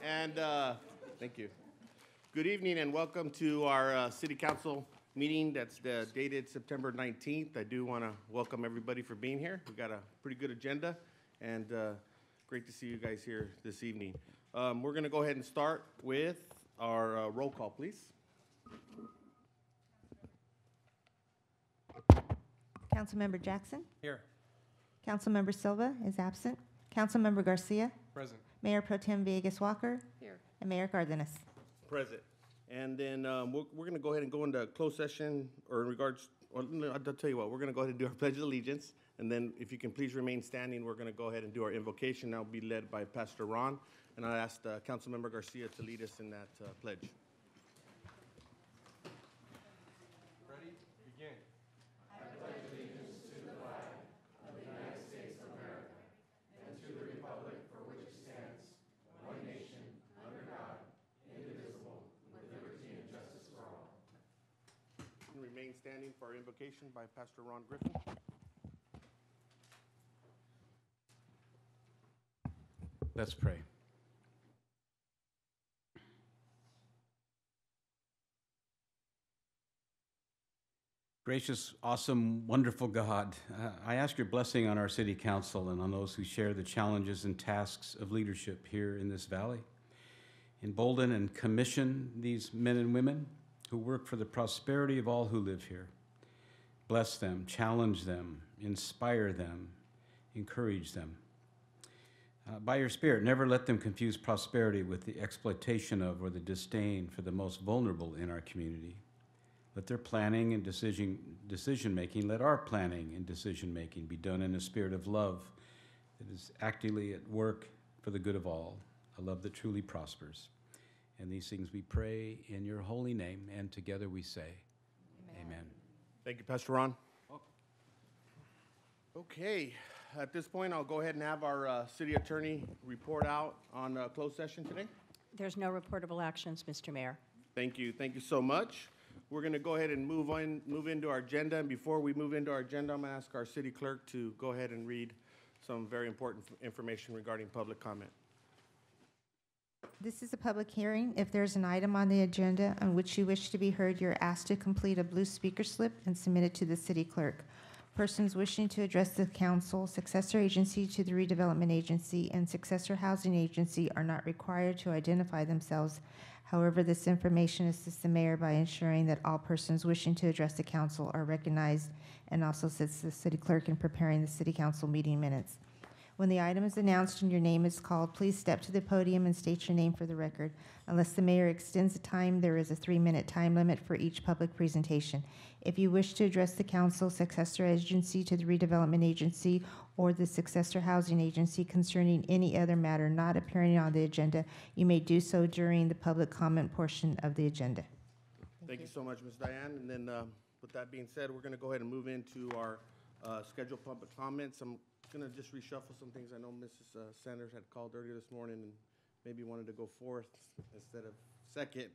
And thank you. Good evening and welcome to our City Council meeting that's dated September 19th. I do want to welcome everybody for being here. We've got a pretty good agenda and great to see you guys here this evening. We're going to go ahead and start with our roll call, please. Councilmember Jackson? Here. Councilmember Silva is absent. Councilmember Garcia? Present. Mayor Pro Tem Villegas Walker? Here. And Mayor Cardenas. Present. And then we're going to go ahead and go into closed session, or in regards, or I'll tell you what, we're going to go ahead and do our Pledge of Allegiance. And then if you can please remain standing, we're going to go ahead and do our invocation. That'll be led by Pastor Ron. And I asked Councilmember Garcia to lead us in that pledge. Ready? Begin. Remain standing for our invocation by Pastor Ron Griffin. Let's pray. Gracious, awesome, wonderful God, I ask your blessing on our city council and on those who share the challenges and tasks of leadership here in this valley. Embolden and commission these men and women who work for the prosperity of all who live here. Bless them, challenge them, inspire them, encourage them. By your Spirit, never let them confuse prosperity with the exploitation of or the disdain for the most vulnerable in our community. Let their planning and decision-making, let our planning and decision-making be done in a spirit of love that is actively at work for the good of all, a love that truly prospers. And these things we pray in your holy name, and together we say, Amen. Thank you, Pastor Ron. Okay, at this point, I'll go ahead and have our city attorney report out on closed session today. There's no reportable actions, Mr. Mayor. Thank you so much. We're going to go ahead and move into our agenda. And before we move into our agenda, I'm going to ask our city clerk to go ahead and read some very important information regarding public comment. This is a public hearing. If there's an item on the agenda on which you wish to be heard, you're asked to complete a blue speaker slip and submit it to the city clerk. Persons wishing to address the council, successor agency to the redevelopment agency, and successor housing agency are not required to identify themselves. However, this information assists the mayor by ensuring that all persons wishing to address the council are recognized, and also assists the city clerk in preparing the city council meeting minutes. When the item is announced and your name is called, please step to the podium and state your name for the record. Unless the mayor extends the time, there is a 3-minute time limit for each public presentation. If you wish to address the council, successor agency to the redevelopment agency, or the successor housing agency concerning any other matter not appearing on the agenda, you may do so during the public comment portion of the agenda. Thank you so much, Ms. Diane. And then with that being said, we're going to go ahead and move into our scheduled public comments. I'm going to just reshuffle some things. I know Mrs. Sanders had called earlier this morning and maybe wanted to go fourth instead of second.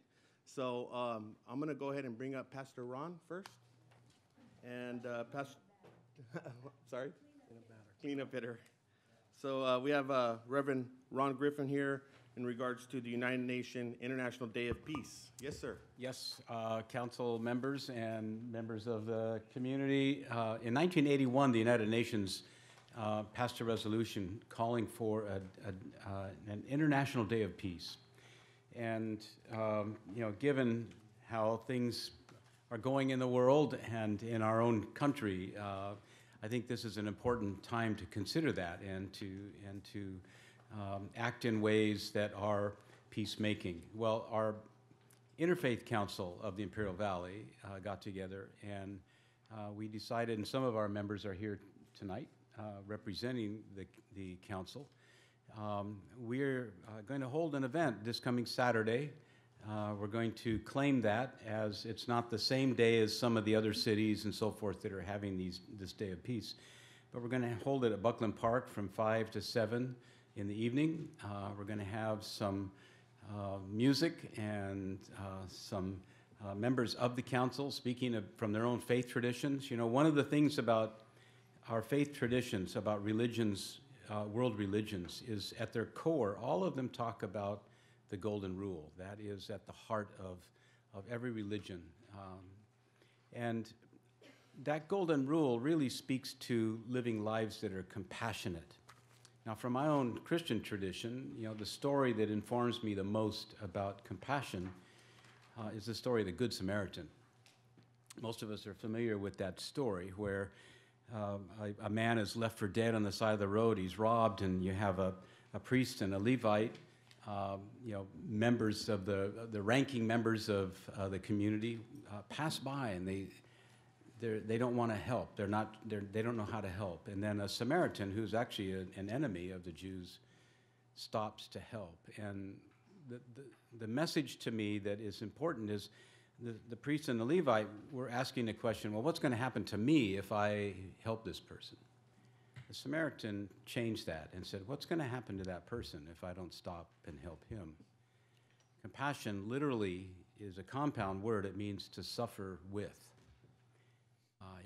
So I'm going to go ahead and bring up Pastor Ron first. And Pastor, sorry? Cleanup hitter. So we have Reverend Ron Griffin here in regards to the United Nations International Day of Peace. Yes, sir. Yes, council members and members of the community. In 1981, the United Nations passed a resolution calling for an International Day of Peace. And, given how things are going in the world and in our own country, I think this is an important time to consider that and to act in ways that are peacemaking. Well, our Interfaith Council of the Imperial Valley got together, and we decided, and some of our members are here tonight representing the council. We're going to hold an event this coming Saturday. We're going to claim that as it's not the same day as some of the other cities and so forth that are having this Day of Peace. But we're going to hold it at Buckland Park from 5 to 7 in the evening. We're going to have some music and some members of the council speaking from their own faith traditions. You know, one of the things about our faith traditions, about religions, world religions, is at their core, all of them talk about the golden rule. That is at the heart of every religion. And that golden rule really speaks to living lives that are compassionate. Now, from my own Christian tradition, the story that informs me the most about compassion is the story of the Good Samaritan. Most of us are familiar with that story where a man is left for dead on the side of the road. He's robbed, and you have a priest and a Levite, members of the ranking members of the community, pass by, and they don't want to help. They don't know how to help. And then a Samaritan, who's actually an enemy of the Jews, stops to help. And the message to me that is important is the priest and the Levite were asking the question, well, what's going to happen to me if I help this person? The Samaritan changed that and said, what's going to happen to that person if I don't stop and help him? Compassion literally is a compound word. It means to suffer with.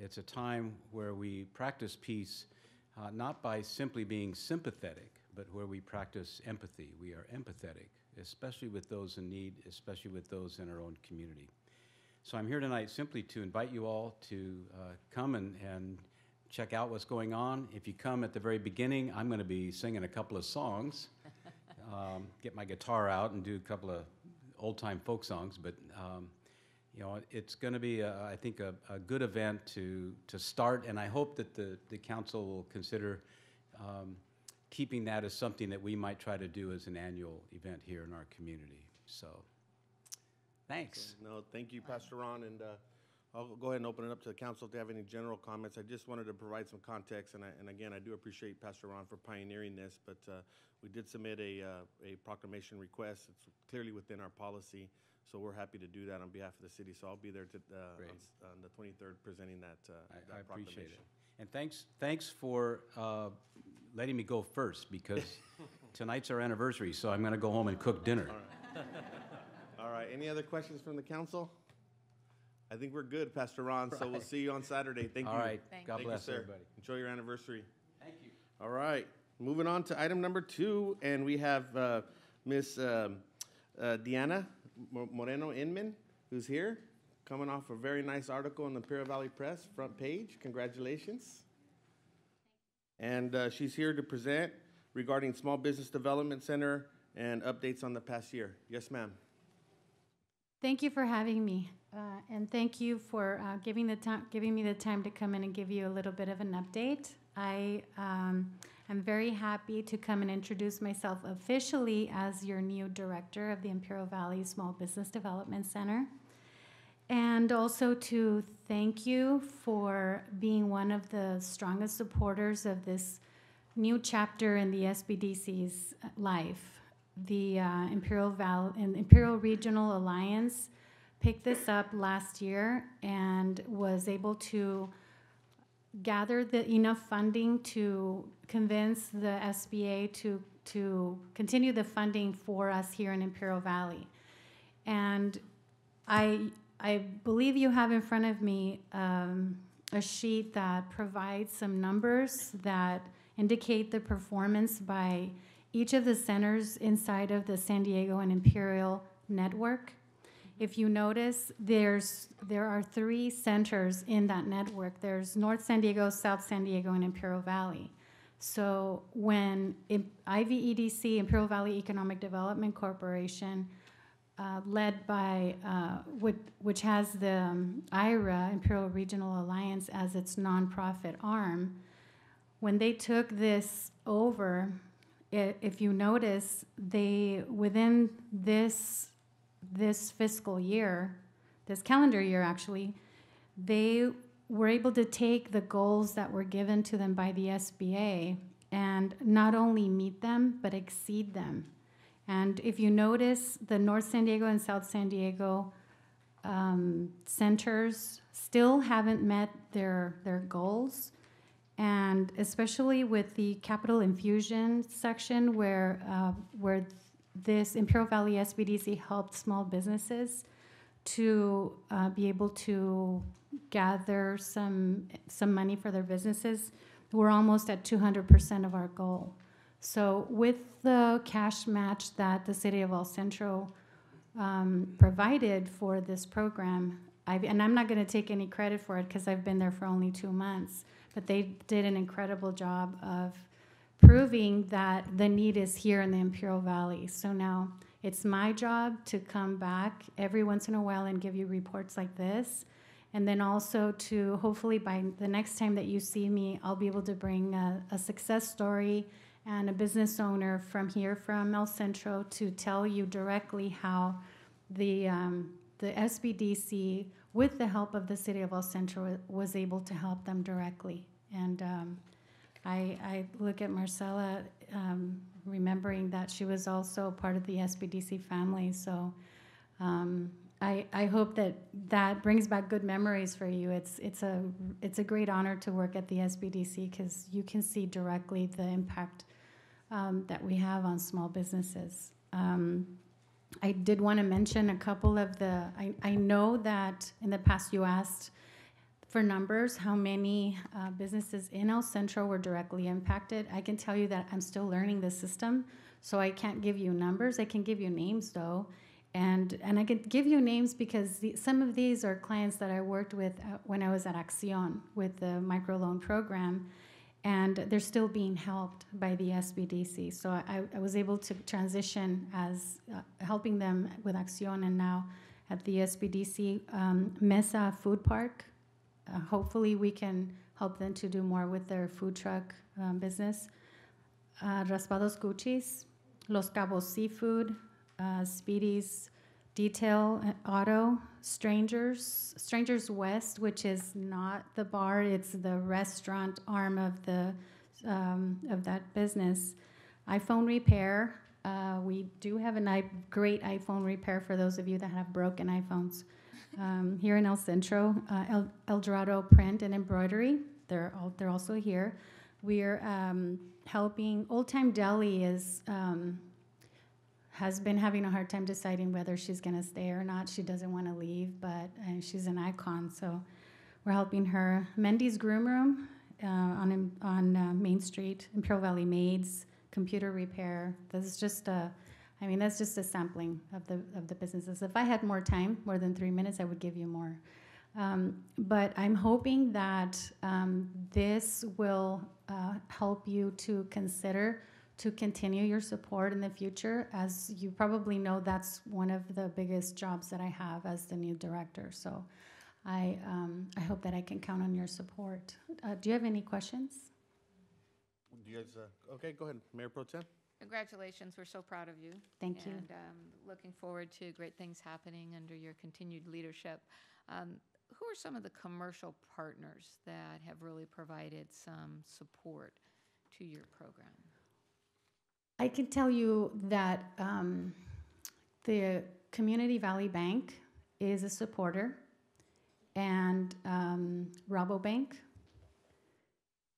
It's a time where we practice peace, not by simply being sympathetic, but where we practice empathy. We are empathetic, especially with those in need, especially with those in our own community. So I'm here tonight simply to invite you all to come and check out what's going on. If you come at the very beginning, I'm going to be singing a couple of songs, get my guitar out and do a couple of old-time folk songs, but it's going to be, I think, a good event to start, and I hope that the council will consider keeping that as something that we might try to do as an annual event here in our community. So, thanks. No, thank you, Pastor Ron, and I'll go ahead and open it up to the council if they have any general comments. I just wanted to provide some context, and again, I do appreciate Pastor Ron for pioneering this, but we did submit a proclamation request. It's clearly within our policy, so we're happy to do that on behalf of the city. So I'll be there on the 23rd presenting that I proclamation. appreciate it. And thanks for letting me go first, because tonight's our anniversary, so I'm going to go home and cook dinner. All right. All right. Any other questions from the council? I think we're good, Pastor Ron, so we'll see you on Saturday. Thank you. All right. Thank God Thank bless you, sir. everybody. Enjoy your anniversary. Thank you. All right. Moving on to item number 2, and we have Miss Diana Moreno Inman, who's here, coming off a very nice article in the Imperial Valley Press, front page. Congratulations. And she's here to present regarding Small Business Development Center and updates on the past year. Yes, ma'am. Thank you for having me, and thank you for giving me the time to come in and give you a little bit of an update. I am very happy to come and introduce myself officially as your new director of the Imperial Valley Small Business Development Center, and also to thank you for being one of the strongest supporters of this new chapter in the SBDC's life. The Imperial Regional Alliance picked this up last year and was able to gather enough funding to convince the SBA to continue the funding for us here in Imperial Valley. And I believe you have in front of me a sheet that provides some numbers that indicate the performance by each of the centers inside of the San Diego and Imperial network. If you notice, there are 3 centers in that network. There's North San Diego, South San Diego, and Imperial Valley. So when IVEDC, Imperial Valley Economic Development Corporation, led by, which has the IRA, Imperial Regional Alliance, as its nonprofit arm, when they took this over, if you notice, within this fiscal year, this calendar year actually, they were able to take the goals that were given to them by the SBA and not only meet them, but exceed them. And if you notice, the North San Diego and South San Diego centers still haven't met their goals. And especially with the capital infusion section where this Imperial Valley SBDC helped small businesses to be able to gather some money for their businesses, we're almost at 200% of our goal. So with the cash match that the city of El Centro provided for this program, and I'm not going to take any credit for it because I've been there for only 2 months, but they did an incredible job of proving that the need is here in the Imperial Valley. So now it's my job to come back every once in a while and give you reports like this. And then also to hopefully by the next time that you see me, I'll be able to bring a success story and a business owner from here, from El Centro, to tell you directly how the SBDC, with the help of the city of El Centro, was able to help them directly. And I look at Marcela, remembering that she was also part of the SBDC family. So I hope that brings back good memories for you. It's a great honor to work at the SBDC because you can see directly the impact that we have on small businesses. I did want to mention a couple of I know that in the past you asked for numbers, how many businesses in El Centro were directly impacted. I can tell you that I'm still learning the system, so I can't give you numbers. I can give you names, though. And I can give you names because some of these are clients that I worked with when I was at Accion with the microloan program, and they're still being helped by the SBDC. So I was able to transition as helping them with Accion, and now at the SBDC Mesa Food Park. Hopefully we can help them to do more with their food truck business. Raspados Gucci's, Los Cabos Seafood, Speedy's Detail Auto, Strangers West, which is not the bar, it's the restaurant arm of that business. iPhone Repair, we do have a great iPhone repair for those of you that have broken iPhones. Here in El Centro, El Dorado Print and Embroidery, they're also here. We're helping. Old Time Deli has been having a hard time deciding whether she's going to stay or not. She doesn't want to leave, but she's an icon, so we're helping her. Mendy's Groom Room on Main Street, Imperial Valley Maids, Computer Repair. That's just a sampling of the businesses. If I had more time, more than 3 minutes, I would give you more. But I'm hoping that this will help you to consider to continue your support in the future. As you probably know, that's one of the biggest jobs that I have as the new director. So I hope that I can count on your support. Do you have any questions? Do you guys, okay, go ahead, Mayor Pro Tem. Congratulations, we're so proud of you. Thank you. And looking forward to great things happening under your continued leadership. Who are some of the commercial partners that have really provided some support to your program? I can tell you that the Community Valley Bank is a supporter, and Rabobank,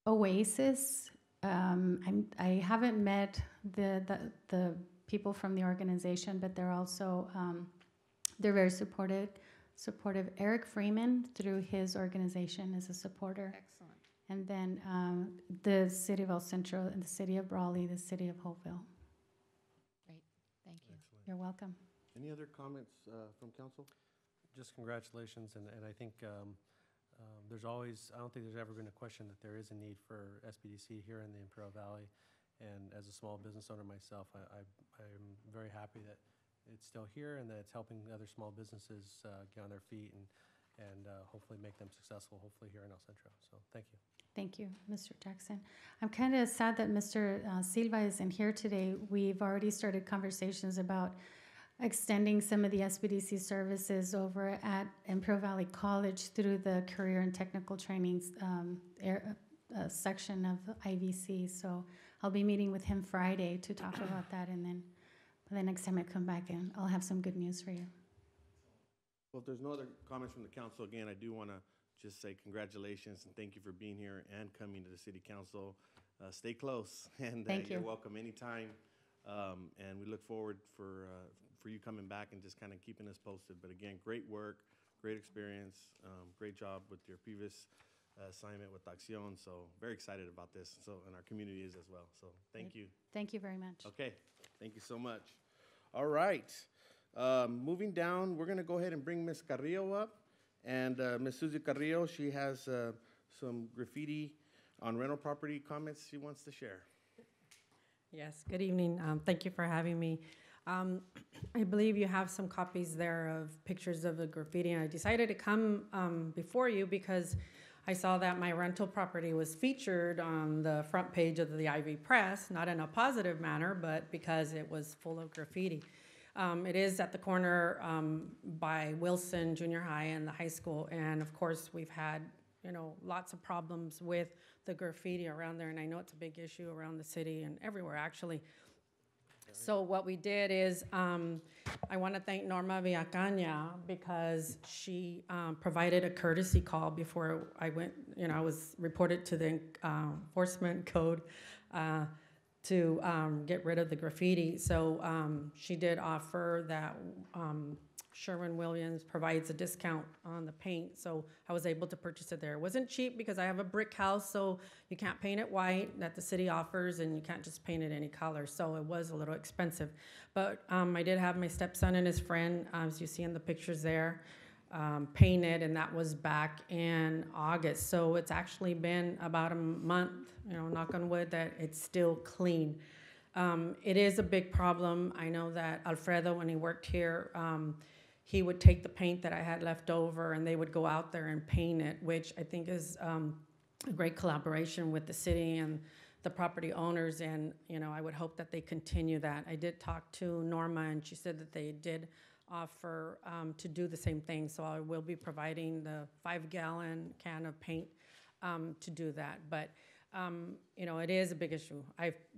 Oasis. I haven't met the people from the organization, but they're also they're very supportive. Eric Freeman, through his organization, is a supporter. Excellent. And then the city of El Centro, and the city of Brawley, the city of Hopeville. Great, thank you. Excellent. You're welcome. Any other comments from council? Just congratulations, and I think there's always, I don't think there's ever been a question that there is a need for SBDC here in the Imperial Valley. And as a small business owner myself, I'm very happy that it's still here and that it's helping other small businesses get on their feet and hopefully make them successful, hopefully here in El Centro. So thank you. Thank you, Mr. Jackson. I'm kind of sad that Mr. Silva isn't here today. We've already started conversations about extending some of the SBDC services over at Imperial Valley College through the Career and Technical Training section of IVC. So I'll be meeting with him Friday to talk about that, and then the next time I come back in, I'll have some good news for you. Well, if there's no other comments from the council, again, I do want to just say congratulations and thank you for being here and coming to the city council. Stay close, and Thank you're you. welcome anytime. And we look forward for you coming back and just kind of keeping us posted. But again, great work, great experience, great job with your previous assignment with Acción. So very excited about this. So, and our community is as well. So thank you. Thank you very much. Okay, thank you so much. All right, moving down, we're gonna go ahead and bring Ms. Carrillo up. And Ms. Susie Carrillo, she has some graffiti on rental property comments she wants to share. Yes, good evening. Thank you for having me. I believe you have some copies there of pictures of the graffiti. And I decided to come before you because I saw that my rental property was featured on the front page of the Ivy Press, not in a positive manner, but because it was full of graffiti. It is at the corner by Wilson Junior High and the high school. And of course, we've had, lots of problems with the graffiti around there. And I know it's a big issue around the city and everywhere, actually. So what we did is, I want to thank Norma Villacaña because she provided a courtesy call before I went, I was reported to the enforcement code to get rid of the graffiti. So she did offer that Sherwin-Williams provides a discount on the paint, so I was able to purchase it there. It wasn't cheap because I have a brick house, so you can't paint it white that the city offers, and you can't just paint it any color, so it was a little expensive. But I did have my stepson and his friend, as you see in the pictures there, painted, and that was back in August. So it's actually been about a month, knock on wood, that it's still clean. It is a big problem. I know that Alfredo, when he worked here, he would take the paint that I had left over and they would go out there and paint it, which I think is a great collaboration with the city and the property owners. And, I would hope that they continue that. I did talk to Norma and she said that they did offer to do the same thing. So I will be providing the 5-gallon can of paint to do that. But, it is a big issue.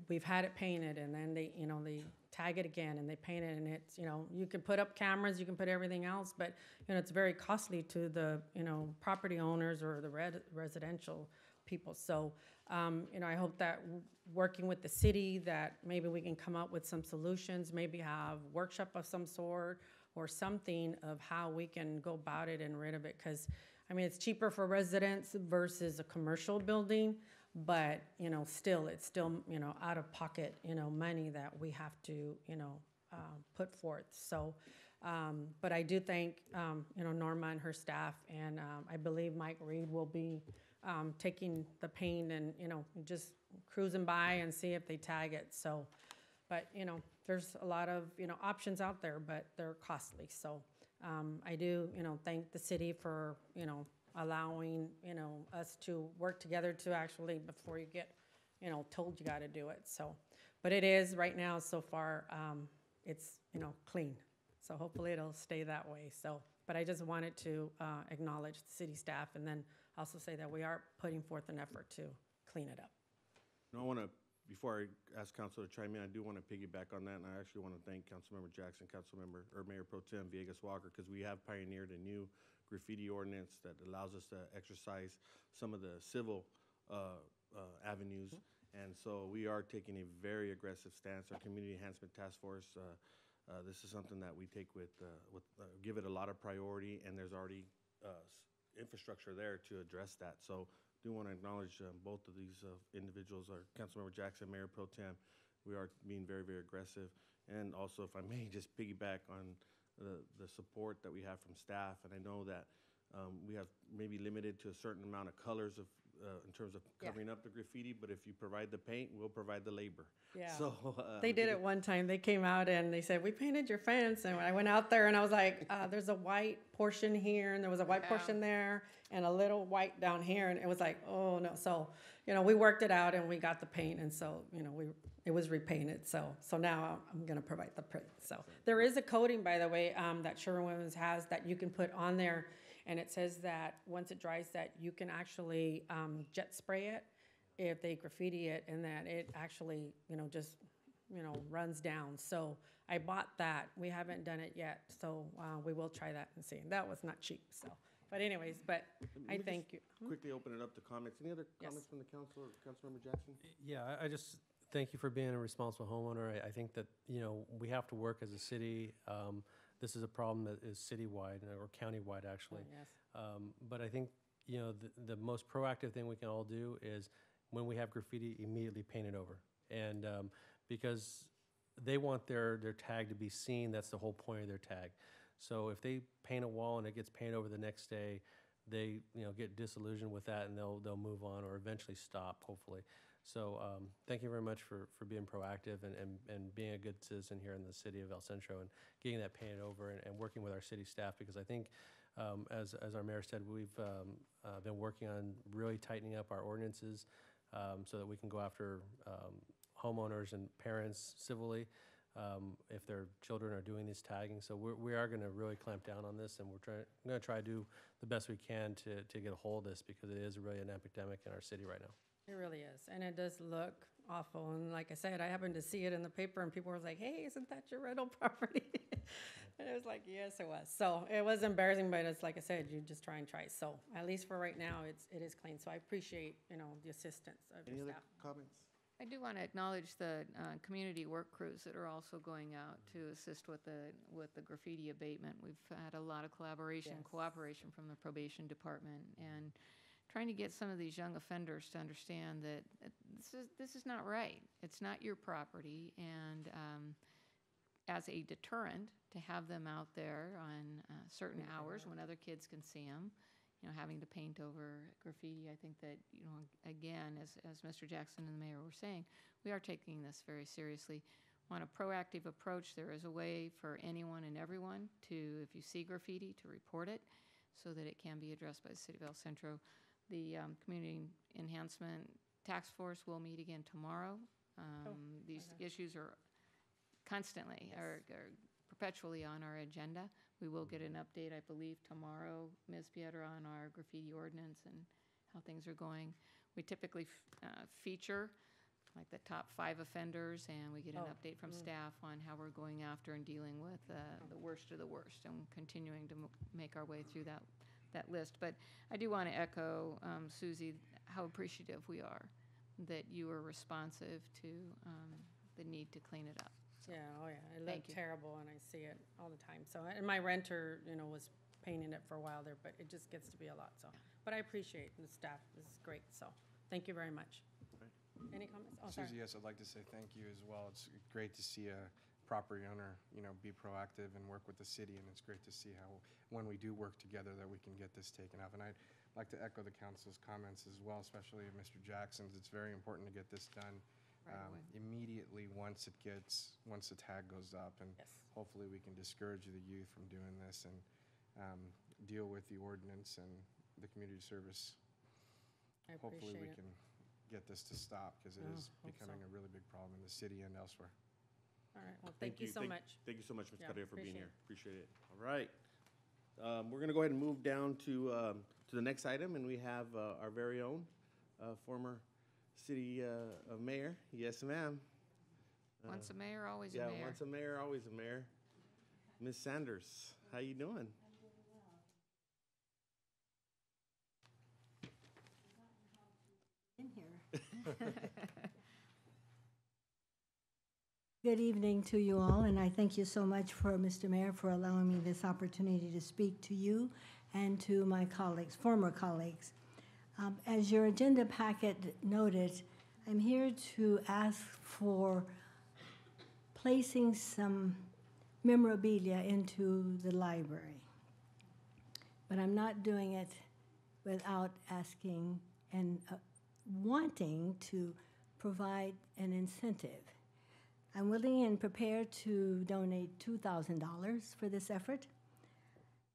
We've had it painted and then they tag it again and they paint it, and it's, you can put up cameras, you can put everything else, but, it's very costly to the, property owners or the residential people. So, I hope that working with the city that maybe we can come up with some solutions, maybe have workshop of some sort or something of how we can go about it and rid of it. Because, it's cheaper for residents versus a commercial building, but, still, it's still, out of pocket, money that we have to, put forth. So, but I do thank, Norma and her staff, and I believe Mike Reed will be taking the paint and, just cruising by and see if they tag it. So, but, there's a lot of, options out there, but they're costly. So I do, thank the city for, allowing, us to work together to actually, before you get, told you got to do it. So, but it is right now, so far, it's, clean. So hopefully it'll stay that way. So, but I just wanted to acknowledge the city staff and then also say that we are putting forth an effort to clean it up. I want to, before I ask council to chime in, I do want to piggyback on that, and I actually want to thank Councilmember Jackson, Mayor Pro Tem Villegas Walker, because we have pioneered a new graffiti ordinance that allows us to exercise some of the civil avenues, and so we are taking a very aggressive stance. Our Community Enhancement Task Force, this is something that we take give it a lot of priority, and there's already infrastructure there to address that. So I do want to acknowledge both of these individuals, our Councilmember Jackson, Mayor Pro Tem. We are being very, very aggressive. And also, if I may, just piggyback on the support that we have from staff. And I know that we have maybe limited to a certain amount of colors of in terms of covering up the graffiti, but if you provide the paint, we'll provide the labor. Yeah. So they did it one time. They came out and they said, "We painted your fence." And when I went out there and I was like, there's a white portion here and there was a white portion there and a little white down here. And it was like, oh no. So, we worked it out and we got the paint. And so, it was repainted. So now I'm going to provide the print. So there is a coating, by the way, that Sherwin-Williams has that you can put on there. And it says that once it dries, that you can actually jet spray it if they graffiti it, and that it actually, just, runs down. So I bought that. We haven't done it yet, so we will try that and see. And that was not cheap. So, but anyways, but I thank you. Quickly open it up to comments. Any other comments from the council or Councilmember Jackson? Yeah, I just thank you for being a responsible homeowner. I think that, we have to work as a city. This is a problem that is citywide or countywide, actually. Yes. But I think, the most proactive thing we can all do is when we have graffiti, immediately paint it over. And because they want their tag to be seen, that's the whole point of their tag. So if they paint a wall and it gets painted over the next day, they get disillusioned with that and they'll move on or eventually stop, hopefully. So thank you very much for being proactive and being a good citizen here in the city of El Centro and getting that painted over and working with our city staff, because I think, as our mayor said, we've been working on really tightening up our ordinances so that we can go after homeowners and parents civilly if their children are doing this tagging. So we are going to really clamp down on this, and we're going to try to do the best we can to get a hold of this, because it is really an epidemic in our city right now. It really is, and it does look awful. And like I said, I happened to see it in the paper, and people were like, "Hey, isn't that your rental property?" And it was like, "Yes, it was." So it was embarrassing, but it's like I said, you just try and try. So at least for right now, it is clean. So I appreciate the assistance of Any your other staff. comments? I do want to acknowledge the community work crews that are also going out to assist with the graffiti abatement. We've had a lot of collaboration and Yes. cooperation from the probation department, and trying to get some of these young offenders to understand that this is not right. It's not your property, and as a deterrent, to have them out there on certain hours when other kids can see them, having to paint over graffiti. I think that, again, as Mr. Jackson and the mayor were saying, we are taking this very seriously. On a proactive approach, there is a way for anyone and everyone to, if you see graffiti, to report it so that it can be addressed by the city of El Centro. The Community Enhancement Task Force will meet again tomorrow. These issues are constantly, are perpetually on our agenda. We will get an update, I believe, tomorrow, Ms. Pietra, on our graffiti ordinance and how things are going. We typically feature like the top 5 offenders, and we get an update from staff on how we're going after and dealing with the worst of the worst, and continuing to make our way through that list. But I do want to echo, Susie, how appreciative we are that you were responsive to the need to clean it up. So, Yeah, oh yeah, it Thank looked you. terrible, and I see it all the time. So, and my renter, was painting it for a while there, but it just gets to be a lot. So, but I appreciate the staff. This is great. So, thank you very much. Any comments? Oh, sorry. Susie, yes, I'd like to say thank you as well. It's great to see a property owner, be proactive and work with the city, and it's great to see how, when we do work together, that we can get this taken up. And I'd like to echo the council's comments as well, especially Mr. Jackson's. It's very important to get this done Right away. immediately once the tag goes up, and Yes. hopefully we can discourage the youth from doing this and deal with the ordinance and the community service. I Hopefully we appreciate it. can get this to stop, because it Oh, is hope becoming so. a really big problem in the city and elsewhere. All right. Well, thank you so much. Thank you so much, Ms. Yeah, Carrera, for being appreciate here. Appreciate it. All right. We're going to go ahead and move down to the next item, and we have our very own former city mayor. Yes, ma'am. Once a mayor, always a Yeah, mayor. once a mayor, always a mayor. Ms. Sanders, how you doing? In here. Good evening to you all, and I thank you so much for, Mr. Mayor, for allowing me this opportunity to speak to you and to my colleagues, former colleagues. As your agenda packet noted, I'm here to ask for placing some memorabilia into the library. But I'm not doing it without asking and wanting to provide an incentive. I'm willing and prepared to donate $2,000 for this effort.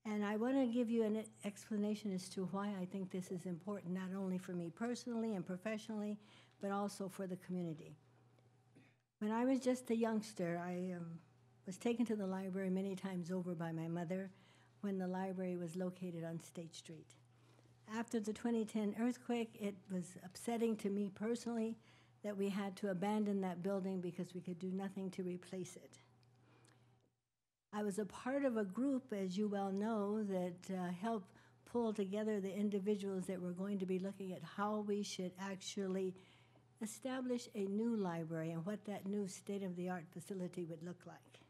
And I want to give you an explanation as to why I think this is important, not only for me personally and professionally, but also for the community. When I was just a youngster, I was taken to the library many times over by my mother when the library was located on State Street. After the 2010 earthquake, it was upsetting to me personally that we had to abandon that building because we could do nothing to replace it. I was a part of a group, as you well know, that helped pull together the individuals that were going to be looking at how we should actually establish a new library and what that new state-of-the-art facility would look like.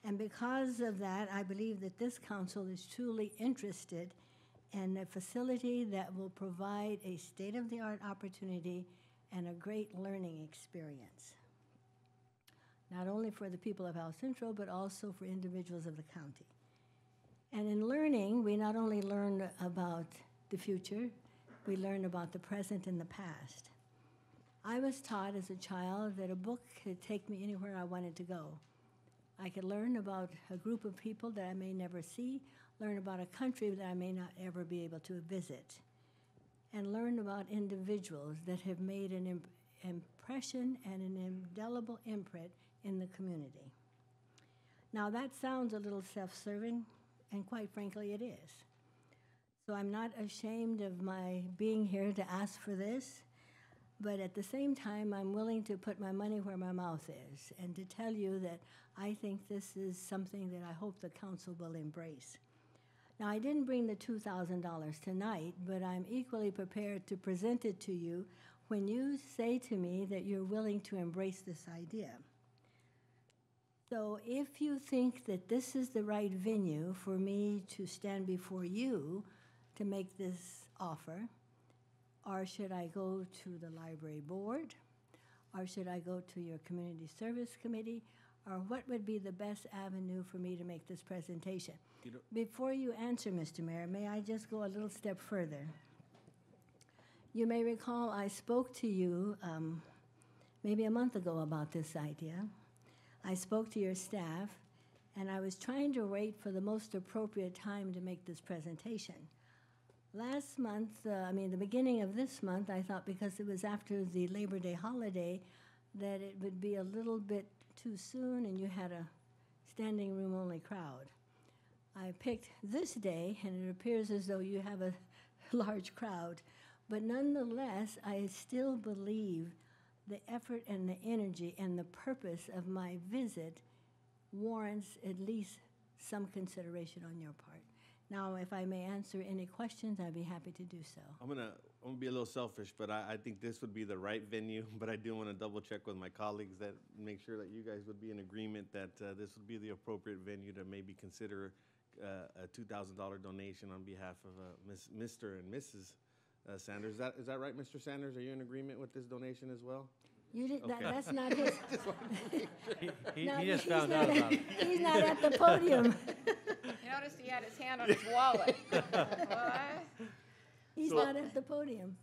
And because of that, I believe that this council is truly interested and a facility that will provide a state-of-the-art opportunity and a great learning experience, not only for the people of El Centro, but also for individuals of the county. And in learning, we not only learn about the future, we learn about the present and the past. I was taught as a child that a book could take me anywhere I wanted to go. I could learn about a group of people that I may never see, learn about a country that I may not ever be able to visit, and learn about individuals that have made an impression and an indelible imprint in the community. Now that sounds a little self-serving, and quite frankly it is. So I'm not ashamed of my being here to ask for this, but at the same time I'm willing to put my money where my mouth is and to tell you that I think this is something that I hope the council will embrace. Now, I didn't bring the $2,000 tonight, but I'm equally prepared to present it to you when you say to me that you're willing to embrace this idea. So if you think that this is the right venue for me to stand before you to make this offer, or should I go to the library board, or should I go to your community service committee, or what would be the best avenue for me to make this presentation? Before you answer, Mr. Mayor, may I just go a little step further? You may recall I spoke to you maybe a month ago about this idea. I spoke to your staff, and I was trying to wait for the most appropriate time to make this presentation. Last month, the beginning of this month, I thought because it was after the Labor Day holiday that it would be a little bit too soon and you had a standing room only crowd. I picked this day, and it appears as though you have a large crowd, but nonetheless, I still believe the effort and the energy and the purpose of my visit warrants at least some consideration on your part. Now, if I may answer any questions, I'd be happy to do so. I'm gonna be a little selfish, but I think this would be the right venue, but I do want to double check with my colleagues that make sure that you guys would be in agreement that this would be the appropriate venue to maybe consider a $2,000 donation on behalf of Mr. and Mrs. Sanders. Is that right, Mr. Sanders? Are you in agreement with this donation as well? You did, Okay. that's not his. He No, just he's found not out about it. He's not at the podium. You noticed he had his hand on his wallet. What? He's So- not at the podium.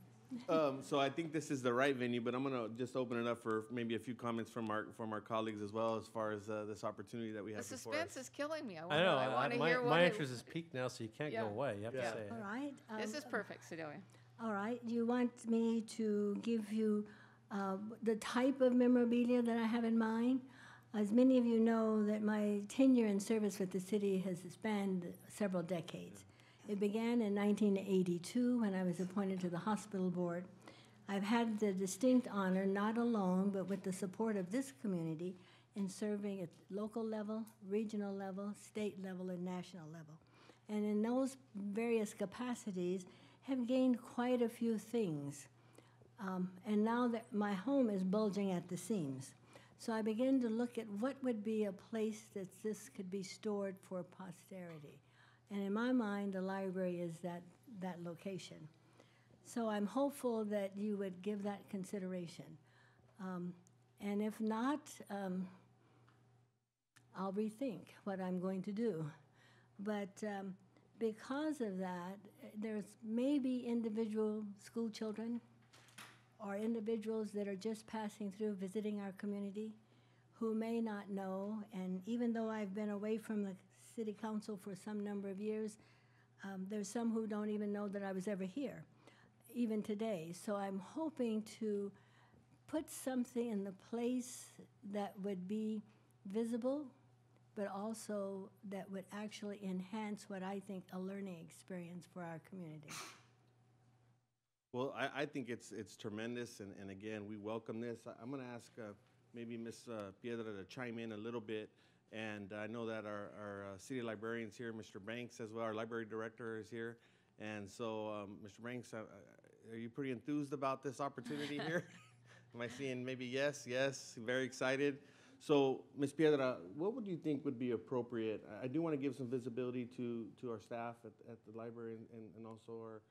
So I think this is the right venue, but I'm gonna just open it up for maybe a few comments from our colleagues as well as far as this opportunity that we The have before suspense us. is killing me. I know, I want to hear what my it- interest is peaked now, so you can't Yeah. go away. You have Yeah. to say it. All right. This is perfect, Sedalia. All right. You want me to give you the type of memorabilia that I have in mind? As many of you know, that my tenure in service with the city has spanned several decades. It began in 1982 when I was appointed to the hospital board. I've had the distinct honor, not alone, but with the support of this community, in serving at local level, regional level, state level, and national level. And in those various capacities, have gained quite a few things. And now that my home is bulging at the seams. So I began to look at what would be a place that this could be stored for posterity. And in my mind, the library is that location. So I'm hopeful that you would give that consideration. And if not, I'll rethink what I'm going to do. But because of that, there's maybe individual school children or individuals that are just passing through, visiting our community, who may not know, and even though I've been away from the city council for some number of years, there's some who don't even know that I was ever here, even today. So I'm hoping to put something in the place that would be visible, but also that would actually enhance what I think a learning experience for our community. Well, I think it's tremendous, and again, we welcome this. I'm going to ask maybe Ms. Piedra to chime in a little bit, and I know that our city librarian's here, Mr. Banks as well, our library director is here, and so, Mr. Banks, are you pretty enthused about this opportunity here? Am I seeing maybe yes, very excited? So, Ms. Piedra, what would you think would be appropriate? I do want to give some visibility to our staff at the library and also our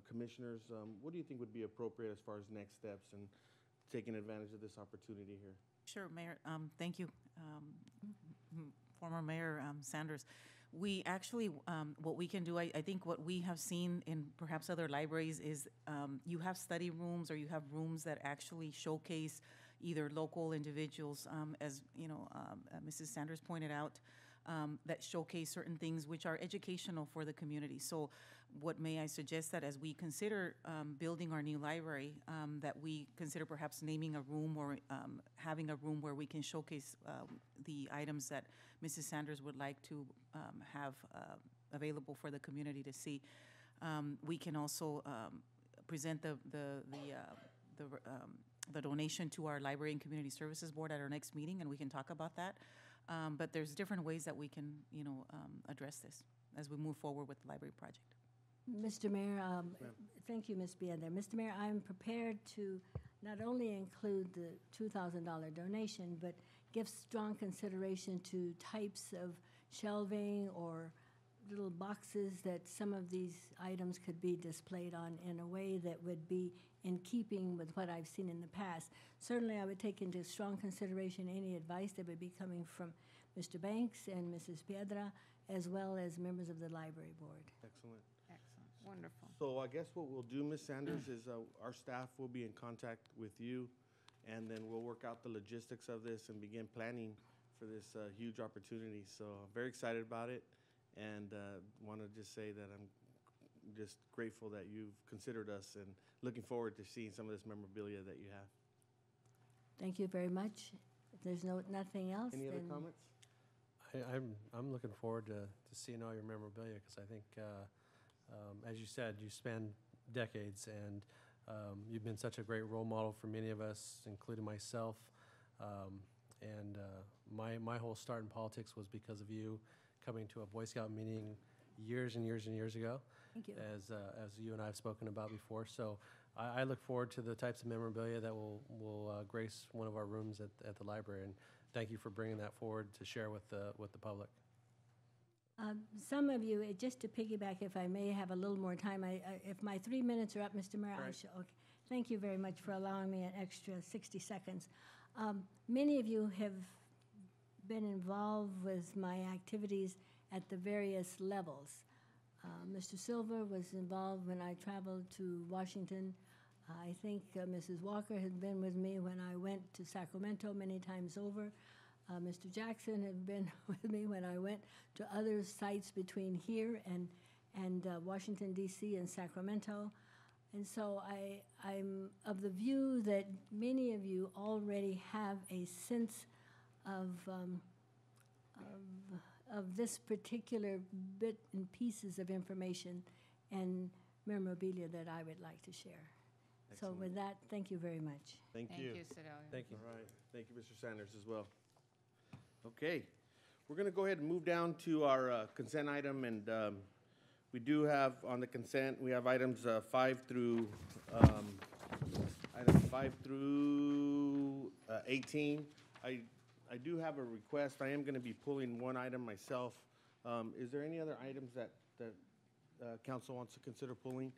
commissioners. What do you think would be appropriate as far as next steps and taking advantage of this opportunity here? Sure, Mayor. Thank you, former Mayor Sanders. We actually, what we can do, I think what we have seen in perhaps other libraries is you have study rooms or you have rooms that actually showcase either local individuals, as you know, Mrs. Sanders pointed out, that showcase certain things which are educational for the community. So what may I suggest that as we consider building our new library, that we consider perhaps naming a room or having a room where we can showcase the items that Mrs. Sanders would like to have available for the community to see. We can also present the donation to our Library and Community Services Board at our next meeting, and we can talk about that. But there's different ways that we can, address this as we move forward with the library project. Mr. Mayor, thank you, Ms. Bieder. Mr. Mayor, I'm prepared to not only include the $2,000 donation, but give strong consideration to types of shelving or little boxes that some of these items could be displayed on in a way that would be in keeping with what I've seen in the past. Certainly, I would take into strong consideration any advice that would be coming from Mr. Banks and Mrs. Piedra, as well as members of the library board. Excellent. Excellent, wonderful. So I guess what we'll do, Ms. Sanders, is our staff will be in contact with you, and then we'll work out the logistics of this and begin planning for this huge opportunity. So I'm very excited about it, and want to just say that I'm just grateful that you've considered us and looking forward to seeing some of this memorabilia that you have. Thank you very much. If there's nothing else, Any other then comments? I'm looking forward to seeing all your memorabilia, because I think, as you said, you span decades, and you've been such a great role model for many of us, including myself. And my whole start in politics was because of you coming to a Boy Scout meeting years and years and years ago. thank you. As you and I have spoken about before. So I look forward to the types of memorabilia that will grace one of our rooms at the library. And thank you for bringing that forward to share with the public. Some of you, just to piggyback, if I may have a little more time, if my 3 minutes are up, Mr. Mayor, I Right. should, okay. Thank you very much for allowing me an extra 60 seconds. Many of you have been involved with my activities at the various levels. Mr. Silver was involved when I traveled to Washington. I think Mrs. Walker had been with me when I went to Sacramento many times over. Mr. Jackson had been with me when I went to other sites between here and Washington, D.C. and Sacramento. And so I'm of the view that many of you already have a sense of this particular bit and pieces of information and memorabilia that I would like to share. So with that, thank you very much. Thank you. Thank you, Sedalia. Thank you. All right. Thank you, Mr. Sanders, as well. Okay. We're going to go ahead and move down to our consent item, and we do have on the consent, we have items 5 through 18. I do have a request. I am going to be pulling one item myself. Is there any other items that council wants to consider pulling?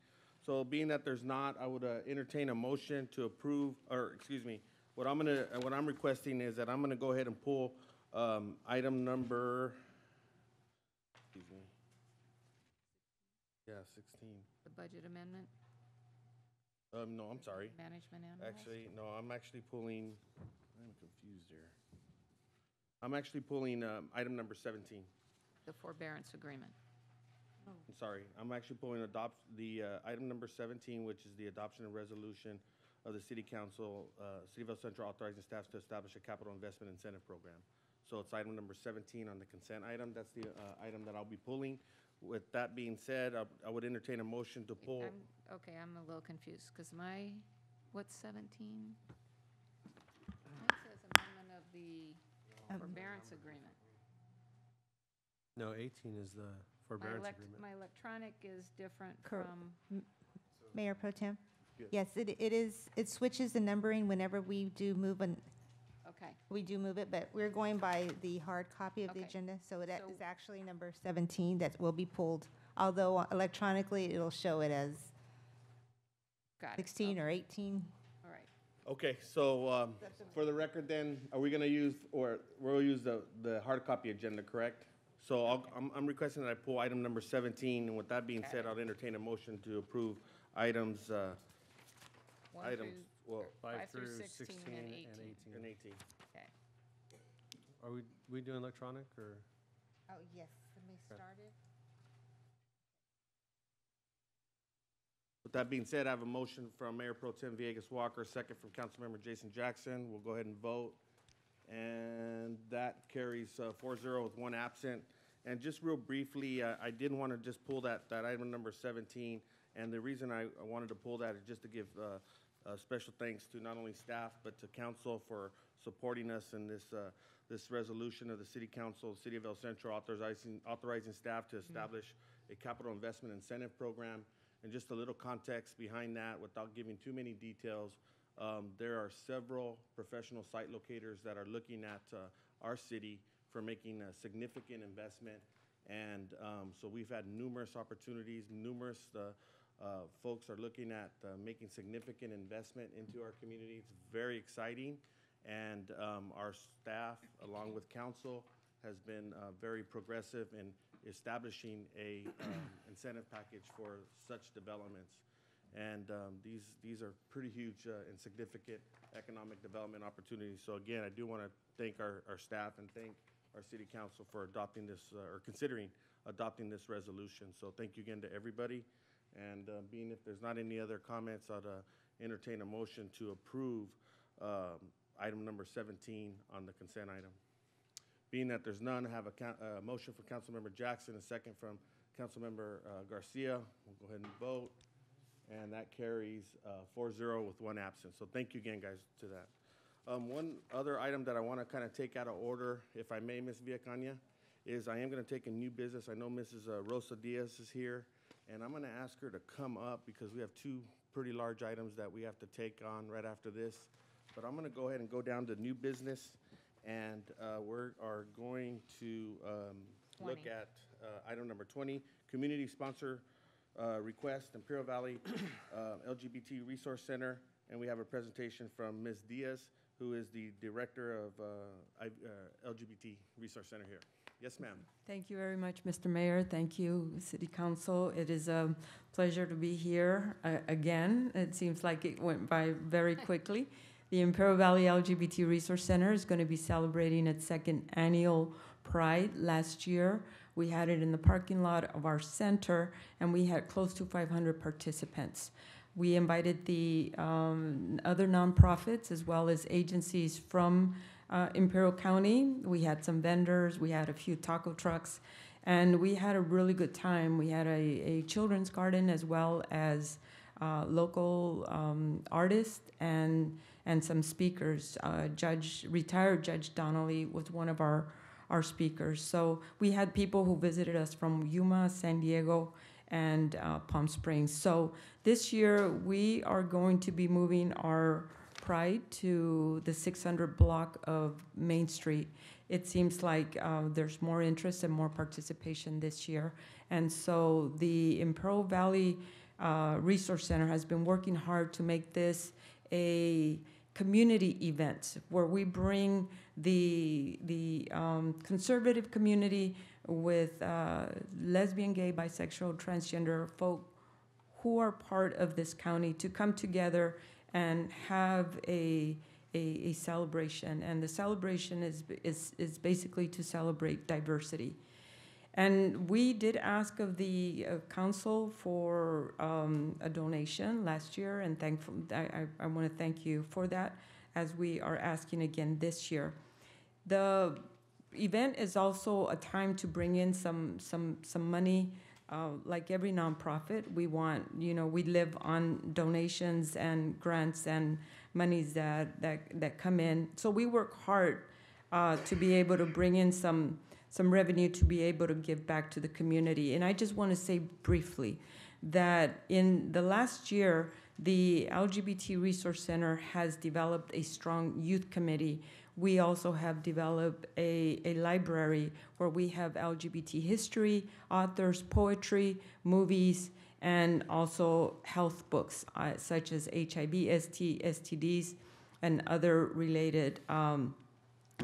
So being that there's not, I would entertain a motion to approve, or excuse me, what I'm requesting is that I'm going to go ahead and pull item number, excuse me. Yeah, 16. The budget amendment, No, I'm sorry. management animals? Actually, no, I'm actually pulling, I'm confused here. I'm actually pulling item number 17. The forbearance agreement. I'm sorry. I'm actually pulling item number 17, which is the adoption and resolution of the City Council, City of El Centro authorizing staff to establish a capital investment incentive program. So it's item number 17 on the consent item. That's the item that I'll be pulling. With that being said, I would entertain a motion to pull. I'm a little confused, because what's 17? Mine says amendment of the forbearance agreement. No, 18 is the forbearance agreement. My electronic is different Correct. from, Mayor Pro Tem? Yes. Yes, it switches the numbering whenever we do move an, Okay. We do move it, but we're going by the hard copy of the Okay. agenda, so that So- is actually number 17 that will be pulled, although electronically it'll show it as Got it. 16 or 18. All right. Okay, so for the record then, are we going to use, or we'll use the hard copy agenda, correct? So I'm requesting that I pull item number 17, and with that being said, I'll entertain a motion to approve items, One items, through- well, 5 through 16 and 18. and 18. Okay. Are we doing electronic, or? Oh, yes, let me start it. With that being said, I have a motion from Mayor Pro Tem Villegas Walker, second from Councilmember Jason Jackson. We'll go ahead and vote. And that carries 4-0 with one absent. And just real briefly, I did want to just pull that item number 17. And the reason I wanted to pull that is just to give special thanks to not only staff, but to council for supporting us in this resolution of the City Council, City of El Centro, authorizing staff to establish a capital investment incentive program. And just a little context behind that, without giving too many details, there are several professional site locators that are looking at our city for making a significant investment. And so we've had numerous opportunities, numerous folks are looking at making significant investment into our community. It's very exciting. And our staff, along with council, has been very progressive in establishing a incentive package for such developments. And these are pretty huge and significant economic development opportunities. So again, I do want to thank our staff and thank our city council for adopting this or considering adopting this resolution. So thank you again to everybody. And being if there's not any other comments, I'd entertain a motion to approve item number 17 on the consent item. Being that there's none, I have a motion for Councilmember Jackson, a second from Councilmember Garcia. We'll go ahead and vote. And that carries 4-0 with one absent. So thank you again, guys, to that. One other item that I want to kind of take out of order, if I may, Ms. Villacana, is I am going to take a new business. I know Mrs. Rosa Diaz is here, and I'm going to ask her to come up because we have two pretty large items that we have to take on right after this. But I'm going to go ahead and go down to new business, and we are going to look 20. at item number 20, community sponsor request, Imperial Valley LGBT Resource Center, and we have a presentation from Ms. Diaz, who is the director of LGBT Resource Center here. Yes, ma'am. Thank you very much, Mr. Mayor. Thank you, City Council. It is a pleasure to be here again. It seems like it went by very quickly. The Imperial Valley LGBT Resource Center is going to be celebrating its second annual Pride. Last year, we had it in the parking lot of our center, and we had close to 500 participants. We invited the other nonprofits as well as agencies from Imperial County. We had some vendors, we had a few taco trucks, and we had a really good time. We had a children's garden as well as local artists and some speakers. Retired Judge Donnelly was one of our speakers. So we had people who visited us from Yuma, San Diego, and Palm Springs. So this year we are going to be moving our Pride to the 600 block of Main Street. It seems like there's more interest and more participation this year. And so the Imperial Valley Resource Center has been working hard to make this a community event where we bring the conservative community with lesbian, gay, bisexual, transgender folk who are part of this county to come together and have a celebration. And the celebration is basically to celebrate diversity. And we did ask of the council for a donation last year, and I want to thank you for that, as we are asking again this year. The event is also a time to bring in some money. Like every nonprofit, we live on donations and grants and monies that come in. So we work hard to be able to bring in some revenue to be able to give back to the community. And I just want to say briefly that in the last year, the LGBT Resource Center has developed a strong youth committee we also have developed a library where we have LGBT history, authors, poetry, movies, and also health books such as HIV, STDs, and other related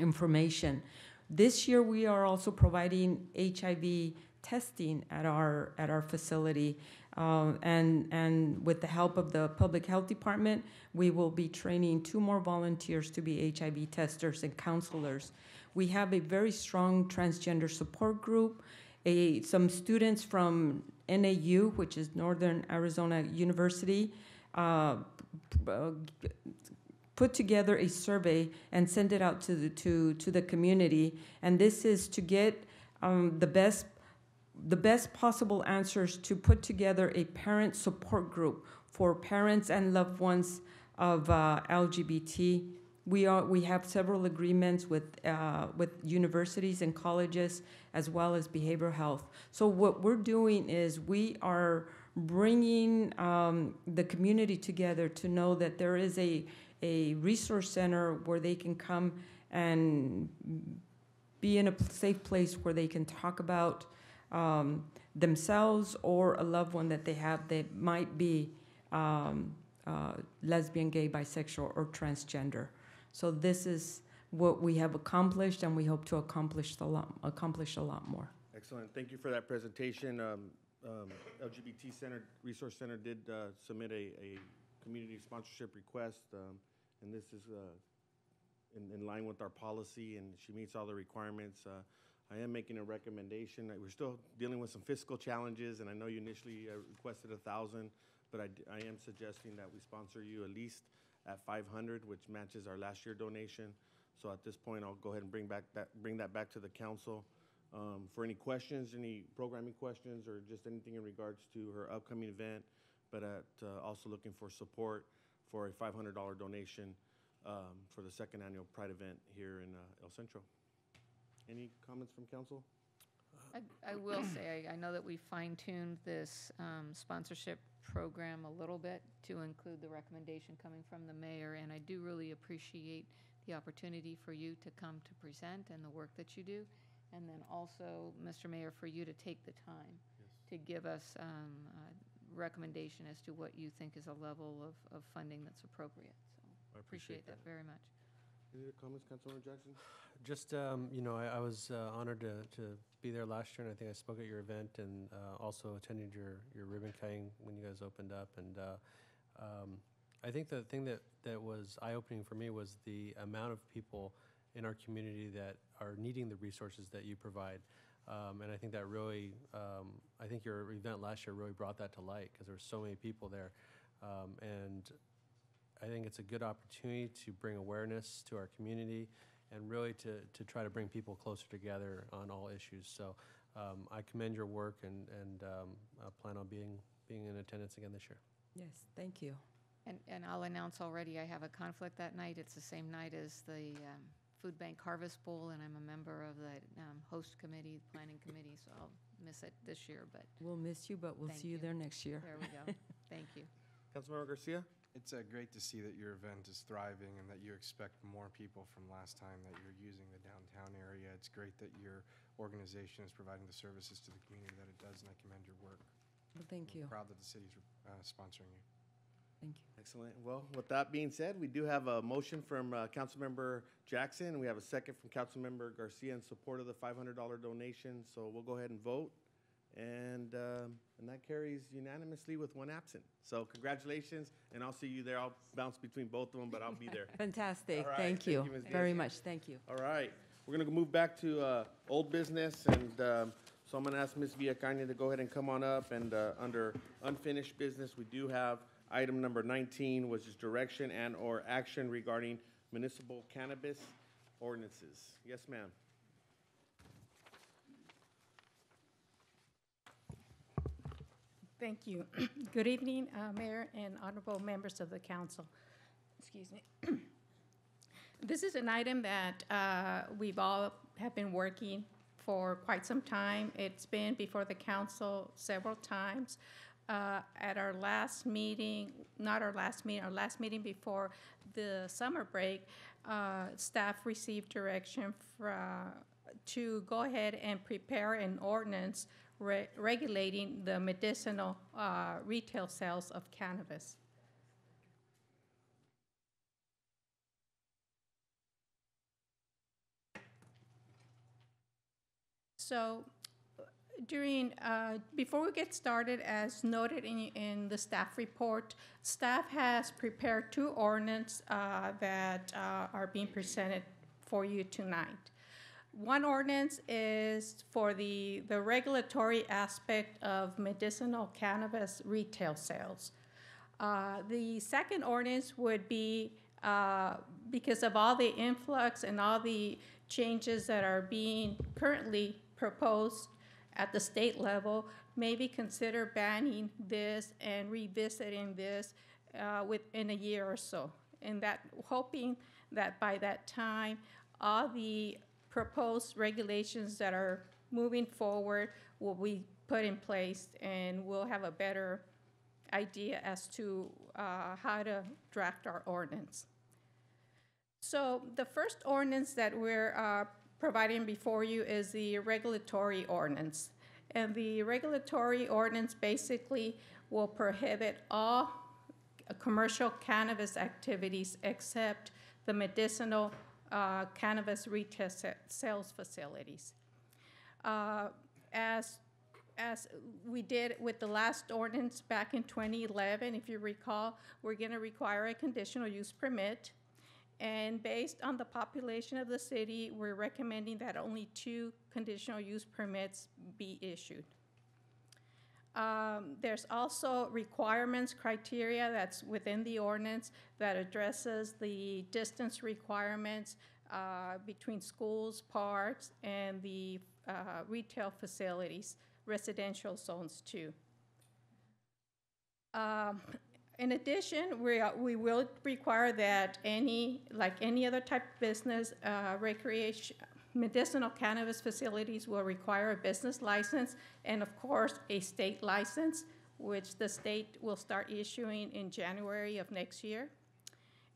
information. This year, we are also providing HIV testing at our facility, and with the help of the Public Health Department, we will be training 2 more volunteers to be HIV testers and counselors. We have a very strong transgender support group. Some students from NAU, which is Northern Arizona University, put together a survey and send it out to the community. And this is to get the best possible answers to put together a parent support group for parents and loved ones of LGBT. We have several agreements with universities and colleges, as well as behavioral health. So what we're doing is we are bringing the community together to know that there is a resource center where they can come and be in a safe place where they can talk about themselves or a loved one that they have that might be lesbian, gay, bisexual, or transgender. So this is what we have accomplished, and we hope to accomplish a lot more. Excellent. Thank you for that presentation. LGBT Center, Resource Center did submit a community sponsorship request, and this is in line with our policy, and she meets all the requirements. I am making a recommendation. We're still dealing with some fiscal challenges, and I know you initially requested 1,000, but I am suggesting that we sponsor you at least at 500, which matches our last year donation. So at this point, I'll go ahead and bring that back to the council. For any questions, any programming questions, or just anything in regards to her upcoming event, but also looking for support for a $500 donation for the second annual Pride event here in El Centro. Any comments from council? I will say, I know that we fine-tuned this sponsorship program a little bit to include the recommendation coming from the mayor, and I do really appreciate the opportunity for you to come to present and the work that you do, and then also, Mr. Mayor, for you to take the time to give us a recommendation as to what you think is a level of funding that's appropriate. So I appreciate that very much. Any other comments, Councilmember Jackson? Just, I was honored to be there last year, and I think I spoke at your event, and also attended your ribbon cutting when you guys opened up. And I think the thing that was eye-opening for me was the amount of people in our community that are needing the resources that you provide. And I think that really, I think your event last year really brought that to light, because there were so many people there. And I think it's a good opportunity to bring awareness to our community and really to try to bring people closer together on all issues. So I commend your work, and plan on being in attendance again this year. Yes, thank you. And I'll announce already, I have a conflict that night. It's the same night as the Food Bank Harvest Bowl, and I'm a member of the host committee, planning committee, so I'll miss it this year. But we'll miss you, but we'll see you there next year. There we go. Thank you. Councilmember Garcia? It's great to see that your event is thriving and that you expect more people from last time, that you're using the downtown area. It's great that your organization is providing the services to the community that it does, and I commend your work. Well, thank you. I'm proud that the city's sponsoring you. Thank you. Excellent. Well, with that being said, we do have a motion from Councilmember Jackson, and we have a second from Councilmember Garcia in support of the $500 donation. So we'll go ahead and vote, and that carries unanimously with one absent. So congratulations, and I'll see you there. I'll bounce between both of them, but I'll be there. Fantastic. All right. Thank you Ms. very Garcia. much. Thank you. All right. We're going to move back to old business, and so I'm going to ask Ms. Villacaña to go ahead and come on up. And under unfinished business, we do have item number 19, which is direction and or action regarding municipal cannabis ordinances. Yes, ma'am. Thank you. Good evening, Mayor and honorable members of the council. Excuse me. This is an item that we've all have been working for quite some time. It's been before the council several times. At our last meeting, not our last meeting, our last meeting before the summer break, staff received direction to go ahead and prepare an ordinance regulating the medicinal retail sales of cannabis. So before we get started, as noted in the staff report, staff has prepared 2 ordinances that are being presented for you tonight. One ordinance is for the regulatory aspect of medicinal cannabis retail sales. The second ordinance would be, because of all the influx and all the changes that are being currently proposed at the state level, maybe consider banning this and revisiting this within a year or so. And that, hoping that by that time, all the proposed regulations that are moving forward will be put in place, and we'll have a better idea as to how to draft our ordinance. So the first ordinance that we're providing before you is the regulatory ordinance. And the regulatory ordinance basically will prohibit all commercial cannabis activities except the medicinal cannabis retail sales facilities. As we did with the last ordinance back in 2011, if you recall, we're going to require a conditional use permit. And based on the population of the city, we're recommending that only 2 conditional use permits be issued. There's also requirements, criteria that's within the ordinance that addresses the distance requirements between schools, parks, and the retail facilities, residential zones too. In addition, we will require that like any other type of business, medicinal cannabis facilities will require a business license and, of course, a state license, which the state will start issuing in January of next year.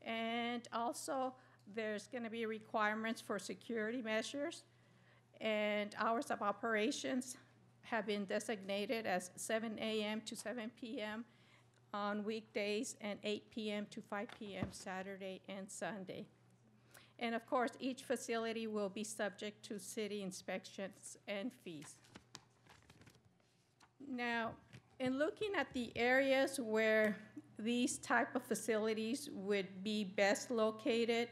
And also, there's going to be requirements for security measures, and hours of operations have been designated as 7 a.m. to 7 p.m. on weekdays and 8 p.m. to 5 p.m. Saturday and Sunday. And of course, each facility will be subject to city inspections and fees. Now, in looking at the areas where these type of facilities would be best located,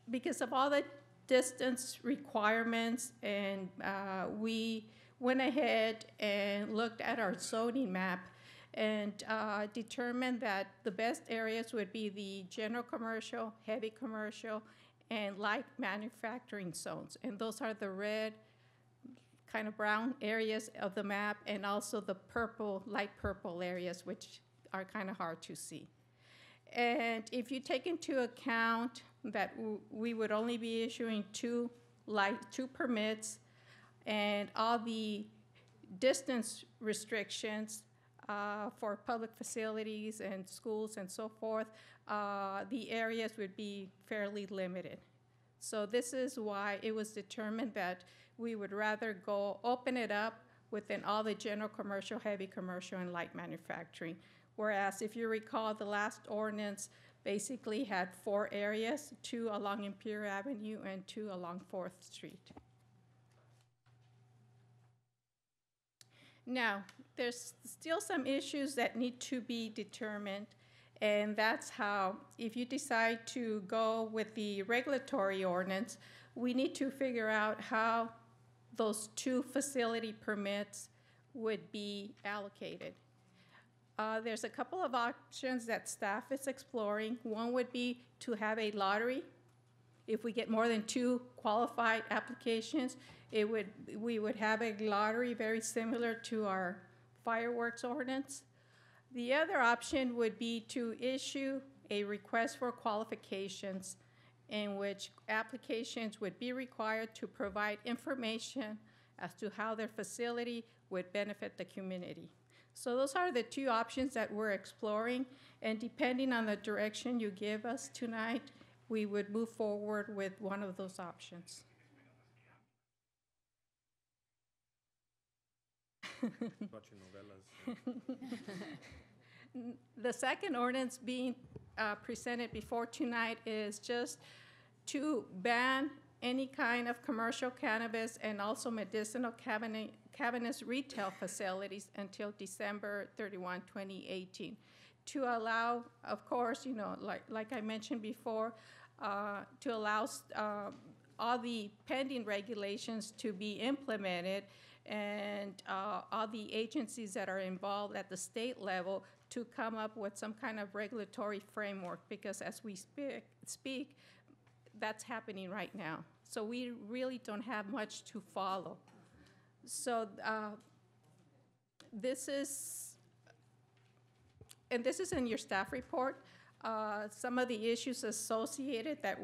because of all the distance requirements, and we went ahead and looked at our zoning map and determined that the best areas would be the general commercial, heavy commercial, and light manufacturing zones. And those are the red, kind of brown areas of the map, and also the purple, light purple areas, which are kind of hard to see. And if you take into account that we would only be issuing 2 permits, and all the distance restrictions for public facilities and schools and so forth, the areas would be fairly limited. So this is why it was determined that we would rather open it up within all the general commercial, heavy commercial, and light manufacturing. Whereas if you recall, the last ordinance basically had 4 areas, 2 along Imperial Avenue and 2 along 4th Street. Now, there's still some issues that need to be determined, and that's how, if you decide to go with the regulatory ordinance, we need to figure out how those 2 facility permits would be allocated. There's a couple of options that staff is exploring. One would be to have a lottery. If we get more than 2 qualified applications, we would have a lottery very similar to our fireworks ordinance. The other option would be to issue a request for qualifications, in which applications would be required to provide information as to how their facility would benefit the community. So those are the 2 options that we're exploring, and depending on the direction you give us tonight, we would move forward with one of those options. Watching novelas. The second ordinance being presented before tonight is just to ban any kind of commercial cannabis and also medicinal cannabis retail facilities until December 31, 2018. To allow, of course, you know, like I mentioned before, to allow all the pending regulations to be implemented and all the agencies that are involved at the state level to come up with some kind of regulatory framework, because as we speak, that's happening right now. So we really don't have much to follow. So this is in your staff report. Some of the issues associated that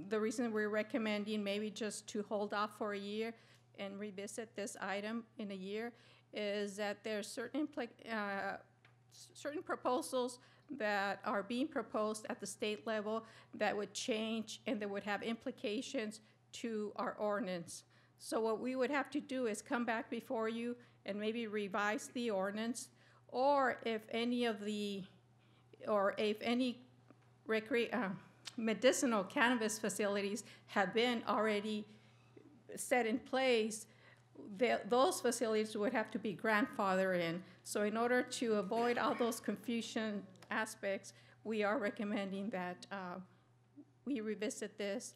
the reason we're recommending maybe just to hold off for a year and revisit this item in a year is that there's certain proposals that are being proposed at the state level that would change and that would have implications to our ordinance. So what we would have to do is come back before you and maybe revise the ordinance, or if any medicinal cannabis facilities have been already set in place, those facilities would have to be grandfathered in. So in order to avoid all those confusion aspects, we are recommending that we revisit this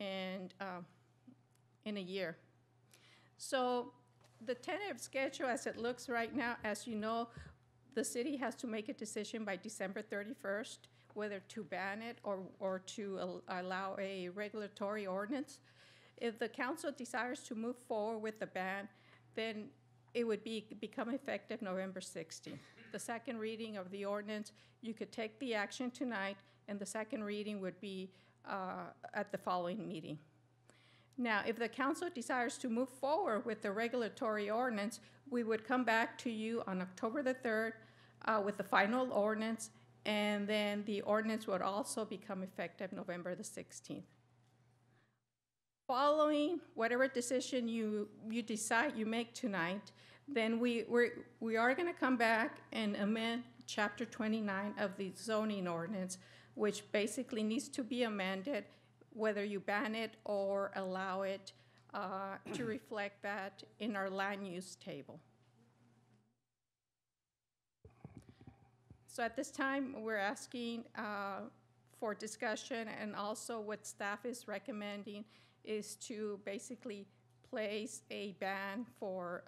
and in a year. So the tentative schedule as it looks right now, as you know, the city has to make a decision by December 31st, whether to ban it or to allow a regulatory ordinance. If the council desires to move forward with the ban, then it would become effective November 16th. The second reading of the ordinance, you could take the action tonight, and the second reading would be at the following meeting. Now, if the council desires to move forward with the regulatory ordinance, we would come back to you on October the 3rd with the final ordinance, and then the ordinance would also become effective November the 16th. Following whatever decision you decide you make tonight, then we are going to come back and amend Chapter 29 of the zoning ordinance, which basically needs to be amended, whether you ban it or allow it to reflect that in our land use table. So at this time, we're asking for discussion, and also what staff is recommending is to basically place a ban for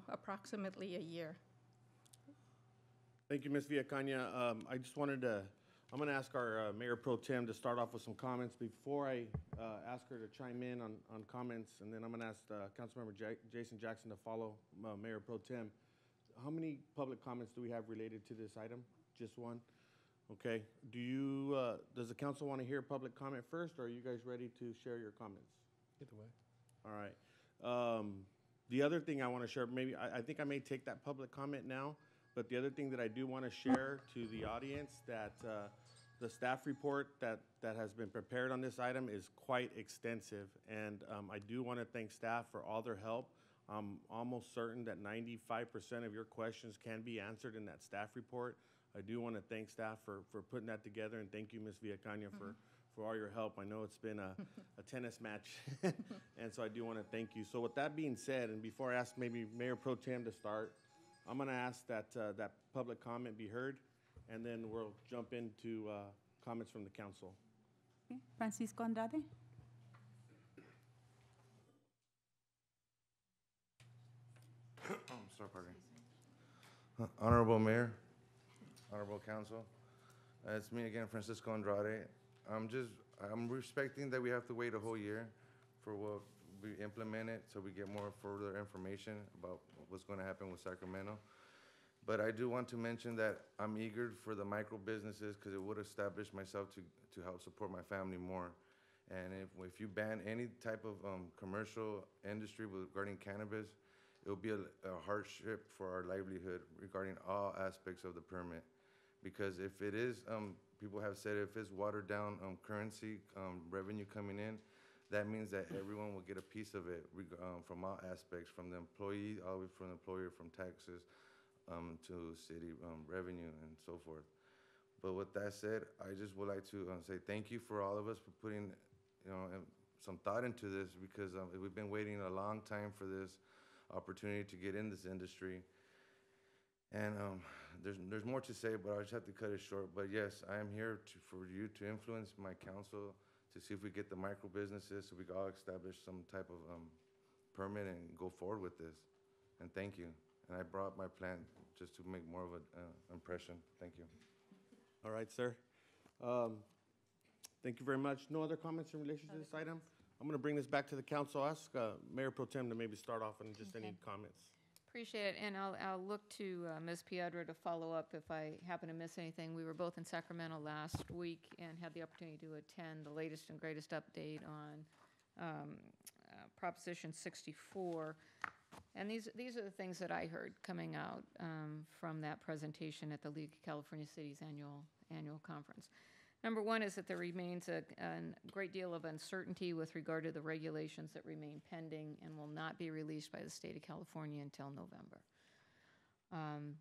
approximately a year. Thank you, Ms. Villacana. I just wanted to, I'm going to ask our Mayor Pro Tem to start off with some comments before I ask her to chime in on comments, and then I'm going to ask Councilmember Jason Jackson to follow Mayor Pro Tem. How many public comments do we have related to this item? Just one? Okay. Does the council want to hear public comment first, or are you guys ready to share your comments? Either way. All right. The other thing I want to share, maybe, I think I may take that public comment now, but the other thing that I do want to share to the audience, that the staff report that has been prepared on this item is quite extensive, and I do want to thank staff for all their help. I'm almost certain that 95% of your questions can be answered in that staff report. I do want to thank staff for putting that together, and thank you, Ms. Villacana, for all your help. I know it's been a tennis match, and so I do want to thank you. So with that being said, and before I ask maybe Mayor Pro Tem to start, I'm going to ask that that public comment be heard, and then we'll jump into comments from the council. Okay. Francisco Andrade. Sorry, pardon. Honorable Mayor, Honorable Council, it's me again, Francisco Andrade. I'm respecting that we have to wait a whole year for what we implement it, so we get more further information about what's going to happen with Sacramento. But I do want to mention that I'm eager for the micro businesses, because it would establish myself to help support my family more. And if you ban any type of commercial industry regarding cannabis, it will be a hardship for our livelihood regarding all aspects of the permit. because if it is, people have said if it's watered down currency revenue coming in, that means that everyone will get a piece of it from all aspects, from the employee, all the way from the employer, from taxes to city revenue and so forth. But with that said, I just would like to say thank you for all of us for putting, some thought into this, because we've been waiting a long time for this opportunity to get in this industry. And there's more to say, but I just have to cut it short. But yes, I am here for you to influence my council to see if we get the micro businesses so we can all establish some type of permit and go forward with this. And thank you. And I brought my plan just to make more of an impression. Thank you. All right, sir. Thank you very much. No other comments in relation to this item? I'm going to bring this back to the council. Ask Mayor Pro Tem to maybe start off and just any comments. Appreciate it, and I'll look to Ms. Piedra to follow up if I happen to miss anything. We were both in Sacramento last week and had the opportunity to attend the latest and greatest update on Proposition 64. And these are the things that I heard coming out from that presentation at the League of California Cities annual conference. Number one is that there remains a great deal of uncertainty with regard to the regulations that remain pending and will not be released by the state of California until November.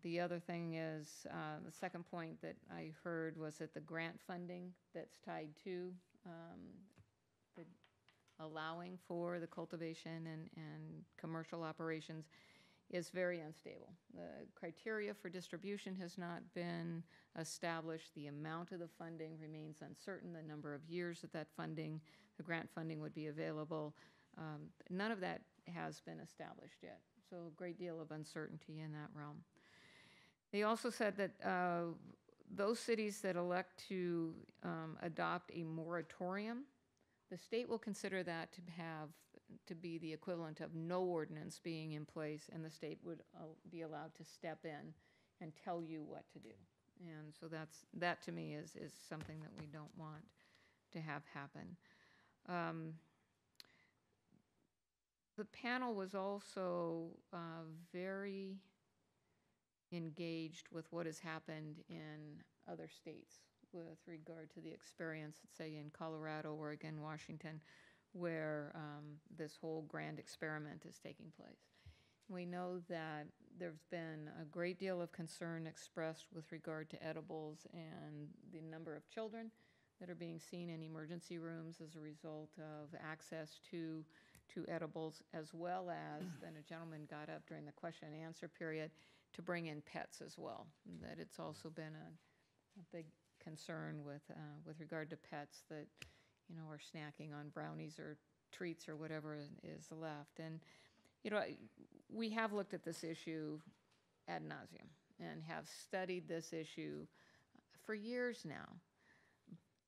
The other thing is, the second point that I heard was that the grant funding that's tied to the allowing for the cultivation and commercial operations is very unstable. The criteria for distribution has not been established. The amount of the funding remains uncertain. The number of years that funding, the grant funding, would be available. None of that has been established yet. So a great deal of uncertainty in that realm. They also said that those cities that elect to adopt a moratorium, the state will consider that to be the equivalent of no ordinance being in place, and the state would be allowed to step in and tell you what to do. And so that to me is something that we don't want to have happen. The panel was also very engaged with what has happened in other states with regard to the experience, let's say in Colorado, Oregon, Washington, where this whole grand experiment is taking place. We know that there's been a great deal of concern expressed with regard to edibles and the number of children that are being seen in emergency rooms as a result of access to edibles, as well as then a gentleman got up during the question and answer period to bring in pets as well. That it's also been a big concern with regard to pets that are snacking on brownies or treats or whatever is left. And we have looked at this issue ad nauseum and have studied this issue for years now.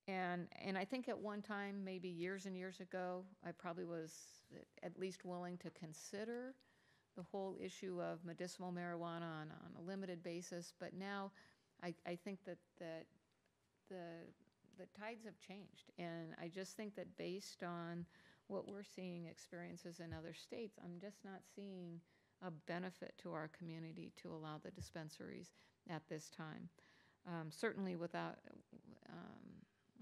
And I think at one time, maybe years and years ago, I probably was at least willing to consider the whole issue of medicinal marijuana on a limited basis. But now I think that the tides have changed. And I just think that based on what we're seeing experiences in other states, I'm just not seeing a benefit to our community to allow the dispensaries at this time. Certainly without,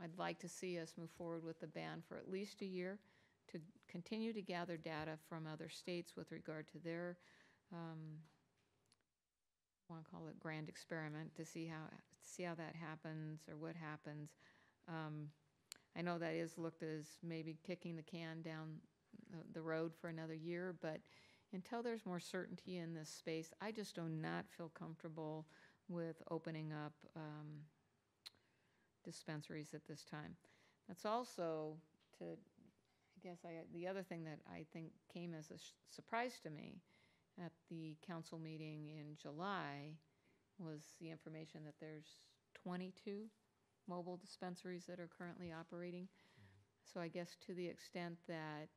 I'd like to see us move forward with the ban for at least a year to continue to gather data from other states with regard to their, I want to call it grand experiment, to see how that happens or what happens. I know that is looked as maybe kicking the can down the road for another year, but until there's more certainty in this space, I just do not feel comfortable with opening up dispensaries at this time. That's also the other thing that I think came as a surprise to me at the council meeting in July was the information that there's 22 mobile dispensaries that are currently operating. So I guess to the extent that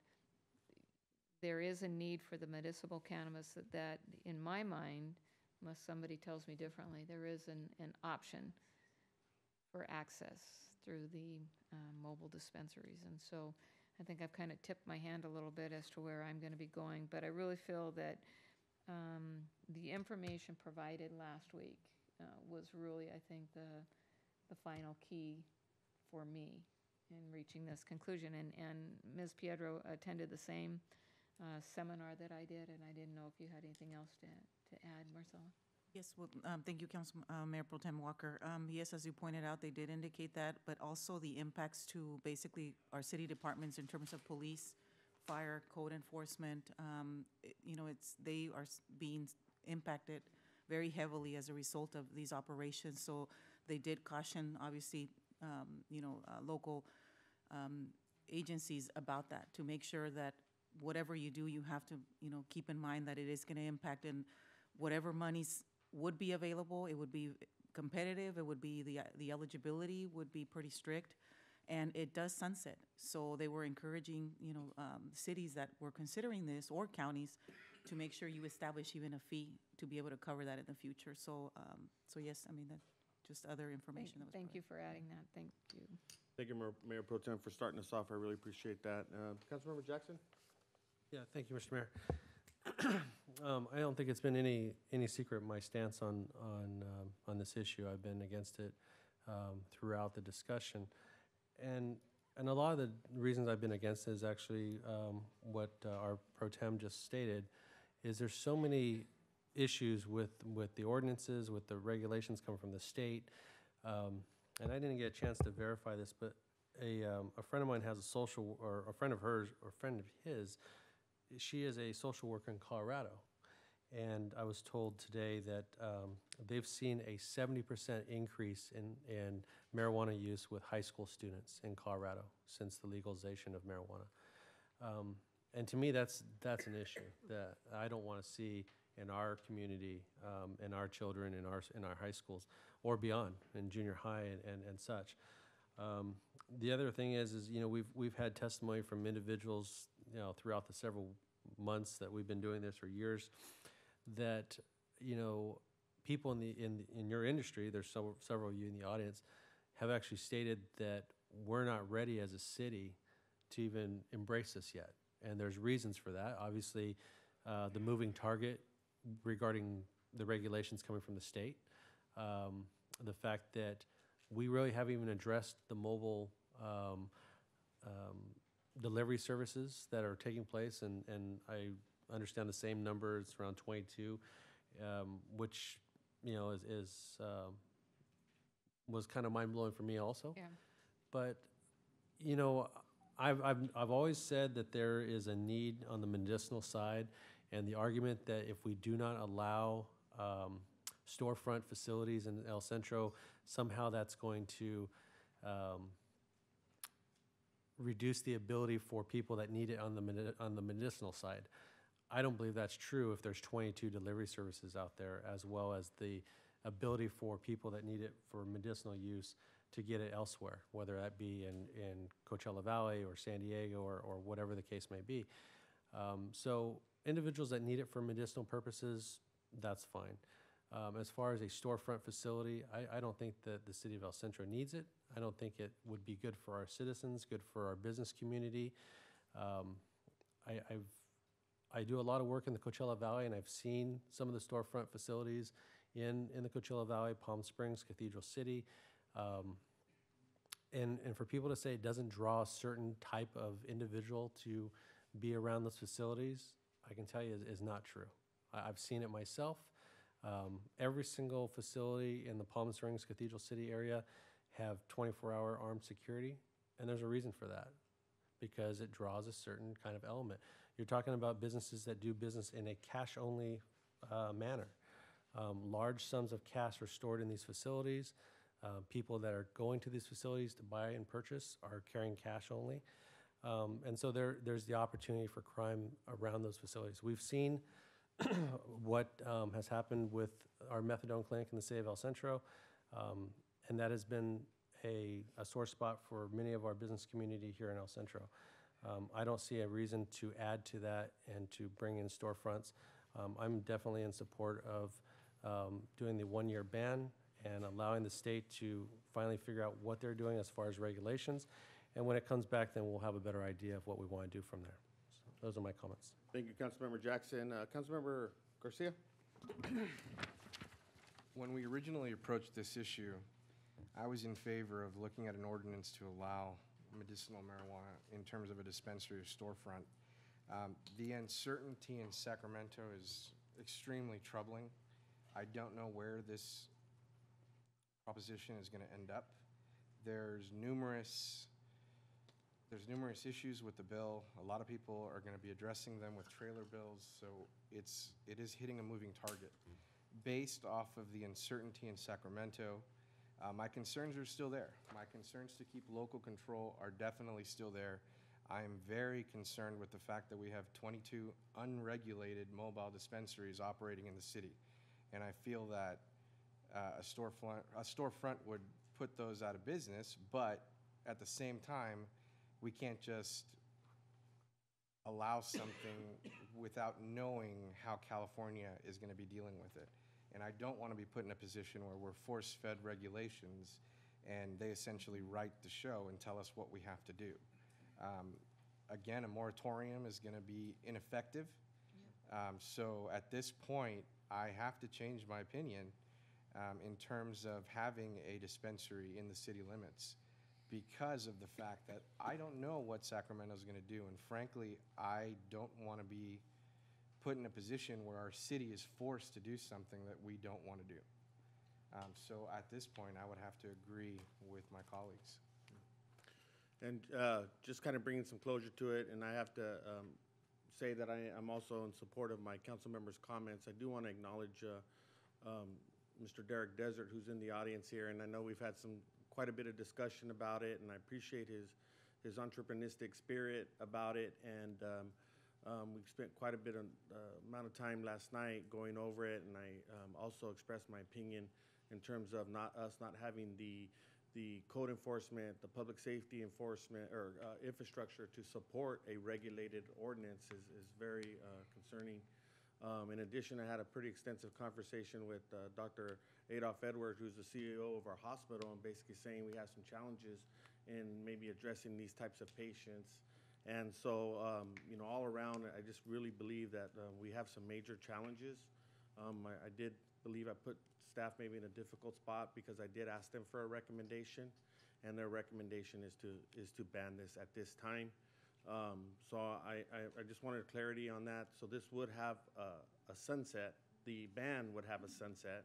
there is a need for the medicinal cannabis, that in my mind, unless somebody tells me differently, there is an option for access through the mobile dispensaries. And so I think I've kind of tipped my hand a little bit as to where I'm going to be going. But I really feel that the information provided last week was really, I think, the final key for me in reaching this conclusion. And Ms. Piedro attended the same seminar that I did, and I didn't know if you had anything else to add, Marcela. Yes, well, thank you, Mayor Pro Tem Walker. Yes, as you pointed out, they did indicate that, but also the impacts to basically our city departments in terms of police, fire, code enforcement. They are being impacted very heavily as a result of these operations. So they did caution, obviously, local agencies about that, to make sure that whatever you do, you have to, keep in mind that it is going to impact, and whatever monies would be available, it would be competitive, it would be, the eligibility would be pretty strict, and it does sunset. So they were encouraging, cities that were considering this, or counties, to make sure you establish even a fee to be able to cover that in the future. So yes, I mean, that just other information that was Thank you provided. for adding that. Thank you. Thank you, Mayor Pro Tem, for starting us off. I really appreciate that. Councilmember Jackson? Yeah, thank you, Mr. Mayor. I don't think it's been any secret my stance on this issue. I've been against it throughout the discussion, and a lot of the reasons I've been against it is actually what our pro tem just stated. Is there's so many issues with the ordinances, with the regulations coming from the state, and I didn't get a chance to verify this, but a friend of mine has a friend of hers or a friend of his. She is a social worker in Colorado, and I was told today that they've seen a 70% increase in marijuana use with high school students in Colorado since the legalization of marijuana. And to me, that's an issue that I don't want to see in our community, in our children, in our high schools, or beyond, in junior high and such. The other thing is we've had testimony from individuals, throughout the several months that we've been doing this, for years, that people in your industry, there's several of you in the audience, have actually stated that we're not ready as a city to even embrace this yet, and there's reasons for that. Obviously, the moving target regarding the regulations coming from the state, the fact that we really haven't even addressed the mobile delivery services that are taking place, and I understand the same number, it's around 22, which was kind of mind-blowing for me also. Yeah. But I've always said that there is a need on the medicinal side, and the argument that if we do not allow storefront facilities in El Centro, somehow that's going to reduce the ability for people that need it on the medicinal side. I don't believe that's true if there's 22 delivery services out there, as well as the ability for people that need it for medicinal use to get it elsewhere, whether that be in Coachella Valley or San Diego or whatever the case may be. So individuals that need it for medicinal purposes, that's fine. As far as a storefront facility, I don't think that the city of El Centro needs it. I don't think it would be good for our citizens, good for our business community. I do a lot of work in the Coachella Valley, and I've seen some of the storefront facilities in the Coachella Valley, Palm Springs, Cathedral City. And for people to say it doesn't draw a certain type of individual to be around those facilities, I can tell you is not true. I've seen it myself. Every single facility in the Palm Springs, Cathedral City area have 24-hour armed security, and there's a reason for that, because it draws a certain kind of element. You're talking about businesses that do business in a cash-only manner. Large sums of cash are stored in these facilities. People that are going to these facilities to buy and purchase are carrying cash only. And so there's the opportunity for crime around those facilities. We've seen what has happened with our methadone clinic in the city of El Centro, and that has been a sore spot for many of our business community here in El Centro. I don't see a reason to add to that and to bring in storefronts. I'm definitely in support of doing the one-year ban and allowing the state to finally figure out what they're doing as far as regulations. And when it comes back, then we'll have a better idea of what we want to do from there. So those are my comments. Thank you, Councilmember Jackson. Councilmember Garcia? When we originally approached this issue, I was in favor of looking at an ordinance to allow medicinal marijuana in terms of a dispensary or storefront. The uncertainty in Sacramento is extremely troubling. I don't know where this proposition is going to end up. There's numerous issues with the bill. A lot of people are going to be addressing them with trailer bills, so it is hitting a moving target. Based off of the uncertainty in Sacramento, my concerns are still there. My concerns to keep local control are definitely still there. I am very concerned with the fact that we have 22 unregulated mobile dispensaries operating in the city. And I feel that a storefront would put those out of business, but at the same time, we can't just allow something without knowing how California is going to be dealing with it. And I don't want to be put in a position where we're force-fed regulations and they essentially write the show and tell us what we have to do. Again, a moratorium is going to be ineffective. So at this point, I have to change my opinion in terms of having a dispensary in the city limits because of the fact that I don't know what Sacramento is going to do. And frankly, I don't want to be put in a position where our city is forced to do something that we don't want to do. So at this point, I would have to agree with my colleagues. And just kind of bringing some closure to it, and I have to say that I'm also in support of my council members' comments. I do want to acknowledge Mr. Derek Desert, who's in the audience here, and I know we've had quite a bit of discussion about it, and I appreciate his entrepreneuristic spirit about it, and we've spent quite a bit of amount of time last night going over it, and I also expressed my opinion in terms of us not having the code enforcement, the public safety enforcement, or infrastructure to support a regulated ordinance is very concerning. In addition, I had a pretty extensive conversation with Dr. Adolph Edwards, who's the CEO of our hospital, and basically saying we have some challenges in maybe addressing these types of patients. And so, all around, I just really believe that we have some major challenges. I did believe I put staff maybe in a difficult spot because I did ask them for a recommendation, and their recommendation is to ban this at this time. So I just wanted clarity on that. So this would have a sunset. The ban would have a sunset.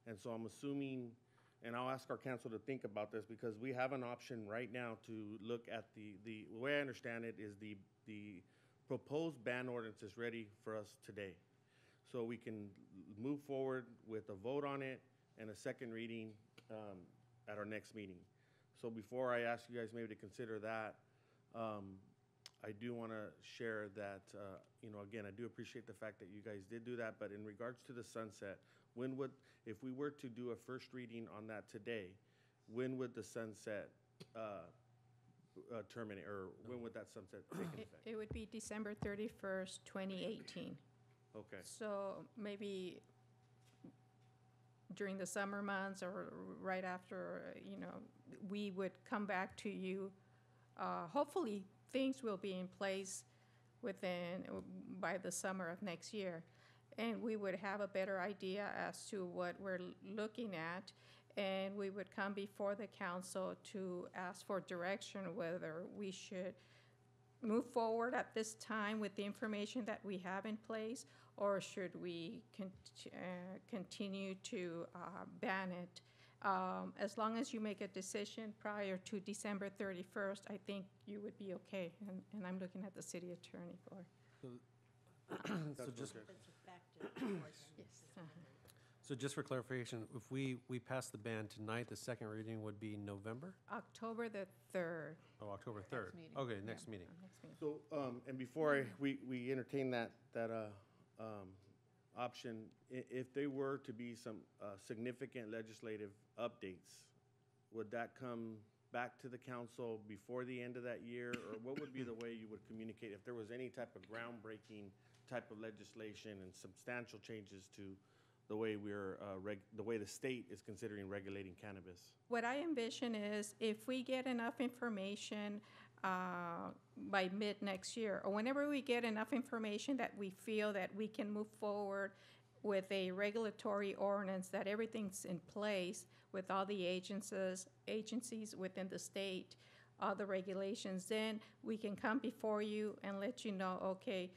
And so I'm assuming, and I'll ask our council to think about this because we have an option right now to look at the way I understand it is the proposed ban ordinance is ready for us today. So we can move forward with a vote on it and a second reading at our next meeting. So before I ask you guys maybe to consider that, I do want to share that, again, I do appreciate the fact that you guys did do that, but in regards to the sunset, if we were to do a first reading on that today, when would the sunset terminate, or when would that sunset take effect? It would be December 31st, 2018. Okay. So maybe during the summer months or right after, we would come back to you. Hopefully, things will be in place by the summer of next year. And we would have a better idea as to what we're looking at. And we would come before the council to ask for direction whether we should move forward at this time with the information that we have in place, or should we continue to ban it? As long as you make a decision prior to December 31st, I think you would be okay. And I'm looking at the city attorney for. So just for clarification, if we pass the ban tonight, the second reading would be November? October the 3rd. Oh, October 3rd. Okay, next meeting. Next meeting. So, and before we entertain that option, if there were to be some significant legislative updates, would that come back to the council before the end of that year? Or what would be the way you would communicate if there was any type of groundbreaking type of legislation and substantial changes to the way the way the state is considering regulating cannabis? What I envision is if we get enough information by mid next year, or whenever we get enough information that we feel that we can move forward with a regulatory ordinance that everything's in place with all the agencies within the state, all the regulations, then we can come before you and let you know, okay,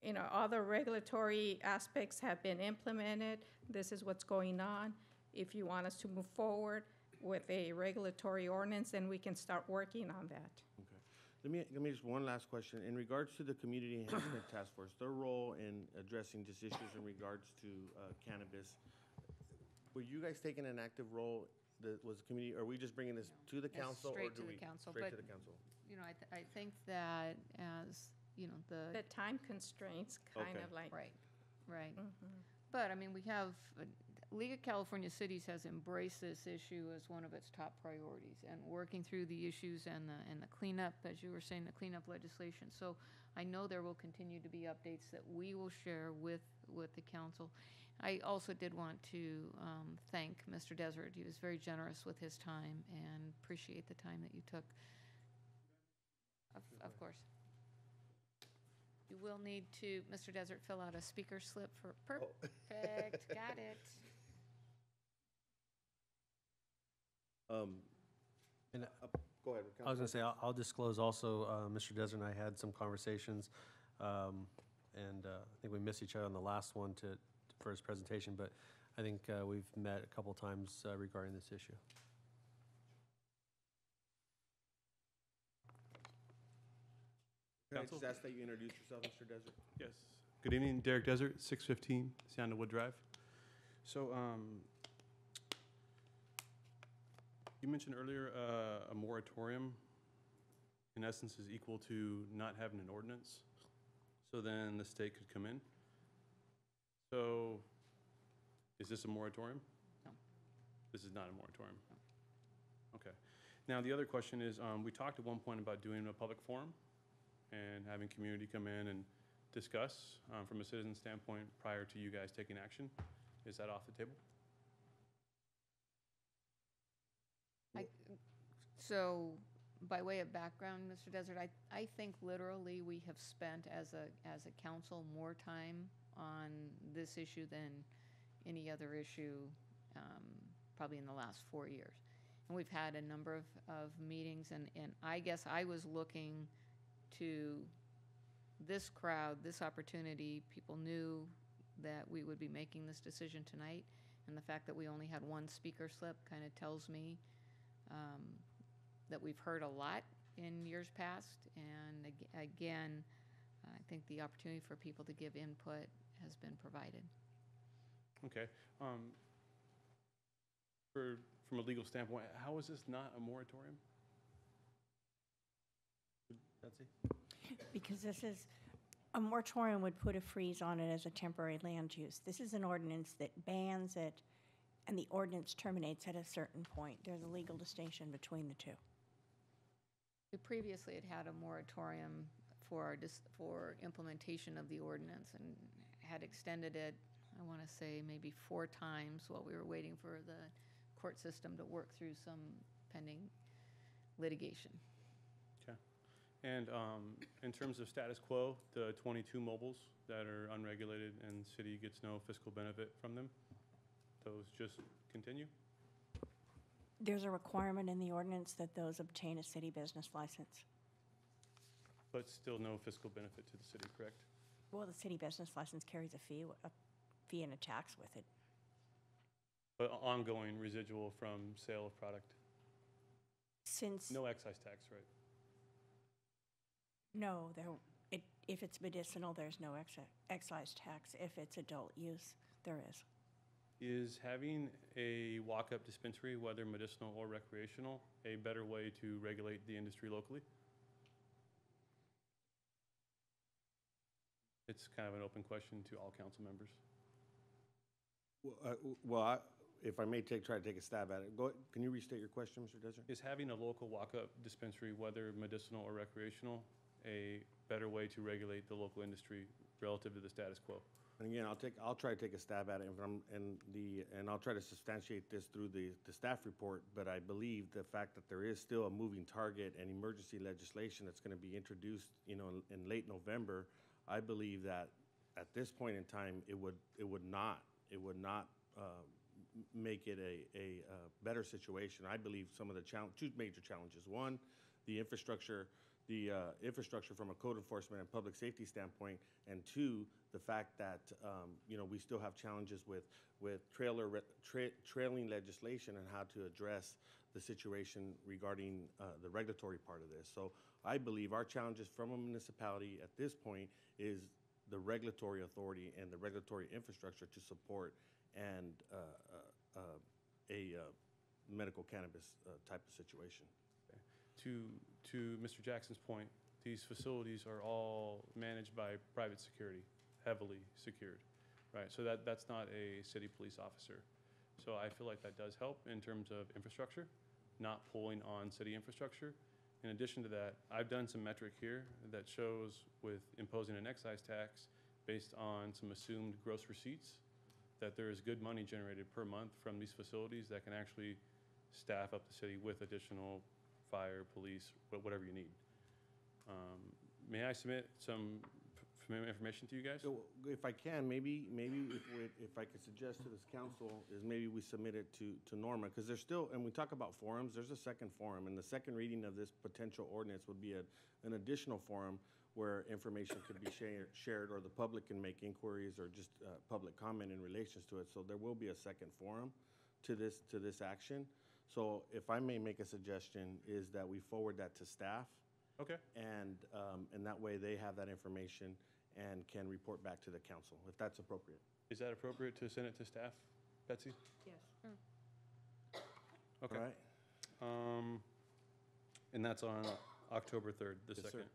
you know, all the regulatory aspects have been implemented. This is what's going on. If you want us to move forward with a regulatory ordinance, then we can start working on that. Okay. Let me just one last question. In regards to the Community Enhancement Task Force, their role in addressing just issues in regards to cannabis, were you guys taking an active role? Was the community, are we just bringing this to the It's council? straight or do to the we council, Straight but- to the council. You know, I think that as, you know, The time constraints kind Okay. of like. right, right. Mhm. But, I mean, we have, League of California Cities has embraced this issue as one of its top priorities, and working through the issues and the cleanup, as you were saying, the cleanup legislation. So I know there will continue to be updates that we will share with the council. I also did want to thank Mr. Desert. He was very generous with his time, and appreciate the time that you took. Of course. You will need to, Mr. Desert, fill out a speaker slip for, perfect, got it. And Go ahead. I was going to say, I'll disclose also, Mr. Desert and I had some conversations, and I think we missed each other on the last one for his presentation, but I think we've met a couple times regarding this issue. Can I Council? just ask that you introduce yourself, Mr. Desert? Yes. Good evening, Derek Desert, 615 Sandalwood Drive. So, you mentioned earlier a moratorium, in essence, is equal to not having an ordinance. So then the state could come in. So, is this a moratorium? No. This is not a moratorium? Okay. Now, the other question is, we talked at one point about doing a public forum and having community come in and discuss from a citizen standpoint prior to you guys taking action. Is that off the table? So, by way of background, Mr. Desert, I think literally we have spent as a council more time on this issue than any other issue, probably in the last 4 years. And we've had a number of meetings, and I guess I was looking to this crowd, this opportunity. People knew that we would be making this decision tonight, and the fact that we only had one speaker slip kind of tells me that we've heard a lot in years past, and again, I think the opportunity for people to give input has been provided. Okay. From a legal standpoint, how is this not a moratorium? Betsy? Because this is, a moratorium would put a freeze on it as a temporary land use. This is an ordinance that bans it, and the ordinance terminates at a certain point. There's a legal distinction between the two. We previously had a moratorium for implementation of the ordinance, and had extended it, I want to say, maybe 4 times while we were waiting for the court system to work through some pending litigation. Okay. And in terms of status quo, the 22 mobiles that are unregulated and city gets no fiscal benefit from them, those just continue? There's a requirement in the ordinance that those obtain a city business license. But still no fiscal benefit to the city, correct? Well, the city business license carries a fee and a tax with it. But ongoing residual from sale of product? Since No excise tax, right? no, if it's medicinal, there's no excise tax. If it's adult use, there is. Is having a walk-up dispensary, whether medicinal or recreational, a better way to regulate the industry locally? It's kind of an open question to all council members. If I may try to take a stab at it. Can you restate your question, Mr. Desert? Is having a local walk-up dispensary, whether medicinal or recreational, a better way to regulate the local industry relative to the status quo? And again, I'll try to take a stab at it, and I'll try to substantiate this through the staff report. But I believe the fact that there is still a moving target and emergency legislation that's going to be introduced, in late November, I believe that at this point in time, it would not make it a better situation. I believe some of the two major challenges. One, the infrastructure from a code enforcement and public safety standpoint, and two, the fact that we still have challenges with trailing legislation and how to address the situation regarding the regulatory part of this. So I believe our challenges from a municipality at this point is the regulatory authority and the regulatory infrastructure to support and a medical cannabis type of situation. To Mr. Jackson's point, these facilities are all managed by private security, heavily secured, right? So that's not a city police officer. So I feel like that does help in terms of infrastructure, not pulling on city infrastructure. In addition to that, I've done some metric here that shows with imposing an excise tax based on some assumed gross receipts, that there is good money generated per month from these facilities that can actually staff up the city with additional fire, police, whatever you need. May I submit some information to you guys? So if I can, maybe if I could suggest to this council is maybe we submit it to Norma, because there's still, and we talk about forums, there's a second forum, and the second reading of this potential ordinance would be an additional forum where information could be shared, or the public can make inquiries or just public comment in relations to it. So there will be a second forum to this action. So if I may make a suggestion, is that we forward that to staff. Okay. And that way they have that information and can report back to the council, if that's appropriate. Is that appropriate to send it to staff, Betsy? Yes. Okay. All right. And that's on October 3rd, the Yes, sir. 2nd.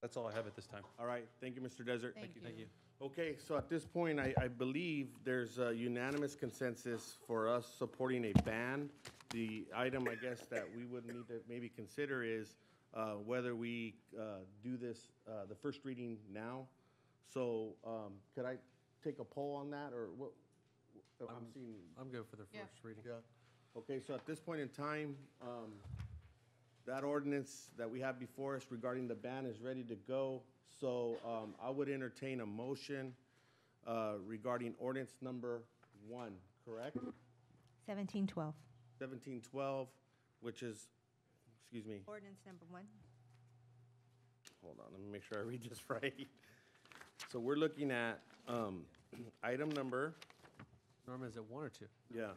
That's all I have at this time. All right, thank you, Mr. Desert. Thank you. Thank you. Okay, so at this point, I believe there's a unanimous consensus for us supporting a ban. The item, I guess, that we would need to maybe consider is whether we do this, the first reading now. So could I take a poll on that, or what? I'm seeing. I'm good for the Yeah. first reading. Yeah. Okay, so at this point in time, that ordinance that we have before us regarding the ban is ready to go. So I would entertain a motion regarding ordinance number 1, correct? 1712. 1712, which is, excuse me, Ordinance number 1. hold on, let me make sure I read this right. So we're looking at item number, Norma, is it 1 or 2? yeah,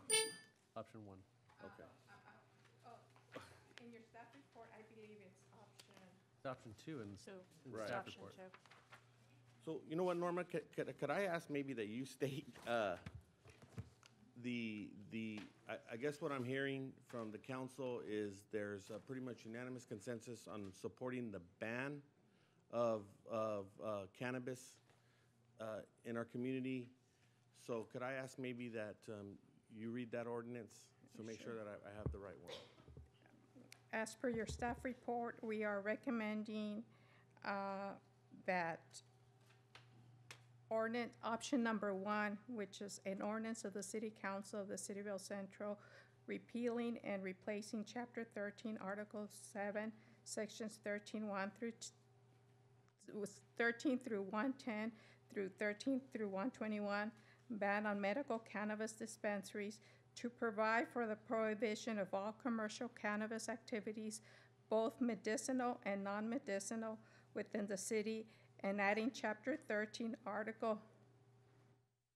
Option 1. okay. In your staff report, I believe it's option. It's option 2 in So, the Right. staff option report. 2. So, you know what, Norma, could I ask maybe that you state I guess what I'm hearing from the council is there's a pretty much unanimous consensus on supporting the ban of cannabis in our community. So could I ask maybe that you read that ordinance, so make sure that I have the right one? As per your staff report, we are recommending that ordinance, option number 1, which is an ordinance of the City Council of the City of El Centro, repealing and replacing Chapter 13, Article 7, Sections 13 through 110 through 13 through 121, ban on medical cannabis dispensaries, to provide for the prohibition of all commercial cannabis activities, both medicinal and non-medicinal, within the city, and adding Chapter 13, Article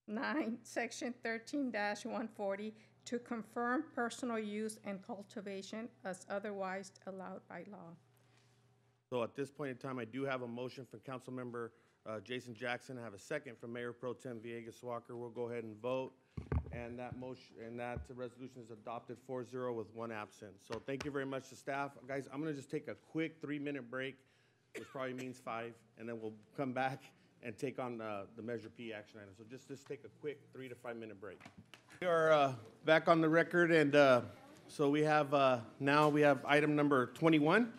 9, Section 13-140, to confirm personal use and cultivation as otherwise allowed by law. So at this point in time, I do have a motion from Councilmember Jason Jackson. I have a second from Mayor Pro Tem Villegas Walker. We'll go ahead and vote. And that motion, and that resolution is adopted 4-0 with 1 absent. So thank you very much to staff. Guys, I'm gonna just take a quick 3-minute break, which probably means 5, and then we'll come back and take on the Measure P action item. So just take a quick 3 to 5 minute break. We are back on the record, and so we have now we have item number 21,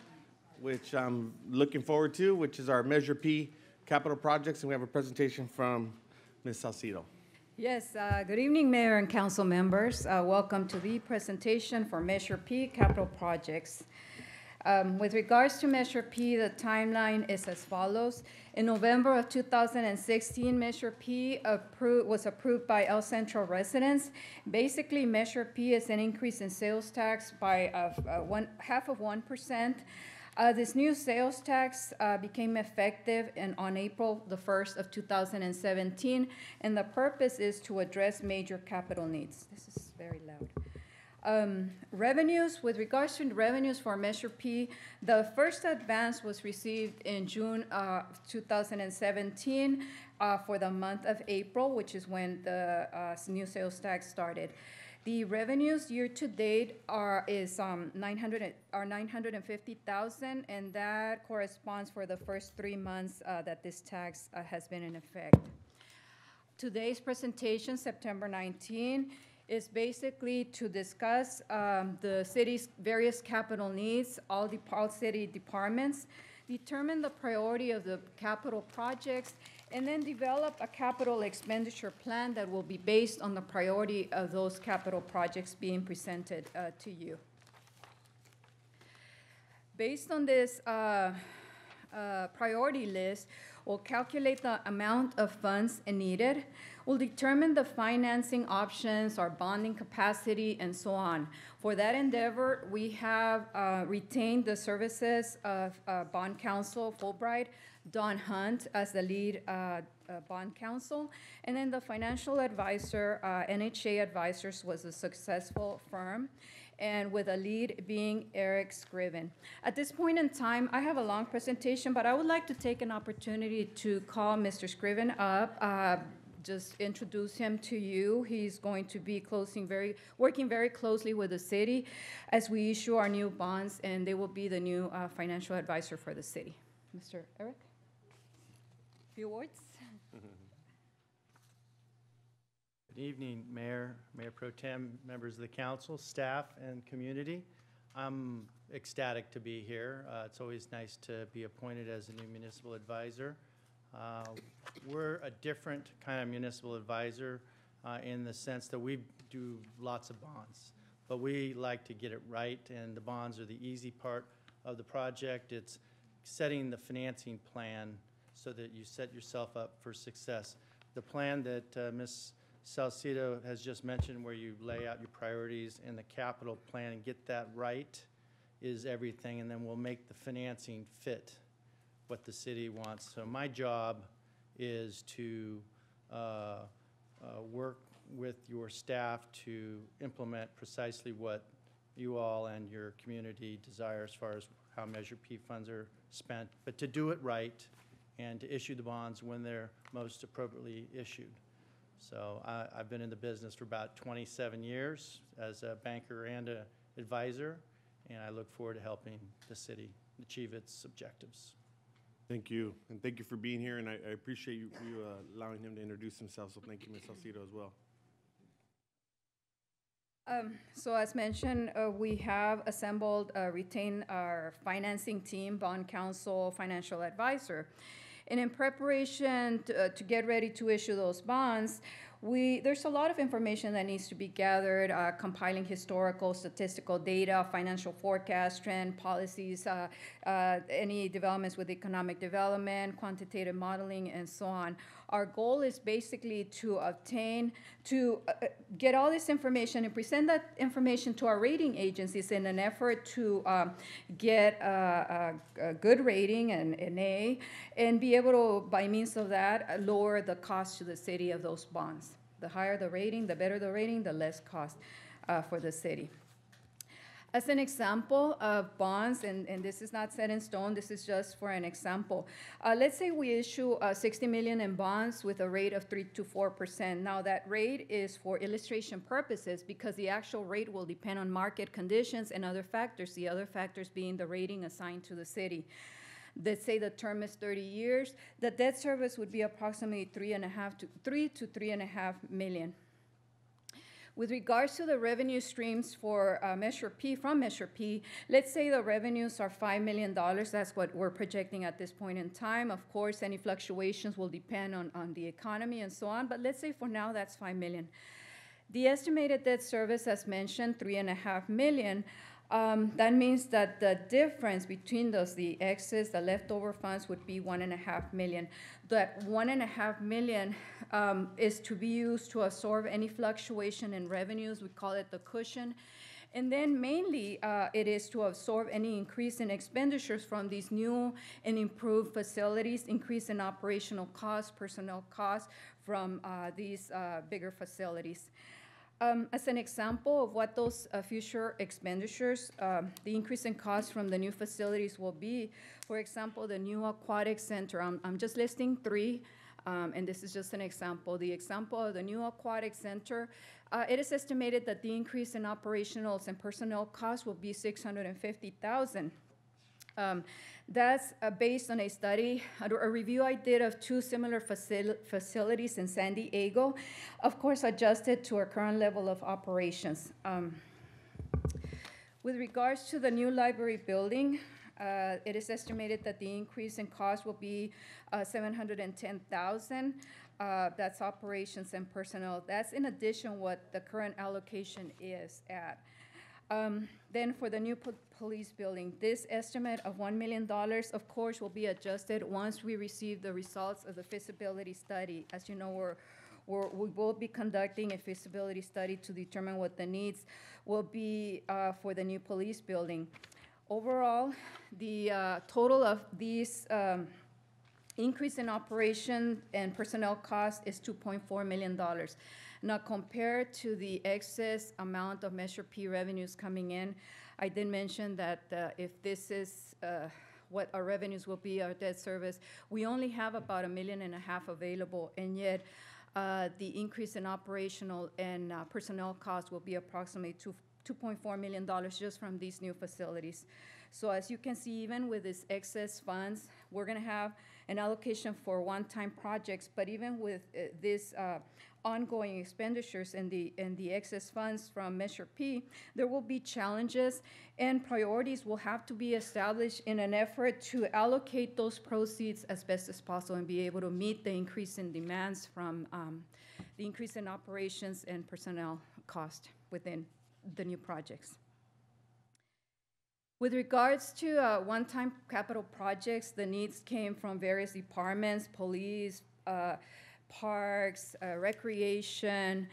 which I'm looking forward to, which is our Measure P capital projects, and we have a presentation from Ms. Salcido. Yes, good evening, Mayor and Council members. Welcome to the presentation for Measure P capital projects. With regards to Measure P, the timeline is as follows. In November of 2016, Measure P was approved by El Centro residents. Basically, Measure P is an increase in sales tax by half of 1%. This new sales tax became effective on April the 1st of 2017, and the purpose is to address major capital needs. This is very loud. Revenues, with regards to revenues for Measure P, the first advance was received in June 2017 for the month of April, which is when the new sales tax started. The revenues year to date are 950,000, and that corresponds for the first 3 months that this tax has been in effect. Today's presentation, September 19, is basically to discuss the city's various capital needs, all city departments, determine the priority of the capital projects, and then develop a capital expenditure plan that will be based on the priority of those capital projects being presented to you. Based on this priority list, we'll calculate the amount of funds needed. We'll determine the financing options, our bonding capacity, and so on. For that endeavor, we have retained the services of bond counsel Fulbright, Don Hunt as the lead bond counsel, and then the financial advisor, NHA Advisors, was a successful firm, and with a lead being Eric Scriven. At this point in time, I have a long presentation, but I would like to take an opportunity to call Mr. Scriven up, just introduce him to you. He's going to be working very closely with the city as we issue our new bonds, and they will be the new financial advisor for the city. Mr. Eric, a few words. Good evening, Mayor, Mayor Pro Tem, members of the council, staff, and community. I'm ecstatic to be here. It's always nice to be appointed as a new municipal advisor. We're a different kind of municipal advisor in the sense that we do lots of bonds, but we like to get it right, and the bonds are the easy part of the project. It's setting the financing plan so that you set yourself up for success. The plan that Ms. Salcido has just mentioned, where you lay out your priorities and the capital plan and get that right, is everything, and then we'll make the financing fit what the city wants. So my job is to work with your staff to implement precisely what you all and your community desire as far as how Measure P funds are spent, but to do it right and to issue the bonds when they're most appropriately issued. So I've been in the business for about 27 years as a banker and an advisor, and I look forward to helping the city achieve its objectives. Thank you, and thank you for being here, and I appreciate you allowing him to introduce himself, so thank you, Ms. Salcido, as well. So as mentioned, we have assembled, retained our financing team, bond counsel, financial advisor. And in preparation to get ready to issue those bonds, there's a lot of information that needs to be gathered, compiling historical, statistical data, financial forecast, trend, policies, any developments with economic development, quantitative modeling, and so on. Our goal is basically to get all this information and present that information to our rating agencies in an effort to get a good rating, an A, and be able to, by means of that, lower the cost to the city of those bonds. The higher the rating, the better the rating, the less cost for the city. As an example of bonds, and this is not set in stone, this is just for an example. Let's say we issue 60 million in bonds with a rate of 3 to 4%. Now that rate is for illustration purposes because the actual rate will depend on market conditions and other factors, the other factors being the rating assigned to the city. Let's say the term is 30 years, the debt service would be approximately 3 to 3.5 million. With regards to the revenue streams for Measure P, from Measure P, let's say the revenues are $5 million. That's what we're projecting at this point in time. Of course, any fluctuations will depend on the economy and so on, but let's say for now that's $5 million. The estimated debt service, as mentioned, $3.5 million. That means that the difference between those, the excess, the leftover funds would be 1.5 million. That 1.5 million is to be used to absorb any fluctuation in revenues. We call it the cushion. And then mainly it is to absorb any increase in expenditures from these new and improved facilities, increase in operational costs, personnel costs from these bigger facilities. As an example of what those future expenditures, the increase in costs from the new facilities will be, for example, the new Aquatic Center. I'm just listing 3, and this is just an example. The example of the new Aquatic Center, it is estimated that the increase in operationals and personnel costs will be $650,000. That's based on a study, a review I did of 2 similar facilities in San Diego, of course adjusted to our current level of operations. With regards to the new library building, it is estimated that the increase in cost will be $710,000. That's operations and personnel. That's in addition what the current allocation is at. Then for the new police building, this estimate of $1 million, of course, will be adjusted once we receive the results of the feasibility study. As you know, we will be conducting a feasibility study to determine what the needs will be for the new police building. Overall, the total of these increase in operation and personnel cost is $2.4 million. Now, compared to the excess amount of Measure P revenues coming in, I did mention that if this is what our revenues will be, our debt service, we only have about $1.5 million available, and yet the increase in operational and personnel costs will be approximately $2.4 million just from these new facilities. So as you can see, even with this excess funds, we're going to have an allocation for one-time projects, but even with this ongoing expenditures and the excess funds from Measure P, there will be challenges and priorities will have to be established in an effort to allocate those proceeds as best as possible and be able to meet the increase in demands from the increase in operations and personnel cost within the new projects. With regards to one-time capital projects, the needs came from various departments, police, parks, recreation,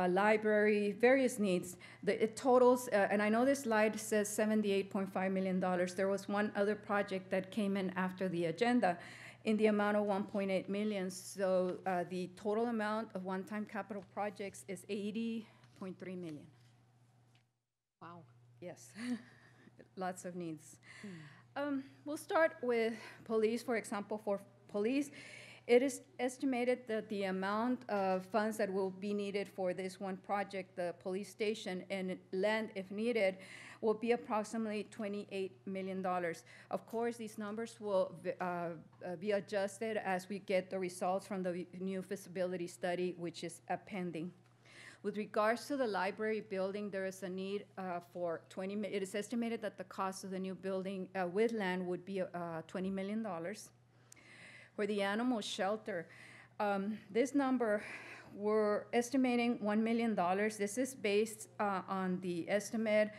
library, various needs. It totals, and I know this slide says $78.5 million. There was one other project that came in after the agenda in the amount of $1.8 million. So the total amount of one-time capital projects is $80.3 million. Wow. Yes. Lots of needs. We'll start with police. For example, for police, it is estimated that the amount of funds that will be needed for this one project, the police station, and land, if needed, will be approximately $28 million. Of course, these numbers will be adjusted as we get the results from the new feasibility study, which is pending. With regards to the library building, there is a need for it is estimated that the cost of the new building with land would be $20 million. For the animal shelter, this number, we're estimating $1 million. This is based on the estimate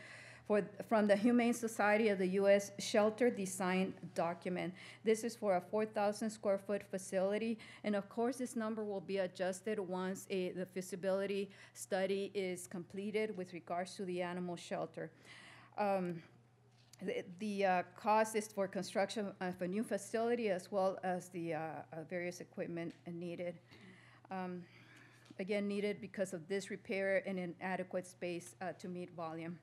from the Humane Society of the U.S. Shelter Design Document. This is for a 4,000 square foot facility, and of course this number will be adjusted once the feasibility study is completed with regards to the animal shelter. The cost is for construction of a new facility as well as the various equipment needed. Again, needed because of this repair and inadequate space to meet volume.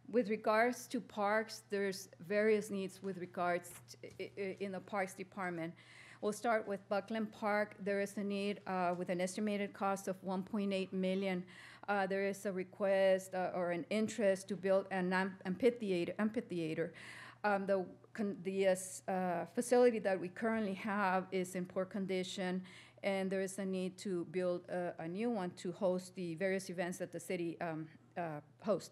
With regards to parks, there's various needs with regards to, in the Parks Department. We'll start with Buckland Park. There is a need with an estimated cost of $1.8 million. There is a request or an interest to build an amphitheater. The facility that we currently have is in poor condition, and there is a need to build a new one to host the various events that the city hosts.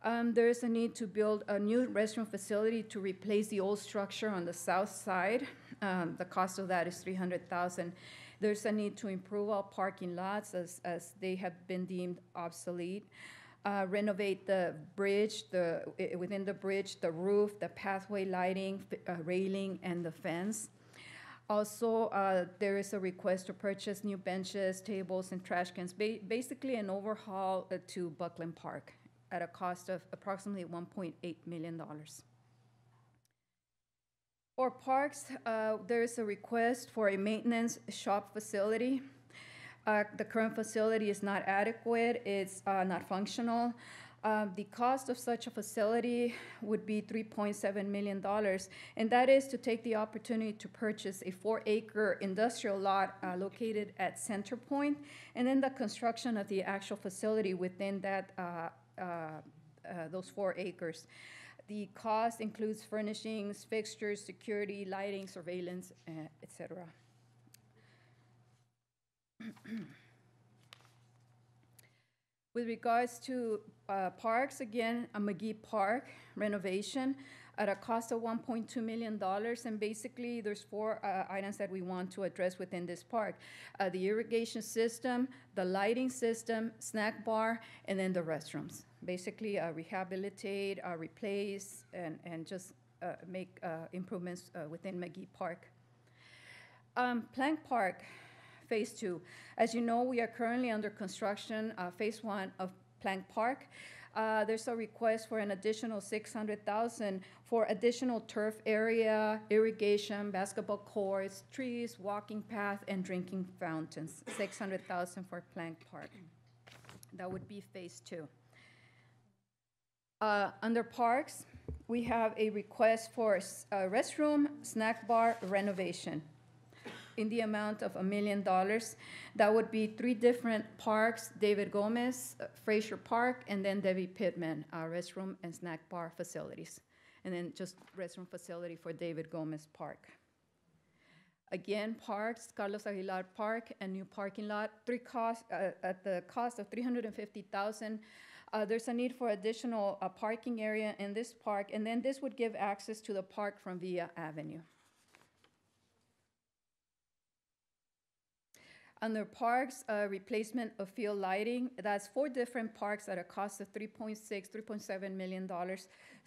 There is a need to build a new restroom facility to replace the old structure on the south side. The cost of that is $300,000. There's a need to improve our parking lots as they have been deemed obsolete. renovate the bridge, within the bridge, the roof, the pathway lighting, railing, and the fence. Also, there is a request to purchase new benches, tables, and trash cans, basically an overhaul to Buckland Park at a cost of approximately $1.8 million. For parks, there is a request for a maintenance shop facility. The current facility is not adequate, it's not functional. The cost of such a facility would be $3.7 million, and that is to take the opportunity to purchase a 4-acre industrial lot located at Center Point, and then the construction of the actual facility within that those 4 acres. The cost includes furnishings, fixtures, security, lighting, surveillance, etc. With regards to parks, again, a McGee Park renovation at a cost of $1.2 million, and basically there's 4 items that we want to address within this park. The irrigation system, the lighting system, snack bar, and then the restrooms. Basically rehabilitate, replace, and just make improvements within McGee Park. Planck Park, Phase 2. As you know, we are currently under construction, Phase 1 of Planck Park. There's a request for an additional $600,000 for additional turf area, irrigation, basketball courts, trees, walking path, and drinking fountains. $600,000 for Planck Park. That would be Phase 2. Under parks, we have a request for a restroom, snack bar renovation in the amount of $1 million. That would be 3 different parks: David Gomez, Frazier Park, and then Debbie Pittman, restroom and snack bar facilities. And then just restroom facility for David Gomez Park. Again, parks, Carlos Aguilar Park, a new parking lot, at the cost of $350,000. There's a need for additional parking area in this park, and then this would give access to the park from Villa Avenue. Under parks, replacement of field lighting, that's 4 different parks at a cost of $3.7 million.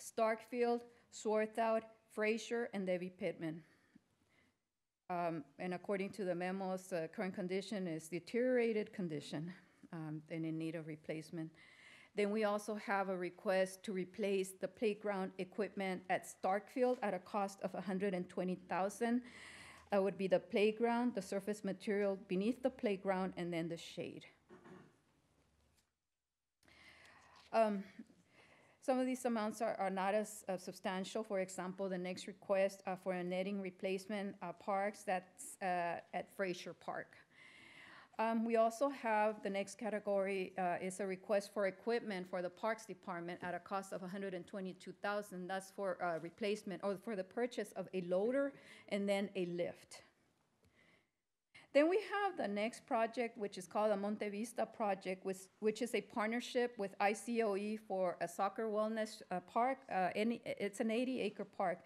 Starkfield, Swarthout, Frazier, and Debbie Pittman. And according to the memos, the current condition is deteriorated condition and in need of replacement. Then we also have a request to replace the playground equipment at Starkfield at a cost of $120,000. That would be the playground, the surface material beneath the playground, and then the shade. Some of these amounts are not as substantial. For example, the next request for a netting replacement parks, that's at Frazier Park. We also have the next category is a request for equipment for the Parks Department at a cost of $122,000. That's for replacement or for the purchase of a loader and then a lift. Then we have the next project, which is called the Monte Vista Project, which is a partnership with ICOE for a soccer wellness park. It's an 80-acre park.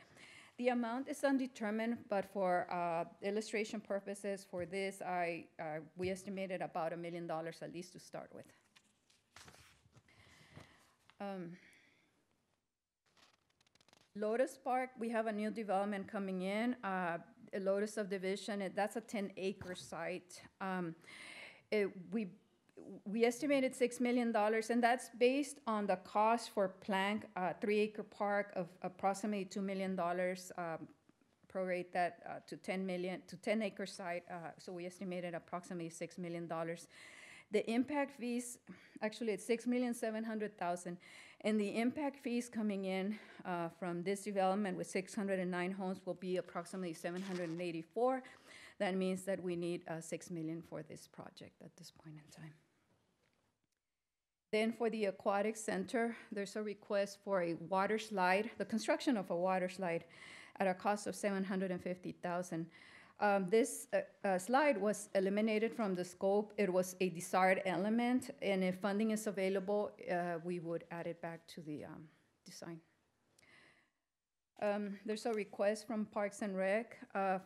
The amount is undetermined, but for illustration purposes for this, we estimated about $1 million at least to start with. Lotus Park, we have a new development coming in. Lotus subdivision, that's a 10-acre site. We estimated $6 million, and that's based on the cost for Planck, 3-acre park of approximately $2 million, prorate that to 10-acre site, so we estimated approximately $6 million. The impact fees, actually it's $6,700,000, and the impact fees coming in from this development with 609 homes will be approximately $784. That means that we need $6 million for this project at this point in time. Then for the Aquatic Center, there's a request for a water slide, the construction of a water slide at a cost of $750,000. This slide was eliminated from the scope. It was a desired element, and if funding is available, we would add it back to the design. There's a request from Parks and Rec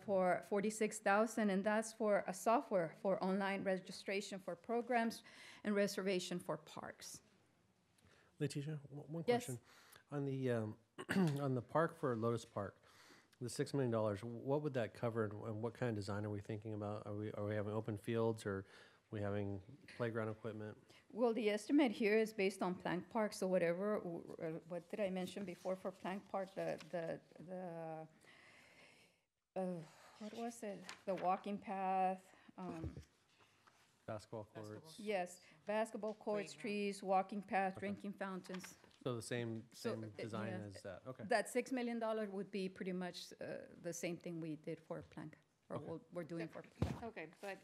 for $46,000, and that's for a software for online registration for programs and reservation for parks. Letitia, one Yes. question. On the, on the park for Lotus Park, the $6 million, what would that cover and what kind of design are we thinking about? Are we having open fields or we having playground equipment? Well, the estimate here is based on Planck Park, so whatever, what did I mention before for Planck Park? What was it? The walking path, Basketball courts? yes, basketball courts, trees, walking path, drinking fountains. So the same So, design yeah, as that, okay. That $6 million would be pretty much the same thing we did for Planck, or Okay. we're doing for Planck. Okay, but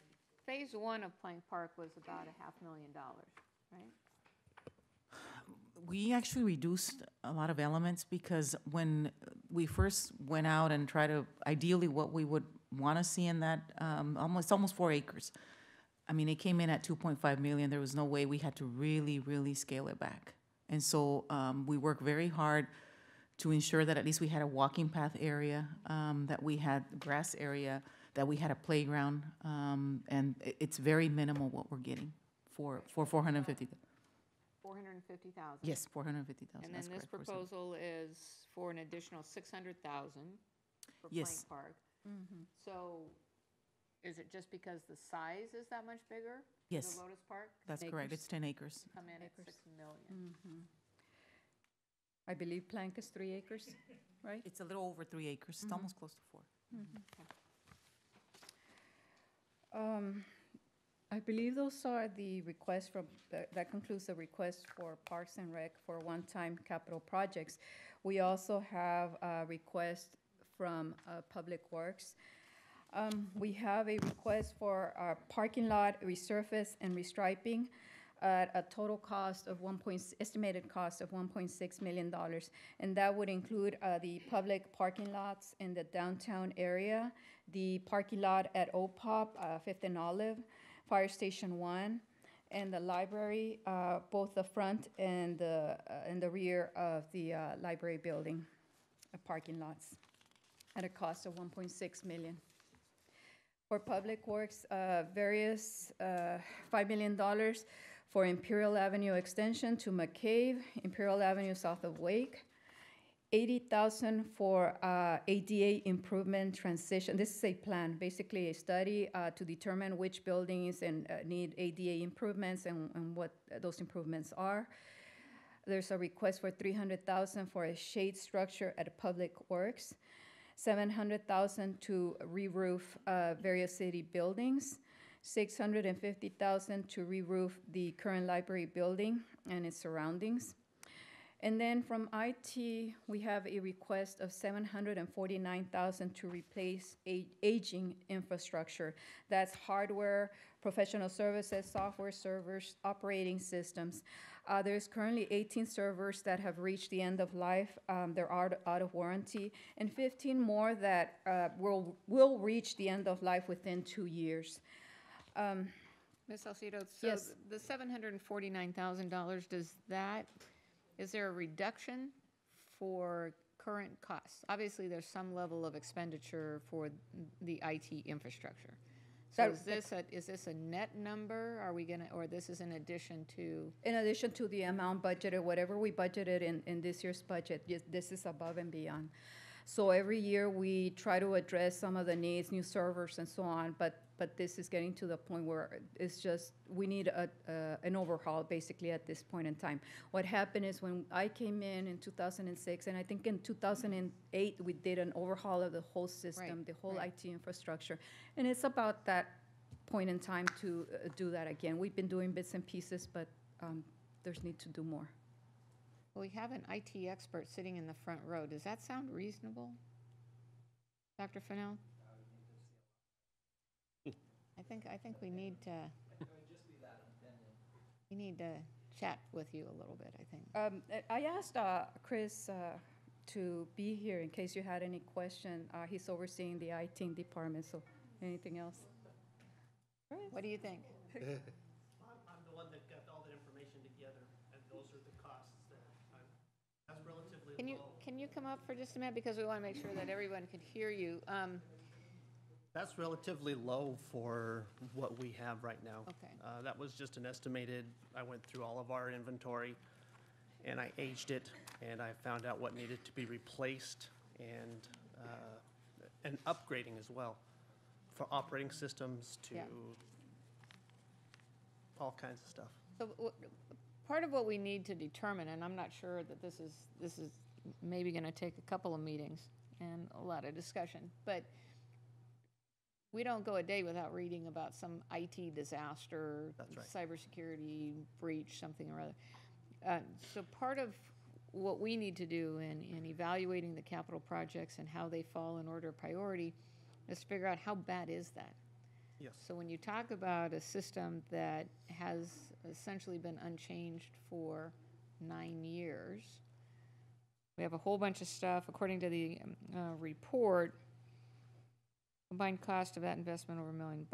phase one of Planck Park was about $500,000, right? We actually reduced a lot of elements because when we first went out and tried to, ideally what we would want to see in that, almost 4 acres. I mean, it came in at 2.5 million. There was no way. We had to really, really scale it back. And so we worked very hard to ensure that at least we had a walking path area, that we had grass area, that we had a playground, and it's very minimal what we're getting for 450. 450,000. Yes, 450,000. And then that's this correct, 470. proposal is for an additional 600,000 for Yes. Planck Park. Mm-hmm. So is it just because the size is that much bigger? for Yes. The Lotus Park? That's correct. It's 10 acres. Come in at 6 million. Mhm. I believe Planck is 3 acres, right? It's a little over 3 acres. It's Mhm. almost close to 4. I believe those are the requests from, that concludes the request for Parks and Rec for one-time capital projects. We also have a request from Public Works. We have a request for our parking lot resurface and restriping at a total cost of estimated cost of $1.6 million. And that would include the public parking lots in the downtown area, the parking lot at OPOP, Fifth and Olive, Fire Station 1, and the library, both the front and the rear of the library building, parking lots, at a cost of $1.6 million. For Public Works, various $5 million for Imperial Avenue extension to McCabe, Imperial Avenue south of Wake, $80,000 for ADA improvement transition. This is a plan, basically a study to determine which buildings need ADA improvements and what those improvements are. There's a request for $300,000 for a shade structure at Public Works, $700,000 to re-roof various city buildings, $650,000 to re-roof the current library building and its surroundings. And then from IT, we have a request of $749,000 to replace aging infrastructure. That's hardware, professional services, software servers, operating systems. There's currently 18 servers that have reached the end of life. They're out of warranty, and 15 more that will reach the end of life within 2 years. Ms. Salcido, so Yes. the $749,000, is there a reduction for current costs? Obviously, there's some level of expenditure for the IT infrastructure. So is this a net number? Are we gonna, or this is in addition to? In addition to the amount budgeted, whatever we budgeted in this year's budget, yes, this is above and beyond. So every year we try to address some of the needs, new servers and so on, but this is getting to the point where it's just, we need an overhaul basically at this point in time. What happened is when I came in 2006, and I think in 2008, we did an overhaul of the whole system, the whole IT infrastructure. And it's about that point in time to do that again. We've been doing bits and pieces, but there's need to do more. Well, we have an IT expert sitting in the front row. Does that sound reasonable? Dr. Fennell? I think we need to. We need to chat with you a little bit, I think. I asked Chris to be here in case you had any question. He's overseeing the IT department, so anything else? What do you think? I'm the one that got all that information together, and those are the costs that that's relatively low. Can you come up for just a minute, because we want to make sure that everyone can hear you. That's relatively low for what we have right now. Okay. That was just an estimated, I went through all of our inventory, and I aged it, and I found out what needed to be replaced and upgrading as well, for operating systems to Yeah. all kinds of stuff. So part of what we need to determine, and I'm not sure that this is maybe going to take a couple of meetings and a lot of discussion, but we don't go a day without reading about some IT disaster, That's right. cybersecurity breach, something or other. So part of what we need to do in evaluating the capital projects and how they fall in order of priority is figure out how bad is that. Yes. So when you talk about a system that has essentially been unchanged for 9 years, we have a whole bunch of stuff, according to the report, combined cost of that investment over $1 million.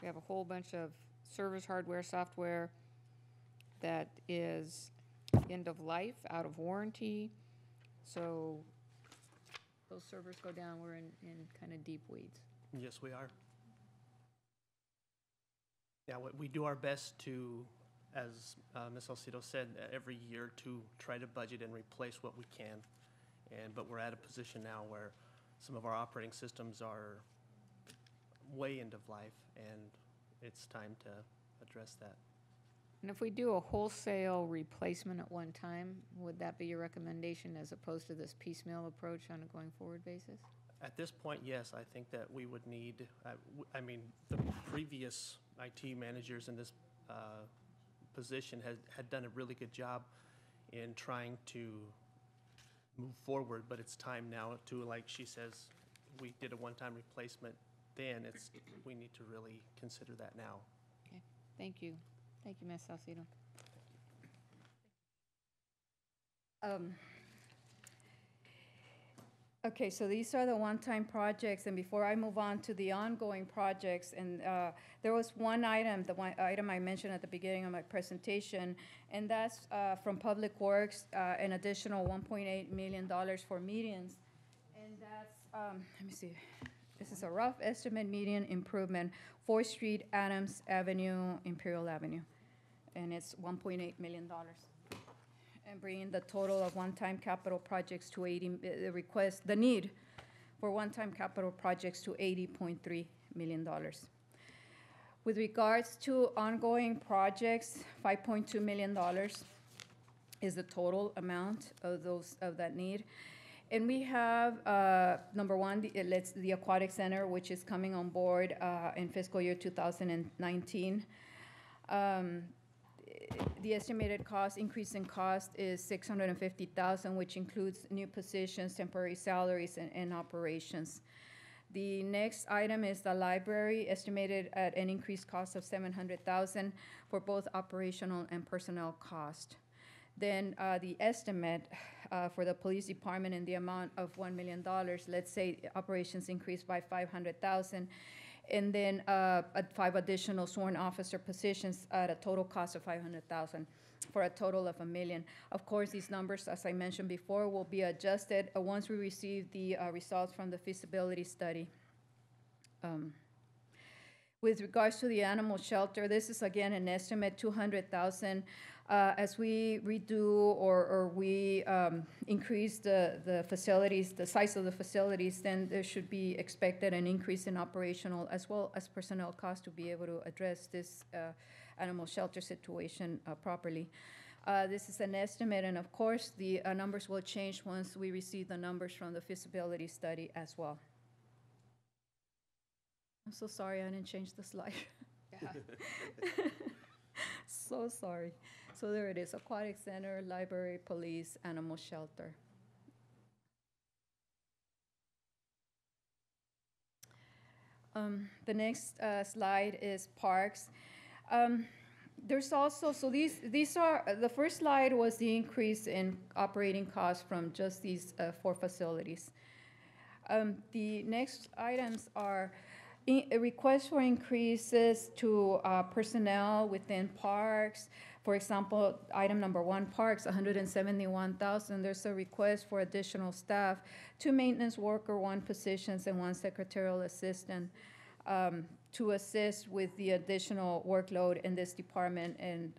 We have a whole bunch of servers, hardware, software that is end of life, out of warranty. So those servers go down, we're in kind of deep weeds. Yes, we are. Yeah, we do our best to, as Ms. Alcido said, every year to try to budget and replace what we can. But we're at a position now where some of our operating systems are way end of life, and it's time to address that. And if we do a wholesale replacement at one time, would that be your recommendation as opposed to this piecemeal approach on a going forward basis? At this point, yes, I think that we would need, I mean, the previous IT managers in this position had done a really good job in trying to move forward, but it's time now to, like she says, we did a one-time replacement then, we need to really consider that now. Okay, thank you. Thank you, Ms. Salcido. Okay, so these are the one-time projects, and before I move on to the ongoing projects, and there was one item, the one item I mentioned at the beginning of my presentation, and that's from Public Works, an additional $1.8 million for medians. And that's, let me see, this is a rough estimate median improvement, 4th Street, Adams Avenue, Imperial Avenue, and it's $1.8 million. And bringing the total of one-time capital projects to 80, the need for one-time capital projects to $80.3 million. With regards to ongoing projects, $5.2 million is the total amount of that need. And we have, number one, the Aquatic Center, which is coming on board in fiscal year 2019. The estimated increase in cost is $650,000, which includes new positions, temporary salaries, and operations. The next item is the library, estimated at an increased cost of $700,000 for both operational and personnel cost. Then the estimate for the police department in the amount of $1 million, let's say operations increased by $500,000, and then 5 additional sworn officer positions at a total cost of $500,000 for a total of $1 million. Of course, these numbers, as I mentioned before, will be adjusted once we receive the results from the feasibility study. With regards to the animal shelter, this is again an estimate, $200,000. As we redo or we increase the facilities, the size of the facilities, then there should be expected an increase in operational as well as personnel costs to be able to address this animal shelter situation properly. This is an estimate, and of course, the numbers will change once we receive the numbers from the feasibility study as well. I'm so sorry I didn't change the slide. Yeah. So sorry. So there it is, Aquatic Center, Library, Police, Animal Shelter. The next slide is parks. There's also, so these are, the first slide was the increase in operating costs from just these 4 facilities. The next items are a request for increases to personnel within parks. For example, item number 1, parks, $171,000. There's a request for additional staff, 2 maintenance worker, 1 positions, and 1 secretarial assistant to assist with the additional workload in this department. And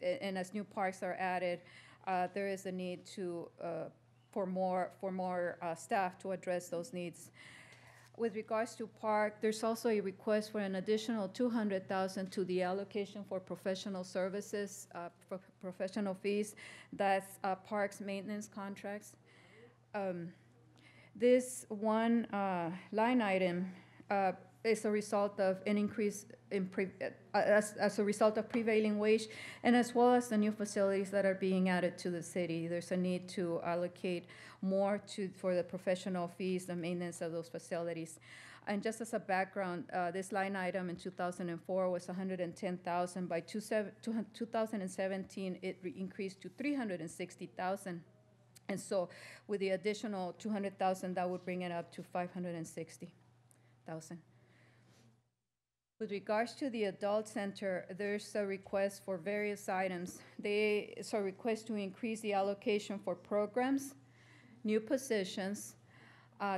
and as new parks are added, there is a need for more staff to address those needs. With regards to park, there's also a request for an additional $200,000 to the allocation for professional services, for professional fees. That's parks maintenance contracts. This one line item is a result of an increase in as a result of prevailing wage, and as well as the new facilities that are being added to the city. There's a need to allocate more for the professional fees, the maintenance of those facilities. And just as a background, this line item in 2004 was $110,000. By 2017, it increased to $360,000. And so with the additional $200,000, that would bring it up to $560,000. With regards to the adult center, there's a request for various items. It's a request to increase the allocation for programs, new positions,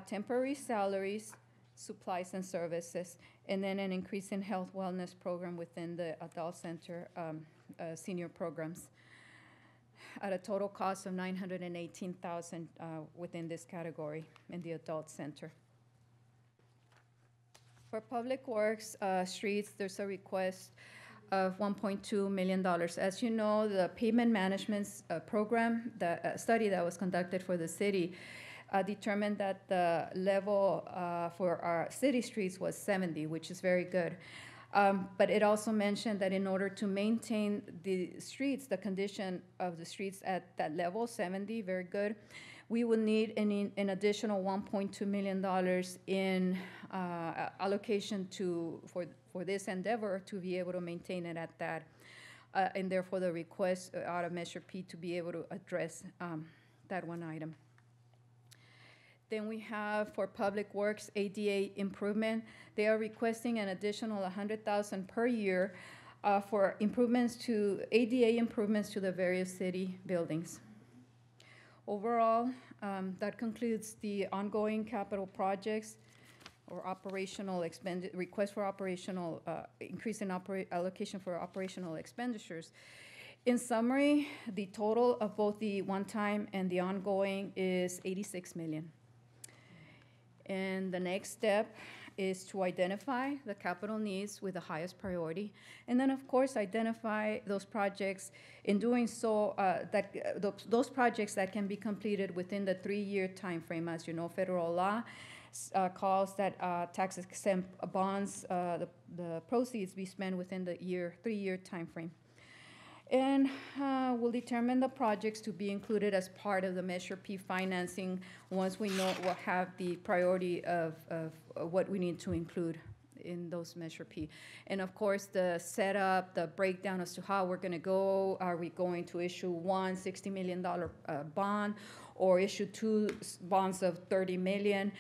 temporary salaries, supplies and services, and then an increase in health wellness program within the adult center senior programs at a total cost of $918,000 within this category in the adult center. For Public Works streets, there's a request of $1.2 million. As you know, the pavement management program, the study that was conducted for the city, determined that the level for our city streets was 70, which is very good. But it also mentioned that in order to maintain the streets, the condition of the streets at that level, 70, very good, we would need an additional $1.2 million in allocation for this endeavor to be able to maintain it at that. And therefore, the request out of Measure P to be able to address that one item. Then we have for Public Works ADA improvement. They are requesting an additional $100,000 per year for improvements to ADA improvements to the various city buildings. Overall, that concludes the ongoing capital projects or operational request for operational increase in allocation for operational expenditures. In summary, the total of both the one-time and the ongoing is $86 million. And the next step is to identify the capital needs with the highest priority, and then of course identify those projects. In doing so, those projects that can be completed within the 3-year time frame. As you know, federal law calls that tax-exempt bonds, the proceeds be spent within the 3-year time frame. And we'll determine the projects to be included as part of the Measure P financing once we know we'll have the priority of what we need to include in those Measure P. And of course, the setup, the breakdown as to how we're going to go. Are we going to issue one $60 million bond or issue 2 bonds of $30 million?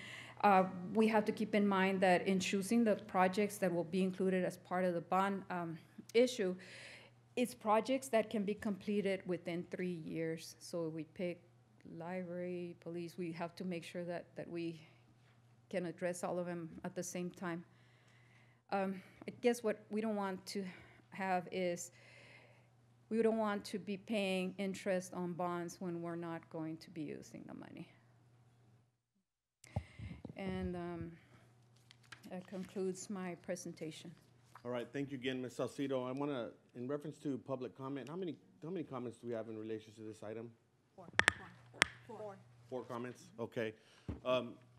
We have to keep in mind that in choosing the projects that will be included as part of the bond issue, it's projects that can be completed within 3 years. So we pick library, police, we have to make sure that we can address all of them at the same time. I guess what we don't want to have is, we don't want to be paying interest on bonds when we're not going to be using the money. And that concludes my presentation. All right, thank you again, Ms. Salcido. I want to, in reference to public comment, how many comments do we have in relation to this item? Four comments? Okay.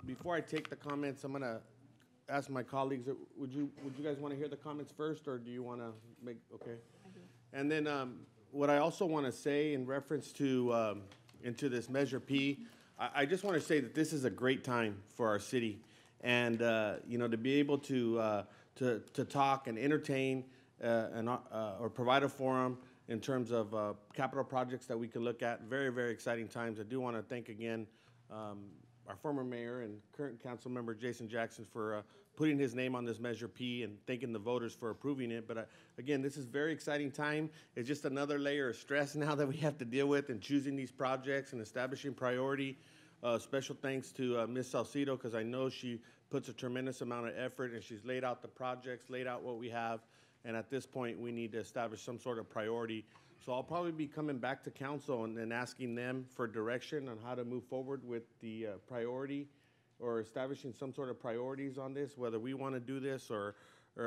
Before I take the comments, I'm going to ask my colleagues, would you guys want to hear the comments first, or do you want to make, okay? I do. And then what I also want to say in reference to into this Measure P, I just want to say that this is a great time for our city. And, you know, to be able to talk and entertain or provide a forum in terms of capital projects that we can look at. Very, very exciting times. I do want to thank again our former mayor and current council member Jason Jackson for putting his name on this Measure P and thanking the voters for approving it. But again, this is very exciting time. It's just another layer of stress now that we have to deal with in choosing these projects and establishing priority. Special thanks to Ms. Salcido, because I know she puts a tremendous amount of effort, and she's laid out the projects, laid out what we have, and at this point we need to establish some sort of priority So I'll probably be coming back to council and asking them for direction on how to move forward with the priority or establishing some sort of priorities on this, whether we want to do this or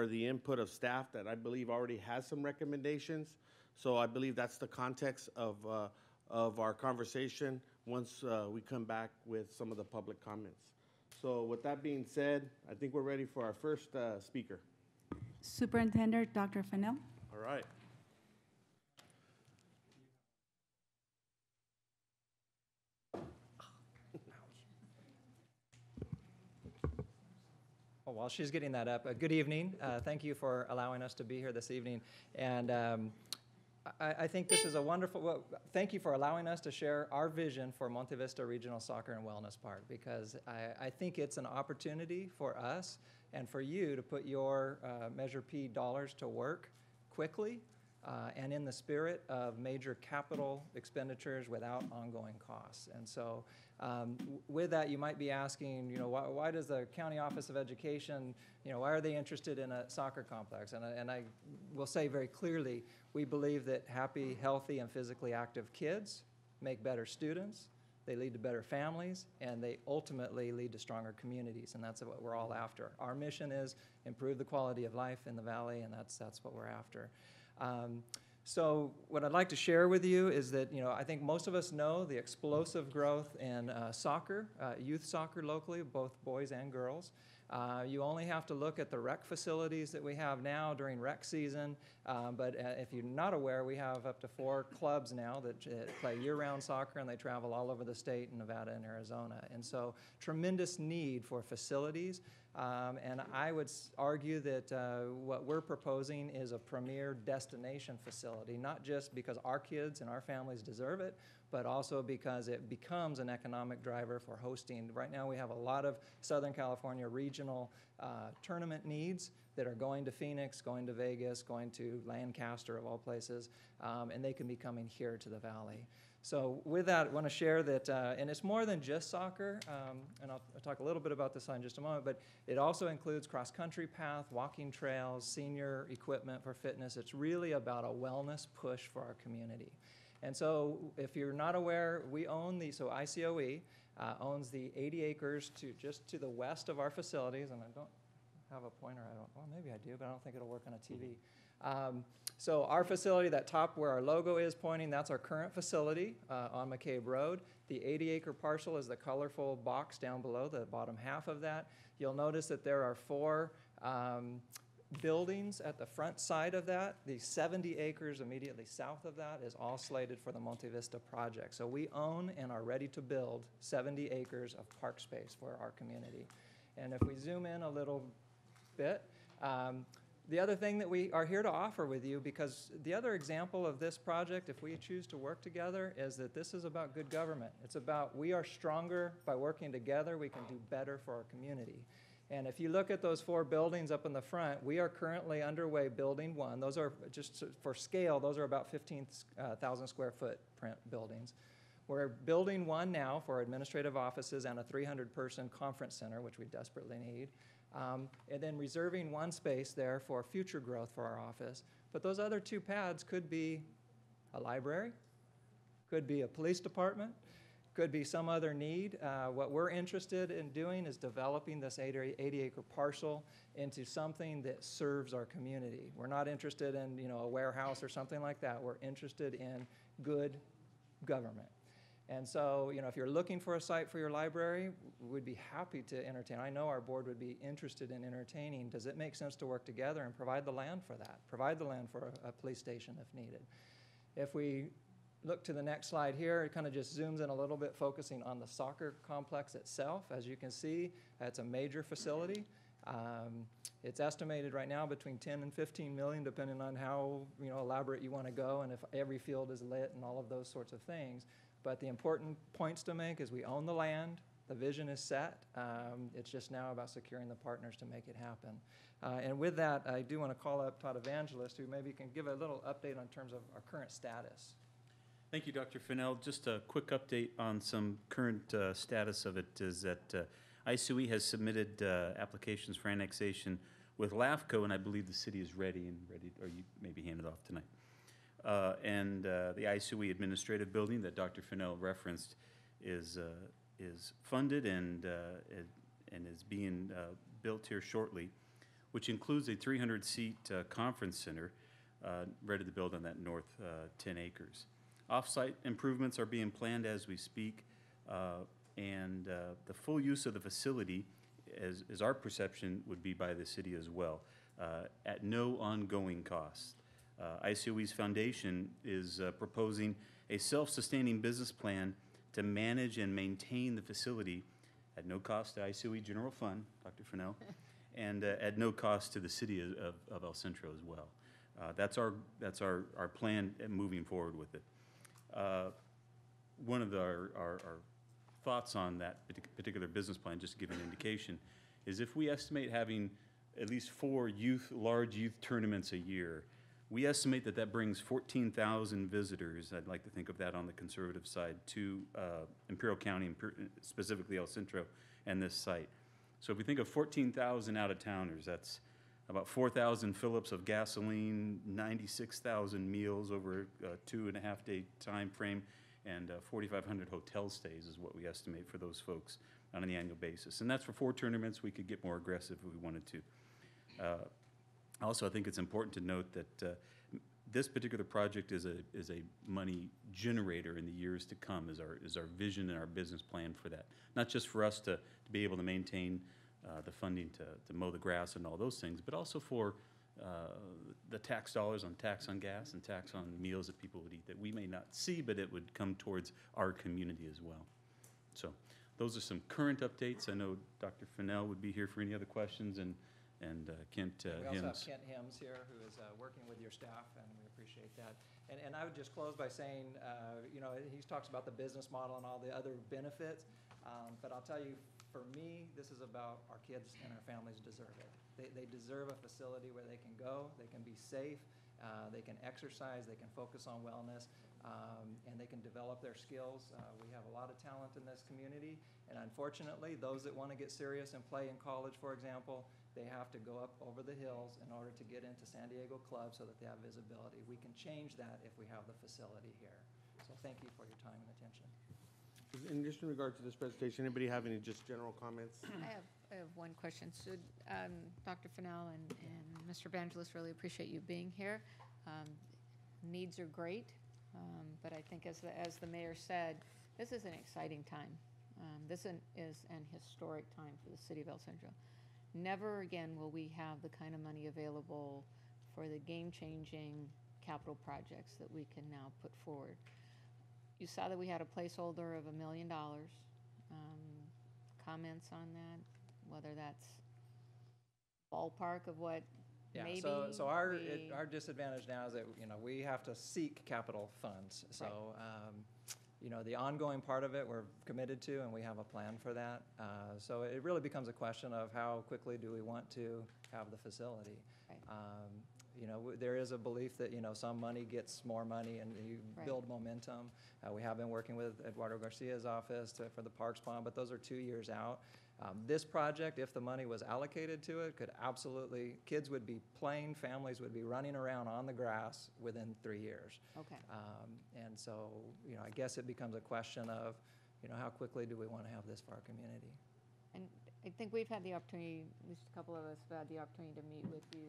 the input of staff that I believe already has some recommendations. So I believe that's the context of our conversation once we come back with some of the public comments. So with that being said, I think we're ready for our first speaker. Superintendent Dr. Fennell. All right. Well, while she's getting that up, good evening. Thank you for allowing us to be here this evening. And I think this is a wonderful, well, thank you for allowing us to share our vision for Monte Vista Regional Soccer and Wellness Park, because I think it's an opportunity for us and for you to put your Measure P dollars to work quickly and in the spirit of major capital expenditures without ongoing costs. And so with that, you might be asking, why does the County Office of Education, why are they interested in a soccer complex? And I will say very clearly, we believe that happy, healthy, and physically active kids make better students, they lead to better families, and they ultimately lead to stronger communities, and that's what we're all after. Our mission is improve the quality of life in the Valley, and that's what we're after. So what I'd like to share with you is that, I think most of us know the explosive growth in soccer, youth soccer locally, both boys and girls. You only have to look at the rec facilities that we have now during rec season, but if you're not aware, we have up to 4 clubs now that play year-round soccer, and they travel all over the state in Nevada and Arizona. And so tremendous need for facilities. And I would argue that what we're proposing is a premier destination facility, not just because our kids and our families deserve it, but also because it becomes an economic driver for hosting. Right now we have a lot of Southern California regional tournament needs that are going to Phoenix, going to Vegas, going to Lancaster of all places, and they can be coming here to the Valley. So with that, I want to share that, and it's more than just soccer, and I'll talk a little bit about this in just a moment, but it also includes cross-country path, walking trails, senior equipment for fitness. It's really about a wellness push for our community. And so if you're not aware, we own so ICOE owns the 80 acres just to the west of our facilities, and I don't have a pointer, well, maybe I do, but I don't think it'll work on a TV. So our facility, that top where our logo is pointing, that's our current facility on McCabe Road. The 80-acre parcel is the colorful box down below, the bottom half of that. You'll notice that there are 4 buildings at the front side of that. The 70 acres immediately south of that is all slated for the Monte Vista project. So we own and are ready to build 70 acres of park space for our community. And if we zoom in a little bit, the other thing that we are here to offer with you, because the other example of this project, if we choose to work together, is that this is about good government. It's about we are stronger by working together. We can do better for our community. And if you look at those 4 buildings up in the front, we are currently underway building 1. Those are, just for scale, those are about 15,000 square footprint buildings. We're building 1 now for administrative offices and a 300-person conference center, which we desperately need. And then reserving 1 space there for future growth for our office. But those other 2 pads could be a library, could be a police department, could be some other need. What we're interested in doing is developing this 80-acre parcel into something that serves our community. We're not interested in a warehouse or something like that. We're interested in good government. And so, if you're looking for a site for your library, we'd be happy to entertain. I know our board would be interested in entertaining. Does it make sense to work together and provide the land for that? Provide the land for a police station if needed. If we look to the next slide here, it kind of just zooms in a little bit, focusing on the soccer complex itself. As you can see, it's a major facility. It's estimated right now between 10 and 15 million, depending on how elaborate you want to go and if every field is lit and all of those sorts of things. But the important points to make is we own the land, the vision is set. It's just now about securing the partners to make it happen. And with that, I do want to call up Todd Evangelist, who maybe can give a little update on terms of our current status. Thank you, Dr. Fennell. Just a quick update on some current status of it is that ICOE has submitted applications for annexation with LAFCO, and I believe the city is ready, or you may be handed off tonight. And the ISUE administrative building that Dr. Fennell referenced is funded and is being built here shortly, which includes a 300-seat conference center ready to build on that north 10 acres. Off-site improvements are being planned as we speak, and the full use of the facility, as our perception, would be by the city as well, at no ongoing cost. ICOE's foundation is proposing a self-sustaining business plan to manage and maintain the facility at no cost to ICOE General Fund, Dr. Fennell, and at no cost to the city of El Centro as well. That's our plan moving forward with it. One of our thoughts on that particular business plan, just to give an indication, is if we estimate having at least 4 large youth tournaments a year, we estimate that brings 14,000 visitors, I'd like to think of that on the conservative side, to Imperial County, specifically El Centro, and this site. So if we think of 14,000 out-of-towners, that's about 4,000 Phillips of gasoline, 96,000 meals over a 2.5-day time frame, and 4,500 hotel stays is what we estimate for those folks on an annual basis. And that's for 4 tournaments. We could get more aggressive if we wanted to. Also, I think it's important to note that this particular project is a money generator in the years to come, is our vision and our business plan for that. Not just for us to be able to maintain the funding to mow the grass and all those things, but also for the tax dollars on tax on gas and tax on meals that people would eat that we may not see, but it would come towards our community as well. So those are some current updates. I know Dr. Fennell would be here for any other questions, and Kent We also have Hims. Kent Hims here, who is working with your staff, and we appreciate that. And I would just close by saying, you know, he talks about the business model and all the other benefits, but I'll tell you, for me, this is about our kids and our families deserve it. They deserve a facility where they can go, they can be safe, they can exercise, they can focus on wellness, and they can develop their skills. We have a lot of talent in this community, and unfortunately, those that want to get serious and play in college, for example, they have to go up over the hills in order to get into San Diego clubs so that they have visibility. We can change that if we have the facility here. So thank you for your time and attention. In just in regard to this presentation, anybody have any just general comments? I have one question. So, Dr. Fennell and Mr. Evangelist, really appreciate you being here. Needs are great, but I think as the mayor said, this is an exciting time. This is an historic time for the city of El Centro. Never again will we have the kind of money available for the game-changing capital projects that we can now put forward. You saw that we had a placeholder of $1 million. Comments on that, whether that's ballpark of what maybe? So our disadvantage now is that, you know, we have to seek capital funds. So, you know, the ongoing part of it we're committed to, and we have a plan for that. So it really becomes a question of how quickly do we want to have the facility. You know, there is a belief that, you know, some money gets more money and you build momentum. We have been working with Eduardo Garcia's office for the Parks Plan, but those are 2 years out. This project, if the money was allocated to it, could absolutely, kids would be playing, families would be running around on the grass within 3 years. Okay. And so, you know, I guess it becomes a question of, you know, how quickly do we want to have this for our community? And I think we've had the opportunity, at least a couple of us have had the opportunity to meet with you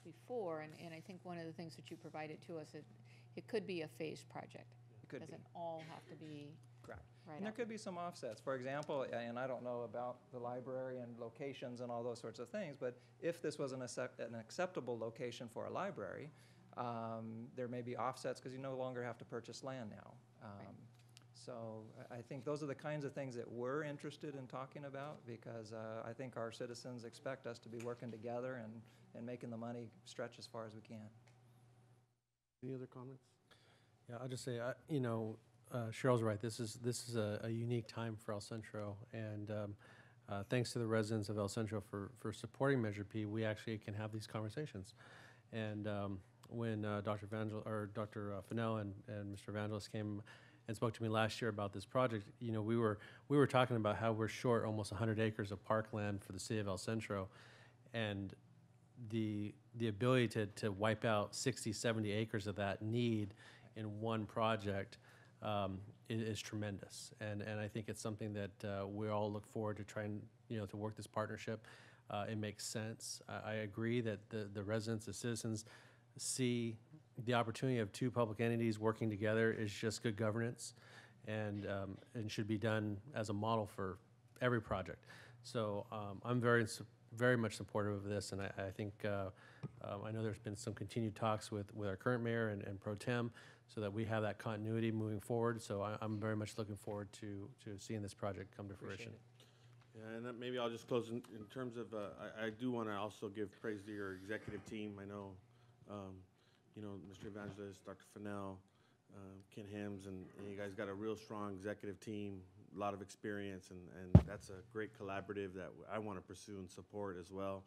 before, and I think one of the things that you provided to us, it could be a phased project. It could be. Doesn't all have to be correct. Right. And there could be some offsets. For example, and I don't know about the library and locations and all those sorts of things, but if this was an acceptable location for a library, there may be offsets because you no longer have to purchase land now. So I think those are the kinds of things that we're interested in talking about, because I think our citizens expect us to be working together and making the money stretch as far as we can. Any other comments? Yeah, I'll just say, you know, Cheryl's right. This is a unique time for El Centro, and thanks to the residents of El Centro for supporting Measure P, we actually can have these conversations. And when Dr. Fennell and Mr. Evangelist came and spoke to me last year about this project, you know, we were talking about how we're short almost 100 acres of parkland for the city of El Centro, and the ability to wipe out 60, 70 acres of that need in one project is tremendous. And I think it's something that we all look forward to trying, to work this partnership. It makes sense. I agree that the residents, the citizens see the opportunity of two public entities working together is just good governance and should be done as a model for every project. So I'm very much supportive of this, and I think I know there's been some continued talks with our current mayor and pro tem, so that we have that continuity moving forward. So I'm very much looking forward to seeing this project come to fruition. Yeah, and maybe I'll just close in terms of I do want to also give praise to your executive team. I know, Mr. Evangelist, Dr. Fennell, Ken Hems, and you guys got a real strong executive team, a lot of experience, and that's a great collaborative that I want to pursue and support as well.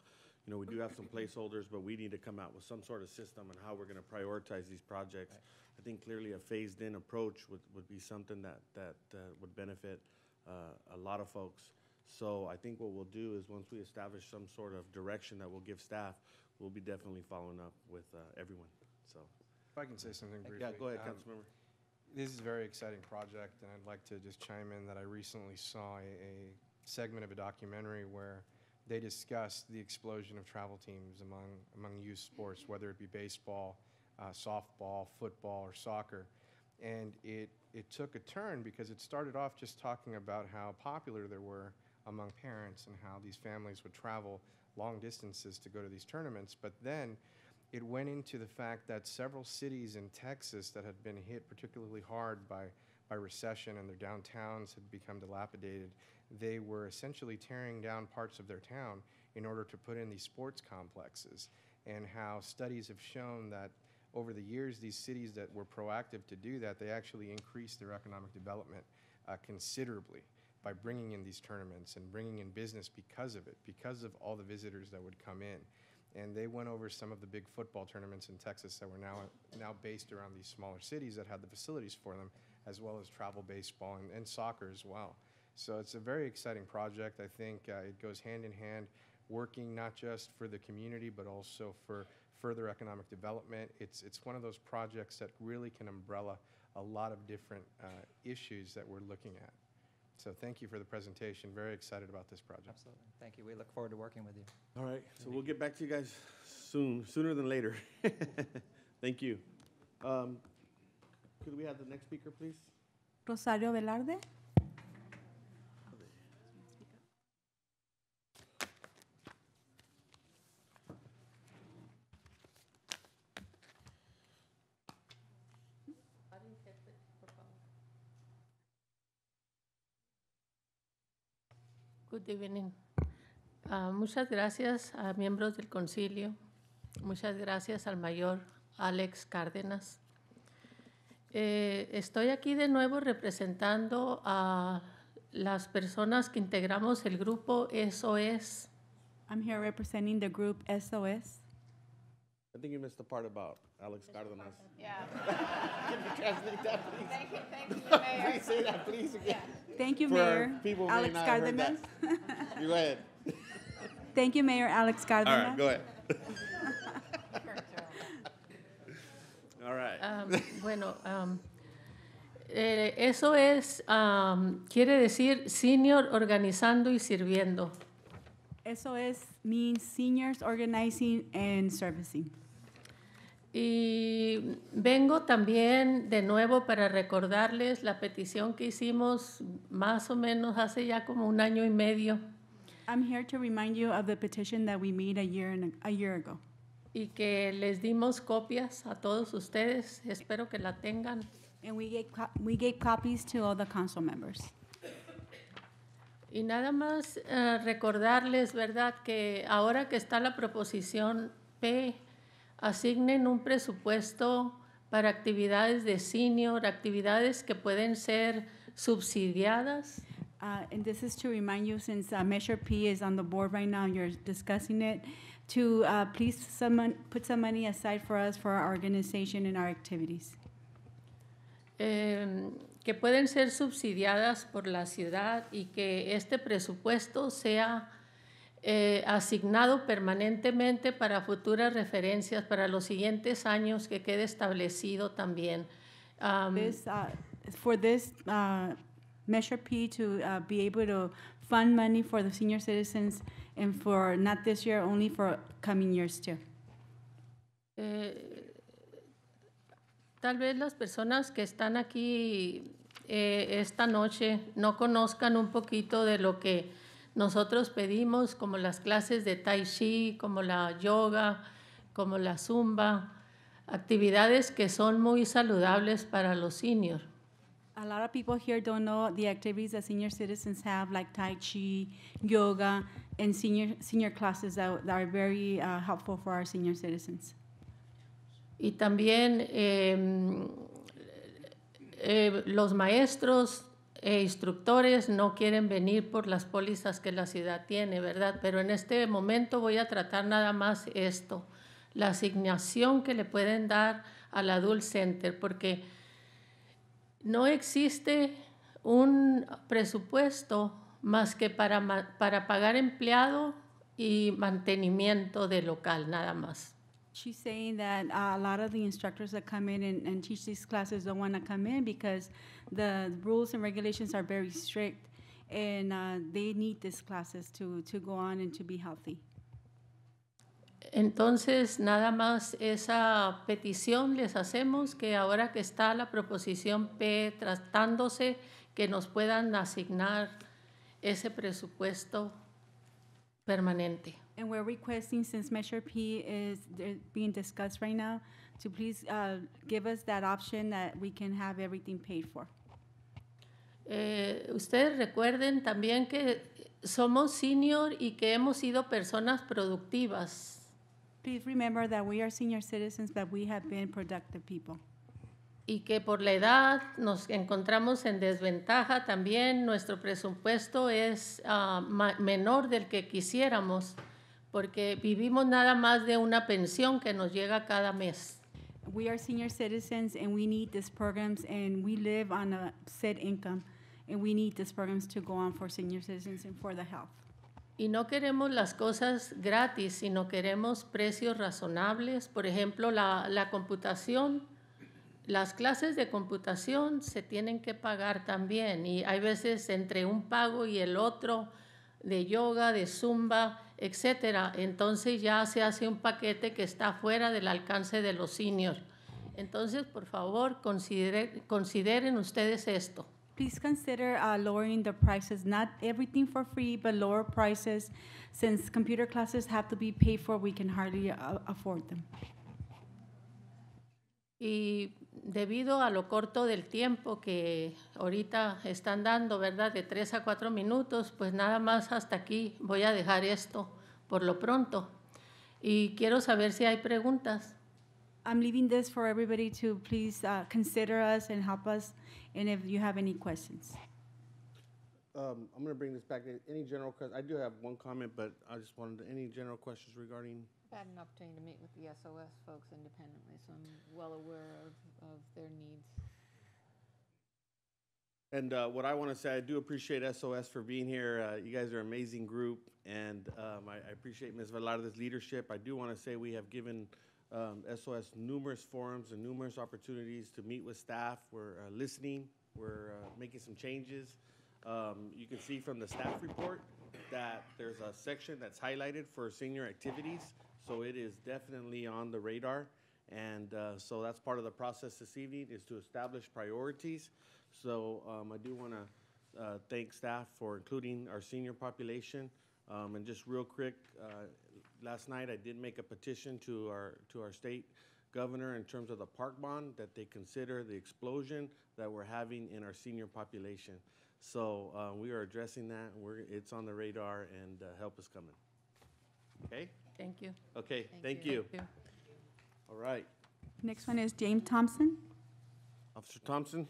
We do have some placeholders, but we need to come out with some sort of system on how we're going to prioritize these projects. I think clearly a phased-in approach would be something that would benefit a lot of folks. So I think what we'll do is once we establish some sort of direction that we'll give staff, we'll be definitely following up with everyone. So, If I can say something briefly. yeah, go ahead, Councilmember. This is a very exciting project, and I'd like to just chime in that I recently saw a segment of a documentary where they discussed the explosion of travel teams among youth sports, whether it be baseball, softball, football, or soccer. And it took a turn because it started off just talking about how popular they were among parents and how these families would travel long distances to go to these tournaments. But then it went into the fact that several cities in Texas that had been hit particularly hard by recession and their downtowns had become dilapidated, they were essentially tearing down parts of their town in order to put in these sports complexes, and how studies have shown that over the years, these cities that were proactive to do that, they actually increased their economic development considerably by bringing in these tournaments and bringing in business because of it, because of all the visitors that would come in. And they went over some of the big football tournaments in Texas that were now based around these smaller cities that had the facilities for them, as well as travel baseball and soccer as well. So it's a very exciting project. I think it goes hand in hand, working not just for the community, but also for further economic development. It's one of those projects that really can umbrella a lot of different issues that we're looking at. So thank you for the presentation. Very excited about this project. Absolutely. Thank you. We look forward to working with you. All right, so we'll get back to you guys sooner than later. Thank you. Could we have the next speaker, please? Rosario Velarde. Good evening. Muchas gracias a miembros del concilio. Muchas gracias al mayor Alex Cárdenas. Estoy aquí de nuevo representando a las personas que integramos el grupo SOS. I'm here representing the group SOS. I think you missed the part about Alex Cárdenas. Yeah. Can you translate that, please? Thank you, Mayor. Please say that, please, again. Thank you, For Mayor people who may Alex not have heard Cárdenas. You go ahead. Thank you, Mayor Alex Cárdenas. All right, go ahead. All right. Bueno, eso es, quiere decir senior organizando y sirviendo. SOS means seniors organizing and servicing. Y vengo también de nuevo para recordarles la petición que hicimos más o menos hace ya como 1 año y medio. I'm here to remind you of the petition that we made a year ago. Y que les dimos copias a todos ustedes. Espero que la tengan. And we gave copies to all the council members. Y nada más recordarles, ¿verdad?, que ahora que está la proposición P, asignen un presupuesto para actividades de senior, actividades que pueden ser subsidiadas. And this is to remind you, since Measure P is on the board right now, you're discussing it, to please put some money aside for us for our organization and our activities. Que pueden ser subsidiadas por la ciudad y que este presupuesto sea asignado permanentemente para futuras referencias para los siguientes años, que quede establecido también. For this Measure P to be able to fund money for the senior citizens and for not this year, only for coming years too. Tal vez las personas que están aquí esta noche no conozcan un poquito de lo que nosotros pedimos, como las clases de tai chi, como la yoga, como la zumba, actividades que son muy saludables para los seniors. A lot of people here don't know the activities that senior citizens have, like Tai Chi, yoga, and senior classes that are very helpful for our senior citizens. Y también los maestros e instructores no quieren venir por las pólizas que la ciudad tiene, ¿verdad? Pero en este momento voy a tratar nada más esto, la asignación que le pueden dar al Adult Center, porque no existe un presupuesto más que para pagar empleado y mantenimiento del local, nada más. She's saying that a lot of the instructors that come in and teach these classes don't want to come in because the rules and regulations are very strict, and they need these classes to go on and to be healthy. Entonces, nada más esa petición les hacemos, que ahora que está la proposición P tratándose, que nos puedan asignar ese presupuesto permanente. And we're requesting, since Measure P is being discussed right now, to please give us that option that we can have everything paid for. Ustedes recuerden también que somos senior y que hemos sido personas productivas. Please remember that we are senior citizens, that we have been productive people. Y que por la edad nos encontramos en desventaja también. Nuestro presupuesto es menor del que quisiéramos, porque vivimos nada más de una pensión que nos llega cada mes. We are senior citizens and we need these programs, and we live on a set income, and we need these programs to go on for senior citizens and for the health. Y no queremos las cosas gratis, sino queremos precios razonables. Por ejemplo, la computación, las clases de computación se tienen que pagar también. Y hay veces entre un pago y el otro, de yoga, de zumba, etcétera. Entonces ya se hace un paquete que está fuera del alcance de los seniors. Entonces, por favor, consideren ustedes esto. Please consider lowering the prices, not everything for free, but lower prices. Since computer classes have to be paid for, we can hardly afford them. Y debido a lo corto del tiempo que ahorita están dando, ¿verdad? De 3 a 4 minutos, pues nada más hasta aquí voy a dejar esto por lo pronto. Y quiero saber si hay preguntas. I'm leaving this for everybody to please consider us and help us, and if you have any questions. I'm going to bring this back. Any general questions? I do have one comment, but I just wanted any general questions regarding. I've had an opportunity to meet with the SOS folks independently, so I'm well aware of their needs. And what I want to say, I do appreciate SOS for being here. You guys are an amazing group, and I appreciate Ms. Velarde's leadership. I do want to say we have given SOS numerous forums and numerous opportunities to meet with staff. We're listening. We're making some changes. You can see from the staff report that there's a section that's highlighted for senior activities, so it is definitely on the radar. And so that's part of the process this evening, is to establish priorities. So I do want to thank staff for including our senior population. And just real quick, last night I did make a petition to our state governor in terms of the park bond, that they consider the explosion that we're having in our senior population. So we are addressing that, and it's on the radar, and help is coming. Okay? Thank you. Okay, thank you. Thank you. All right. Next one is James Thompson. Officer Thompson?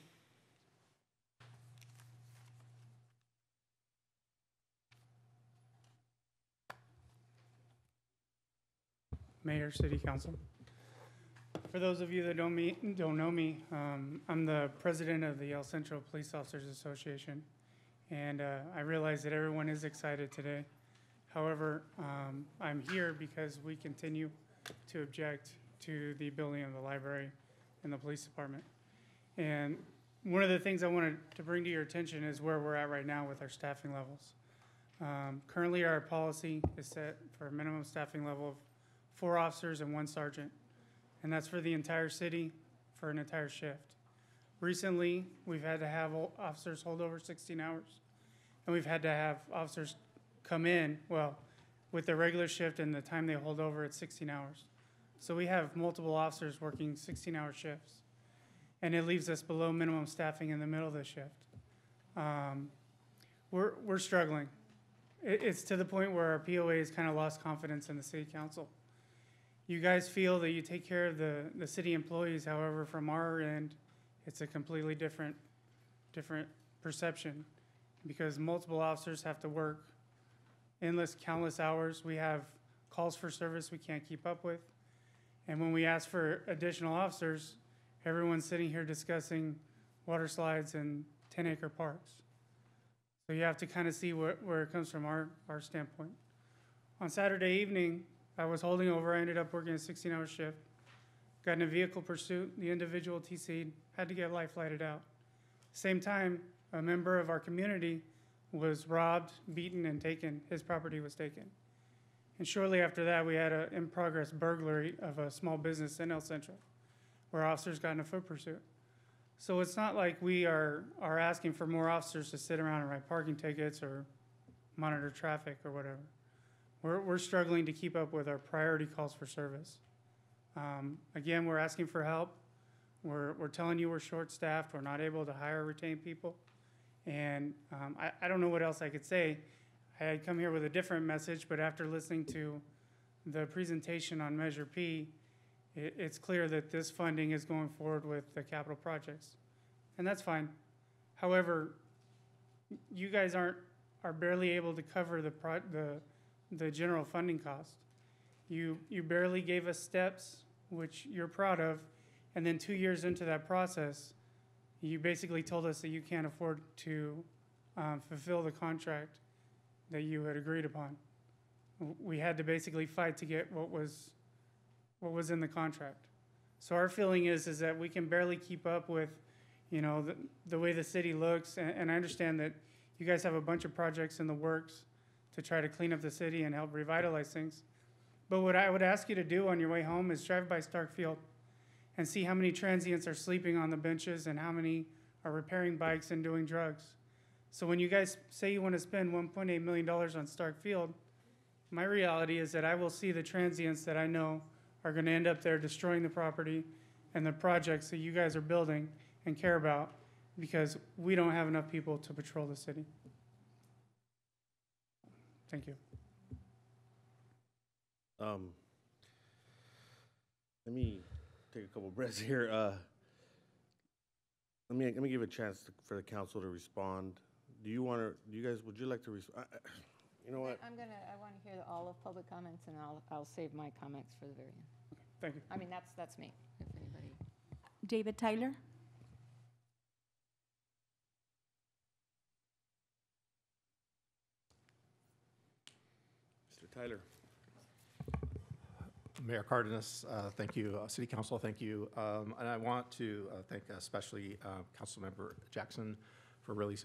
Mayor, City Council. For those of you that don't know me, I'm the president of the El Centro Police Officers Association, and I realize that everyone is excited today However, I'm here because we continue to object to the building of the library and the police department. And one of the things I wanted to bring to your attention is where we're at right now with our staffing levels. Currently, our policy is set for a minimum staffing level of 4 officers and 1 sergeant, and that's for the entire city for an entire shift. Recently, we've had to have officers hold over 16 hours, and we've had to have officers come in, well, with their regular shift and the time they hold over at 16 hours. So we have multiple officers working 16-hour shifts, and it leaves us below minimum staffing in the middle of the shift. We're struggling. It's to the point where our POA has kind of lost confidence in the city council. You guys feel that you take care of the city employees, however, from our end, it's a completely different perception, because multiple officers have to work countless hours. We have calls for service we can't keep up with. And when we ask for additional officers, everyone's sitting here discussing water slides and 10-acre parks. So you have to kind of see where it comes from our standpoint. On Saturday evening, I was holding over. I ended up working a 16-hour shift. Got in a vehicle pursuit. The individual TC'd, had to get life lighted out. Same time, a member of our community was robbed, beaten, and taken. His property was taken. And shortly after that, we had an in-progress burglary of a small business in El Centro, where officers got in a foot pursuit. So it's not like we are asking for more officers to sit around and write parking tickets or monitor traffic or whatever. We're struggling to keep up with our priority calls for service. Again, we're asking for help. We're telling you we're short-staffed. We're not able to hire or retain people. And I don't know what else I could say. I had come here with a different message, but after listening to the presentation on Measure P, it's clear that this funding is going forward with the capital projects, and that's fine. However, you guys are barely able to cover the general funding cost. You barely gave us steps, which you're proud of, and then 2 years into that process, you basically told us that you can't afford to fulfill the contract that you had agreed upon. We had to basically fight to get what was in the contract. So our feeling is that we can barely keep up with, the way the city looks. And I understand that you guys have a bunch of projects in the works to try to clean up the city and help revitalize things. But what I would ask you to do on your way home is drive by Stark Field and see how many transients are sleeping on the benches and how many are repairing bikes and doing drugs. So when you guys say you want to spend $1.8 million on Stark Field, my reality is that I will see the transients that I know are going to end up there destroying the property and the projects that you guys are building and care about, because we don't have enough people to patrol the city. Thank you. Let me take a couple breaths here. Let me give a chance for the council to respond. Would you like to respond? You know what? I want to hear all of public comments, and I'll save my comments for the very end. Thank you. I mean, that's me, if anybody. David Tyler? Mr. Tyler. Mayor Cardenas, thank you. City Council, thank you. And I want to thank especially Councilmember Jackson for really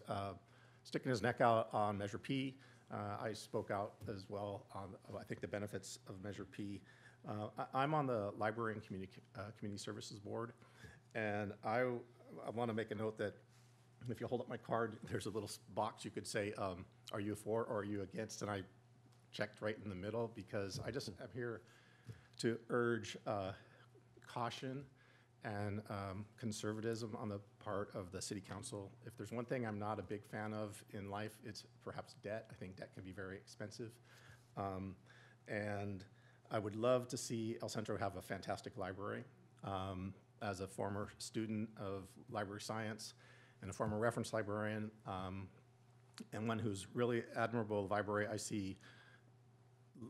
sticking his neck out on Measure P. I spoke out as well on, I think, the benefits of Measure P. I'm on the Library and Community Services Board, and I want to make a note that if you hold up my card, there's a little box you could say, are you for or are you against? And I checked right in the middle, because I'm here to urge caution and conservatism on the part of the City Council. If there's one thing I'm not a big fan of in life, it's perhaps debt. I think debt can be very expensive. And I would love to see El Centro have a fantastic library. As a former student of library science and a former reference librarian, and one who's really admirable library, I see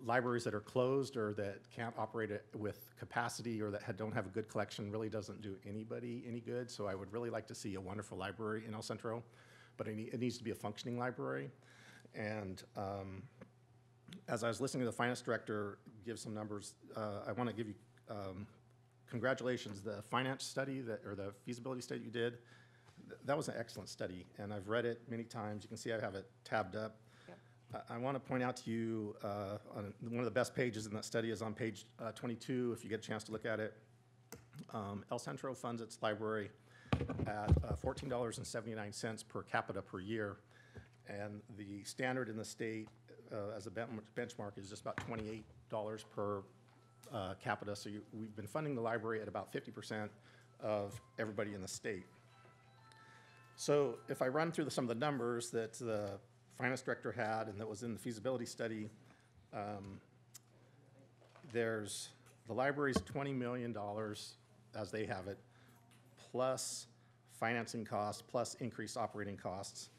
libraries that are closed or that can't operate it with capacity or that don't have a good collection really doesn't do anybody any good. So I would really like to see a wonderful library in El Centro, but it needs to be a functioning library. And as I was listening to the finance director give some numbers, I want to give you congratulations. The finance study or the feasibility study you did, that was an excellent study, and I've read it many times. You can see I have it tabbed up. Yep. I want to point out to you on one of the best pages in that study is on page 22, if you get a chance to look at it. El Centro funds its library at $14.79 per capita per year, and the standard in the state as a benchmark is just about $28 per capita. So we've been funding the library at about 50% of everybody in the state. So if I run through some of the numbers that the finance director had and that was in the feasibility study, there's the library's $20 million as they have it, plus financing costs, plus increased operating costs.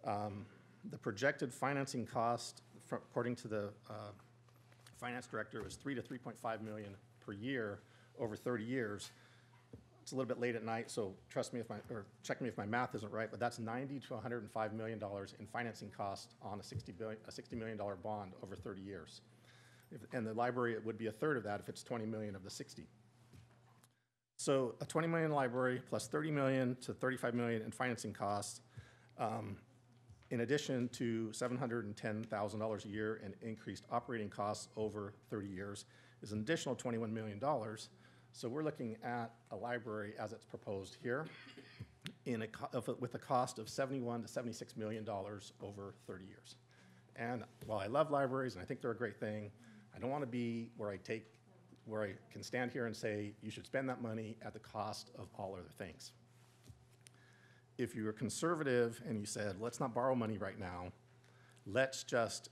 The projected financing cost, according to the finance director, was $3 to $3.5 million per year over 30 years. It's a little bit late at night, so trust me or check me if my math isn't right, but that's $90 to $105 million in financing costs on a $60 million bond over 30 years. And the library, it would be a third of that if it's 20 million of the 60. So a 20 million library plus 30 million to 35 million in financing costs, in addition to $710,000 a year in increased operating costs over 30 years, is an additional $21 million. So we're looking at a library as it's proposed here with a cost of $71 to $76 million over 30 years. And while I love libraries and I think they're a great thing, I don't want to be where I can stand here and say you should spend that money at the cost of all other things. If you were conservative and you said, let's not borrow money right now, let's just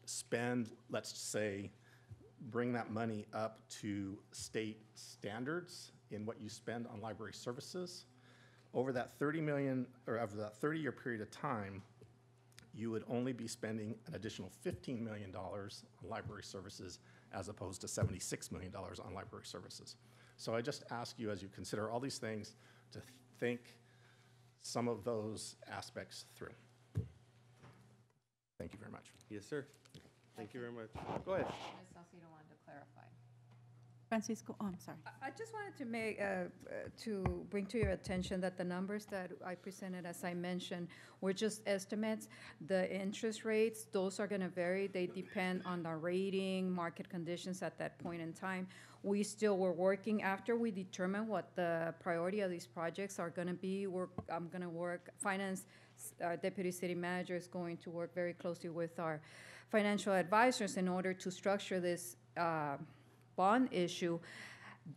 spend, let's say, bring that money up to state standards in what you spend on library services. Over that 30 million, or over that 30-year period of time, you would only be spending an additional $15 million on library services as opposed to $76 million on library services. So I just ask you, as you consider all these things, to think some of those aspects through. Thank you very much. Yes, sir. Thank you very much. Go ahead. Ms. Salcido wanted to clarify. Francisco, oh, I'm sorry. I just wanted to make, to bring to your attention that the numbers that I presented, as I mentioned, were just estimates. The interest rates, those are going to vary. They depend on the rating, market conditions at that point in time. We still were working after we determine what the priority of these projects are going to be. I'm going to work, finance, our deputy city manager is going to work very closely with our financial advisors in order to structure this bond issue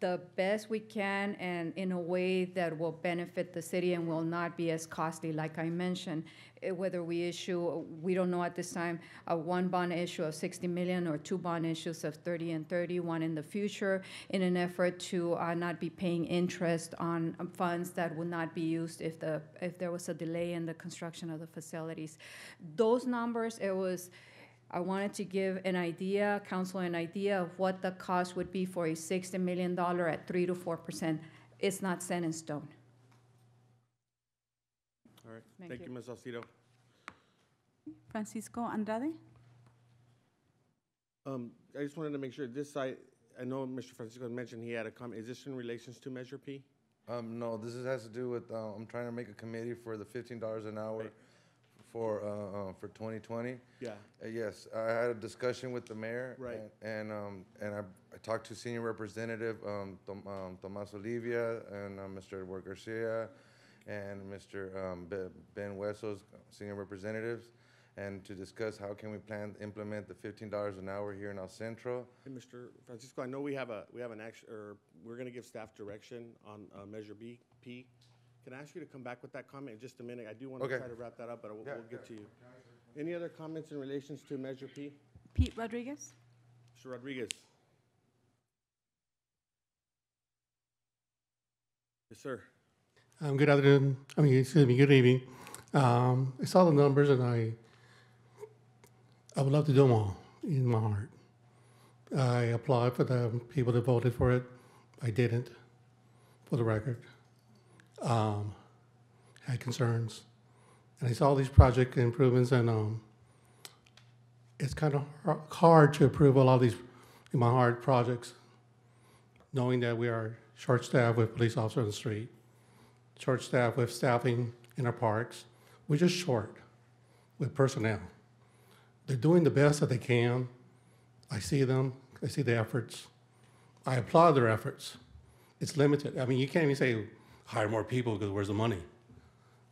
the best we can and in a way that will benefit the city and will not be as costly. Like I mentioned, whether we issue, we don't know at this time, one bond issue of 60 million or two bond issues of 30 and 30, one in the future, in an effort to not be paying interest on funds that would not be used if there was a delay in the construction of the facilities. Those numbers, I wanted to give an idea, council an idea of what the cost would be for a $60 million at 3 to 4%. It's not set in stone. All right. Thank you, Ms. Salcido. Francisco Andrade? I just wanted to make sure this site, I know Mr. Francisco mentioned he had a comment. Is this in relations to Measure P? No, this has to do with, I'm trying to make a committee for the $15 an hour for 2020. Yeah. Yes, I had a discussion with the mayor. Right. And I talked to Senior Representative Tomas Olivia and Mr. Edward Garcia and Mr. Ben Huesos, Senior Representatives, and to discuss how can we plan to implement the $15 an hour here in El Centro. Hey, Mr. Francisco, I know we have an action, or we're going to give staff direction on Measure P. Can I ask you to come back with that comment in just a minute? I do want to try to wrap that up, but we'll get to you. Any other comments in relations to Measure P? Pete Rodriguez? Mr. Rodriguez. Yes, sir. Good afternoon. Good evening. I saw the numbers and I would love to do them all in my heart. I applaud for the people that voted for it. I didn't, for the record. Had concerns. And I saw these project improvements and it's kind of hard to approve a lot of these, in my heart, projects, knowing that we are short-staffed with police officers on the street, short-staffed with staffing in our parks. We're just short with personnel. They're doing the best that they can. I see them. I see the efforts. I applaud their efforts. It's limited. I mean, you can't even say hire more people because where's the money?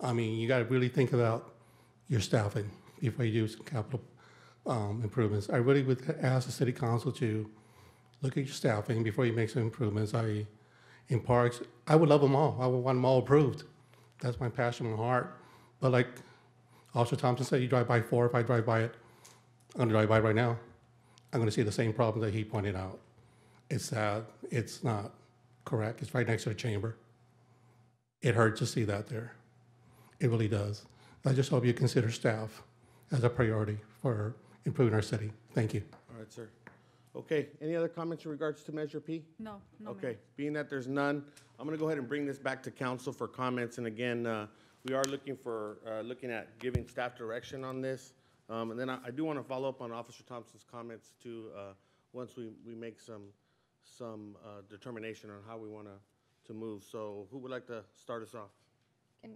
I mean, you got to really think about your staffing before you do some capital improvements. I really would ask the city council to look at your staffing before you make some improvements. In parks, I would love them all. I would want them all approved. That's my passion, my heart. But like Officer Thompson said, you drive by 4. If I drive by it, I'm going to drive by it right now. I'm going to see the same problem that he pointed out. It's sad. It's not correct. It's right next to the chamber. It hurts to see that there. It really does. I just hope you consider staff as a priority for improving our city. Thank you. All right, sir. Okay, any other comments in regards to Measure P? No, no. Okay, being that there's none, I'm gonna go ahead and bring this back to council for comments. And again, we are looking at giving staff direction on this. And then I do wanna follow up on Officer Thompson's comments too, once we make some determination on how we wanna to move. So who would like to start us off? I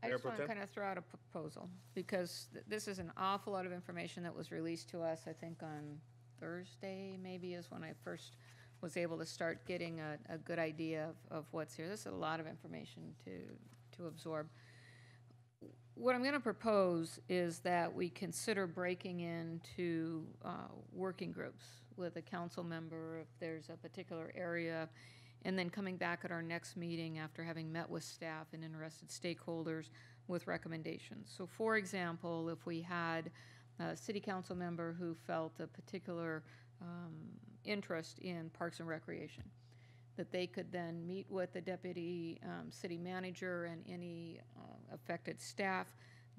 Mayor just Pro want to Tem? kind of throw out a proposal, because this is an awful lot of information that was released to us, I think on Thursday maybe is when I first was able to start getting a good idea of what's here. This is a lot of information to absorb. What I'm going to propose is that we consider breaking into working groups with a council member if there's a particular area, and then coming back at our next meeting after having met with staff and interested stakeholders with recommendations. So for example, if we had a city council member who felt a particular interest in Parks and Recreation, that they could then meet with the deputy city manager and any affected staff,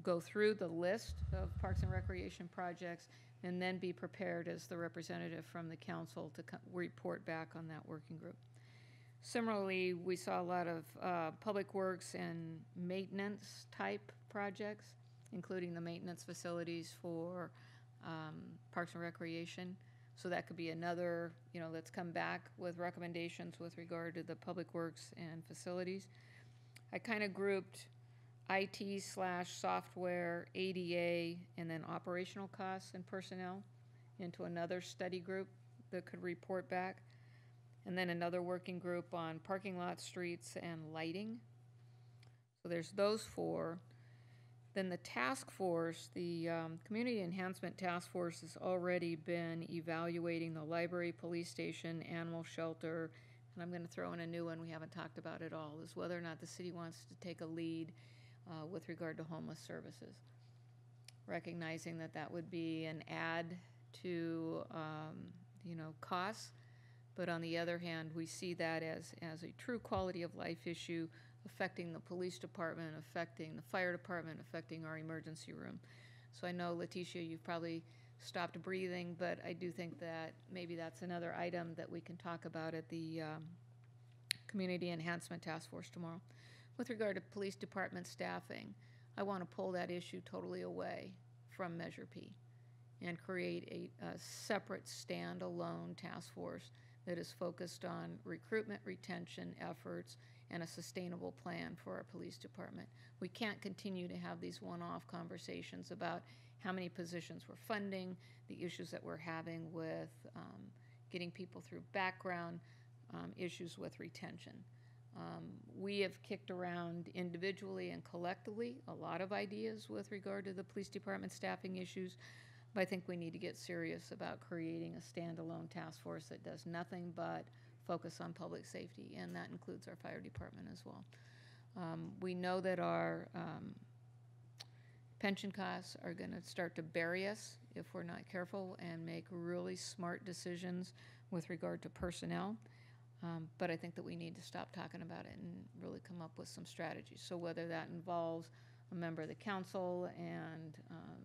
go through the list of Parks and Recreation projects, and then be prepared as the representative from the council to report back on that working group. Similarly, we saw a lot of public works and maintenance type projects, including the maintenance facilities for Parks and Recreation. So that could be another, let's come back with recommendations with regard to the public works and facilities. I kind of grouped IT/software, ADA, and then operational costs and personnel into another study group that could report back. And then another working group on parking lots, streets, and lighting. So there's those 4. Then the task force, the Community Enhancement Task Force has already been evaluating the library, police station, animal shelter, and I'm going to throw in a new one we haven't talked about at all, is whether or not the city wants to take a lead with regard to homeless services. Recognizing that that would be an add to, costs. But on the other hand, we see that as a true quality of life issue affecting the police department, affecting the fire department, affecting our emergency room. So I know, Leticia, you've probably stopped breathing, but I do think that maybe that's another item that we can talk about at the Community Enhancement Task Force tomorrow. With regard to police department staffing, I want to pull that issue totally away from Measure P and create a separate standalone task force that is focused on recruitment, retention efforts, and a sustainable plan for our police department. We can't continue to have these one-off conversations about how many positions we're funding, the issues that we're having with getting people through background, issues with retention. We have kicked around individually and collectively a lot of ideas with regard to the police department staffing issues, but I think we need to get serious about creating a standalone task force that does nothing but focus on public safety, and that includes our fire department as well. We know that our pension costs are going to start to bury us if we're not careful and make really smart decisions with regard to personnel. But I think that we need to stop talking about it and really come up with some strategies. So whether that involves a member of the council and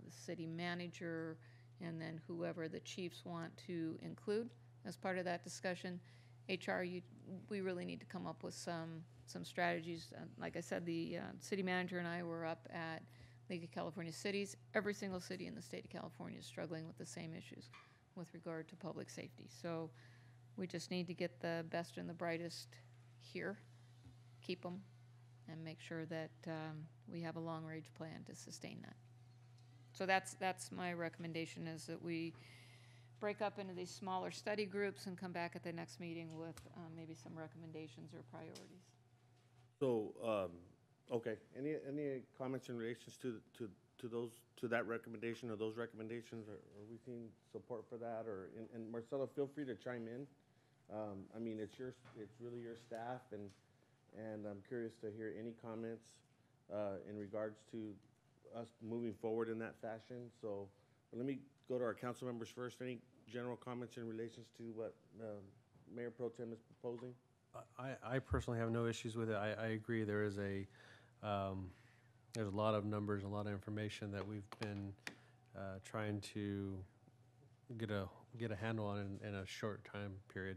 the city manager, and then whoever the chiefs want to include as part of that discussion. HR, we really need to come up with some strategies. Like I said, the city manager and I were up at League of California Cities. Every single city in the state of California is struggling with the same issues with regard to public safety. So we just need to get the best and the brightest here, keep them, and make sure that we have a long-range plan to sustain that. So that's my recommendation, is that we break up into these smaller study groups and come back at the next meeting with maybe some recommendations or priorities. So, okay, any comments in relations to that recommendation or those recommendations? Are we seeing support for that? Or, and Marcelo, feel free to chime in. I mean, it's really your staff, and I'm curious to hear any comments in regards to us moving forward in that fashion. So let me go to our council members first. Any general comments in relations to what Mayor Pro Tem is proposing? I personally have no issues with it. I agree. There's a lot of numbers, a lot of information that we've been trying to get a handle on in a short time period.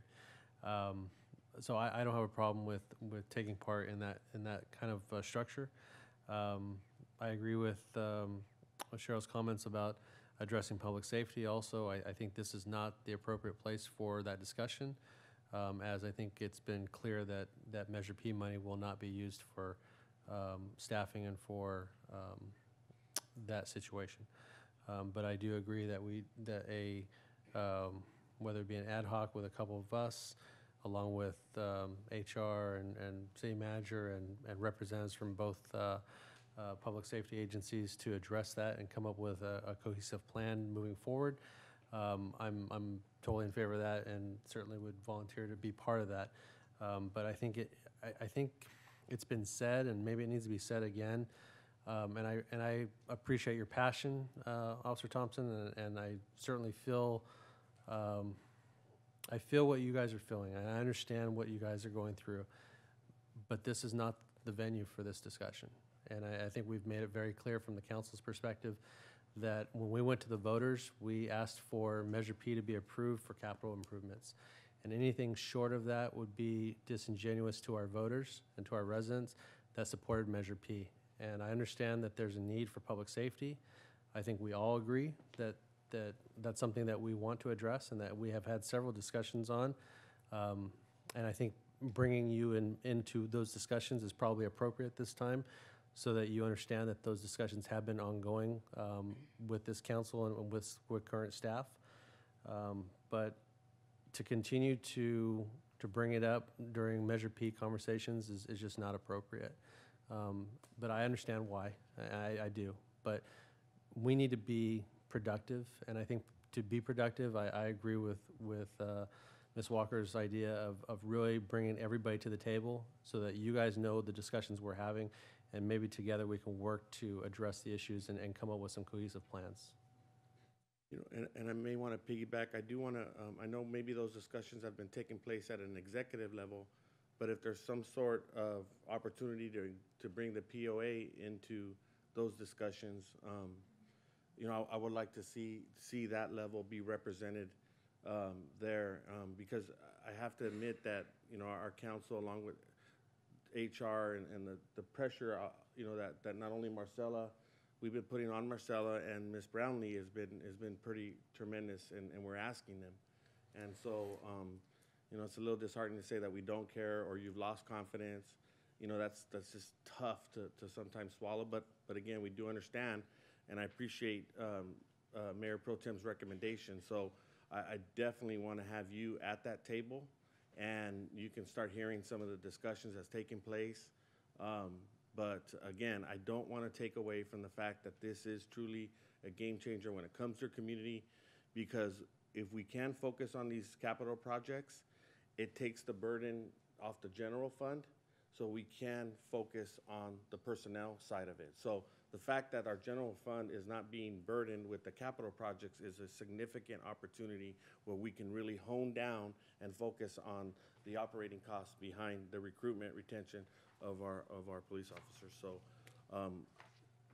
So I don't have a problem with taking part in that kind of structure. I agree with Cheryl's comments about addressing public safety. Also, I think this is not the appropriate place for that discussion, as I think it's been clear that Measure P money will not be used for staffing and for that situation. But I do agree that whether it be an ad hoc with a couple of us, along with HR and city manager and representatives from both public safety agencies to address that and come up with a cohesive plan moving forward. I'm totally in favor of that and certainly would volunteer to be part of that. But I think it's been said, and maybe it needs to be said again. And I appreciate your passion, Officer Thompson, and I certainly feel what you guys are feeling, and I understand what you guys are going through. But this is not the venue for this discussion. And I think we've made it very clear from the council's perspective that when we went to the voters, we asked for Measure P to be approved for capital improvements. And anything short of that would be disingenuous to our voters and to our residents that supported Measure P. And I understand that there's a need for public safety. I think we all agree that that's something that we want to address and that we have had several discussions on. And I think bringing you into those discussions is probably appropriate this time, so that you understand that those discussions have been ongoing with this council and with current staff. But to continue to bring it up during Measure P conversations is just not appropriate. But I understand why, I do. But we need to be productive, and I think to be productive, I agree with Ms. Walker's idea of really bringing everybody to the table so that you guys know the discussions we're having, and maybe together we can work to address the issues and come up with some cohesive plans. You know, and I may want to piggyback. I do want to, I know maybe those discussions have been taking place at an executive level, but if there's some sort of opportunity to bring the POA into those discussions, you know, I would like to see that level be represented there, because I have to admit that, you know, our council, along with HR and the pressure, you know, that not only Marcella, we've been putting on Marcella, and Ms. Brownlee has been pretty tremendous, and we're asking them. And so, you know, it's a little disheartening to say that we don't care or you've lost confidence. You know, that's just tough to sometimes swallow, but again, we do understand, and I appreciate Mayor Pro Tem's recommendation. So I definitely want to have you at that table, and you can start hearing some of the discussions that's taking place. But again, I don't want to take away from the fact that this is truly a game changer when it comes to community, because if we can focus on these capital projects, it takes the burden off the general fund, so we can focus on the personnel side of it. So the fact that our general fund is not being burdened with the capital projects is a significant opportunity where we can really hone down and focus on the operating costs behind the recruitment, retention of our police officers. So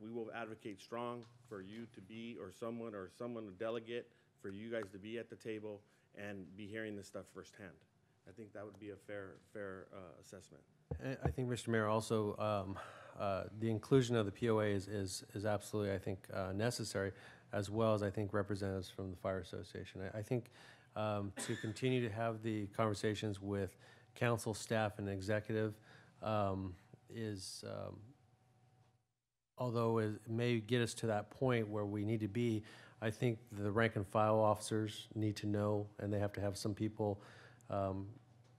we will advocate strong for you to be, or someone to delegate for you guys to be at the table and be hearing this stuff firsthand. I think that would be a fair assessment. I think, Mr. Mayor, also, the inclusion of the POA is absolutely, I think, necessary, as well as, I think, representatives from the Fire Association. I think to continue to have the conversations with council, staff, and executive is, although it may get us to that point where we need to be, I think the rank and file officers need to know, and they have to have some people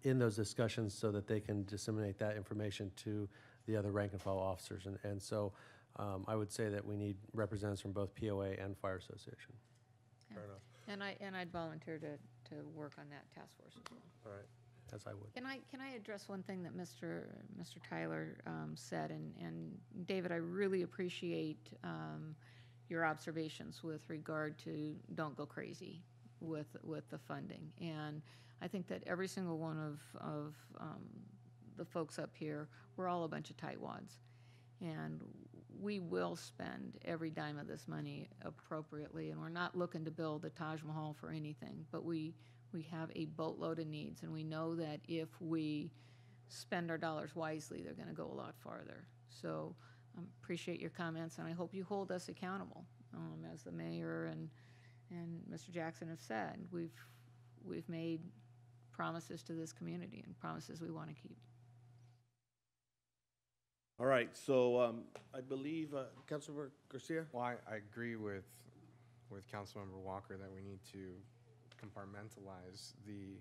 in those discussions so that they can disseminate that information to the other rank and file officers. And so I would say that we need representatives from both POA and Fire Association. Fair enough. And I'd volunteer to work on that task force as well. All right, as I would. Can I address one thing that Mr. Tyler said? And David, I really appreciate your observations with regard to don't go crazy with the funding. And I think that every single one of the folks up here, we're all a bunch of tightwads. And we will spend every dime of this money appropriately. And we're not looking to build the Taj Mahal for anything, but we have a boatload of needs. And we know that if we spend our dollars wisely, they're going to go a lot farther. So appreciate your comments, and I hope you hold us accountable. As the mayor and Mr. Jackson have said, we've made promises to this community and promises we want to keep. All right, so I believe, Councilmember Garcia? Well, I agree with Councilmember Walker that we need to compartmentalize the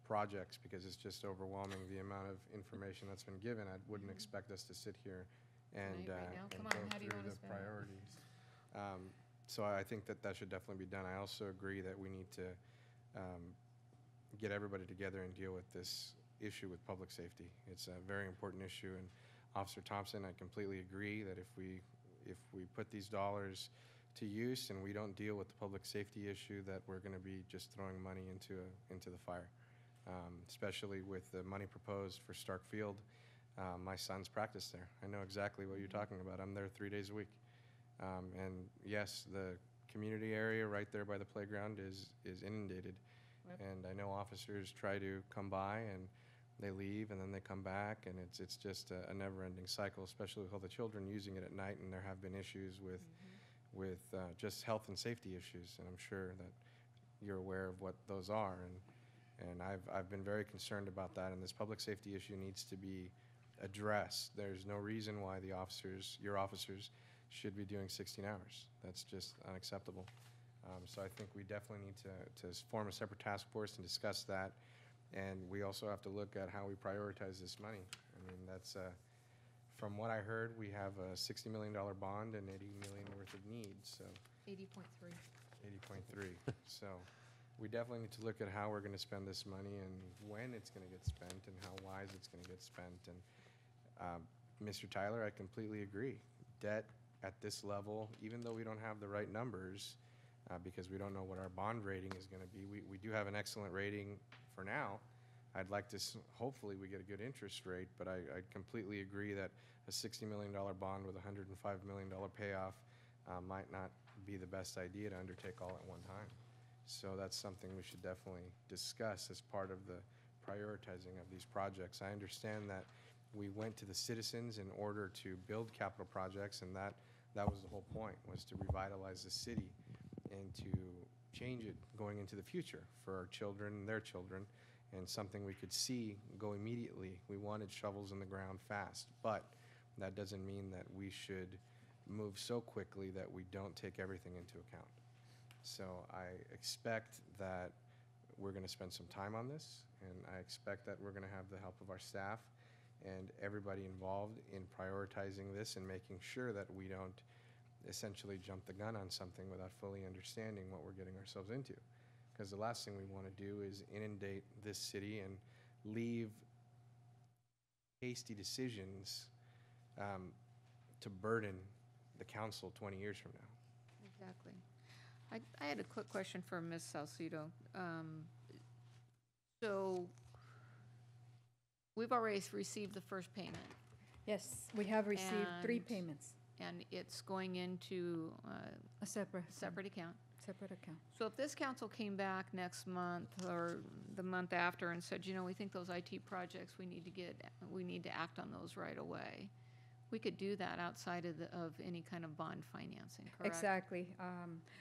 projects because it's just overwhelming the amount of information that's been given. I wouldn't expect us to sit here and go through the priorities. So I think that should definitely be done. I also agree that we need to get everybody together and deal with this issue with public safety. It's a very important issue, and Officer Thompson, I completely agree that if we put these dollars to use and we don't deal with the public safety issue, that we're going to be just throwing money into the fire. Especially with the money proposed for Stark Field. My sons practice there. I know exactly what you're talking about. I'm there 3 days a week. And yes, the community area right there by the playground is inundated. Yep. And I know officers try to come by and they leave and then they come back, and it's just a never-ending cycle, especially with all the children using it at night, and there have been issues with just health and safety issues, and I'm sure that you're aware of what those are. And I've been very concerned about that, and this public safety issue needs to be addressed. There's no reason why your officers should be doing 16 hours. That's just unacceptable. So I think we definitely need to form a separate task force and discuss that. And we also have to look at how we prioritize this money. I mean, that's, from what I heard, we have a $60 million bond and $80 million worth of needs, so. 80.3. 80.3. So we definitely need to look at how we're going to spend this money and when it's going to get spent and how wise it's going to get spent. And Mr. Tyler, I completely agree. Debt at this level, even though we don't have the right numbers, because we don't know what our bond rating is going to be, we do have an excellent rating for now. I'd like to, hopefully we get a good interest rate, but I completely agree that a $60 million bond with a $105 million payoff might not be the best idea to undertake all at one time. So that's something we should definitely discuss as part of the prioritizing of these projects. I understand that we went to the citizens in order to build capital projects, and that was the whole point, was to revitalize the city and to change it going into the future for our children and their children, and something we could see go immediately. We wanted shovels in the ground fast, but that doesn't mean that we should move so quickly that we don't take everything into account. So I expect that we're going to spend some time on this, and I expect that we're going to have the help of our staff and everybody involved in prioritizing this and making sure that we don't essentially jump the gun on something without fully understanding what we're getting ourselves into. Because the last thing we want to do is inundate this city and leave hasty decisions to burden the council 20 years from now. Exactly. I had a quick question for Ms. Salcido. So we've already received the first payment. Yes, we have received 3 payments. And it's going into a separate account. Separate account. So if this council came back next month or the month after and said, you know, we think those IT projects, we need to act on those right away, we could do that outside of any kind of bond financing, correct? Exactly.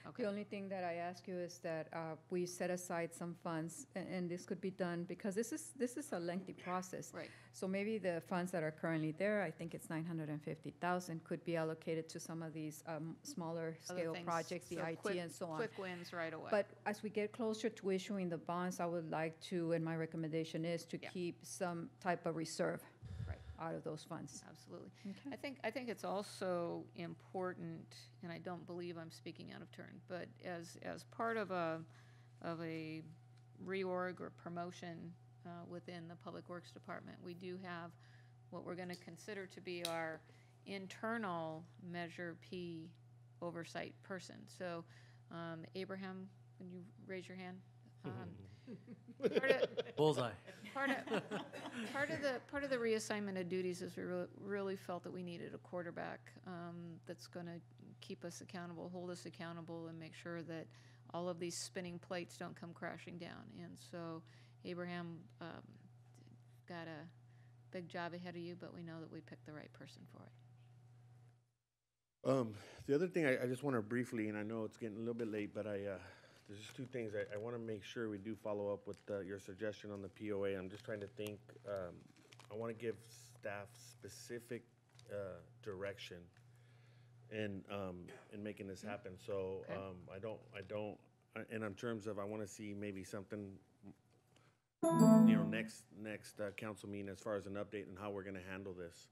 Okay. The only thing that I ask you is that we set aside some funds, and this could be done, because this is a lengthy process. Right. So maybe the funds that are currently there, I think it's 950,000, could be allocated to some of these smaller Other scale things, projects, the so IT quick- and so on. Quick wins right away. But as we get closer to issuing the bonds, I would like to, and my recommendation is to Yeah. keep some type of reserve Right. out of those funds. Absolutely. Okay. I think it's also important, and I don't believe I'm speaking out of turn, but as part of a reorg or promotion within the Public Works Department, we do have what we're going to consider to be our internal Measure P oversight person. So, Abraham, can you raise your hand? Bullseye. Part of the reassignment of duties is we really felt that we needed a quarterback that's going to keep us accountable, hold us accountable, and make sure that all of these spinning plates don't come crashing down. And so Abraham got a big job ahead of you, but we know that we picked the right person for it. The other thing I just want to briefly, and I know it's getting a little bit late, but there's just two things. I want to make sure we do follow up with your suggestion on the POA. I'm just trying to think. I want to give staff specific direction in making this happen. So Okay. and in terms of, I want to see maybe something, next council meeting as far as an update on how we're going to handle this.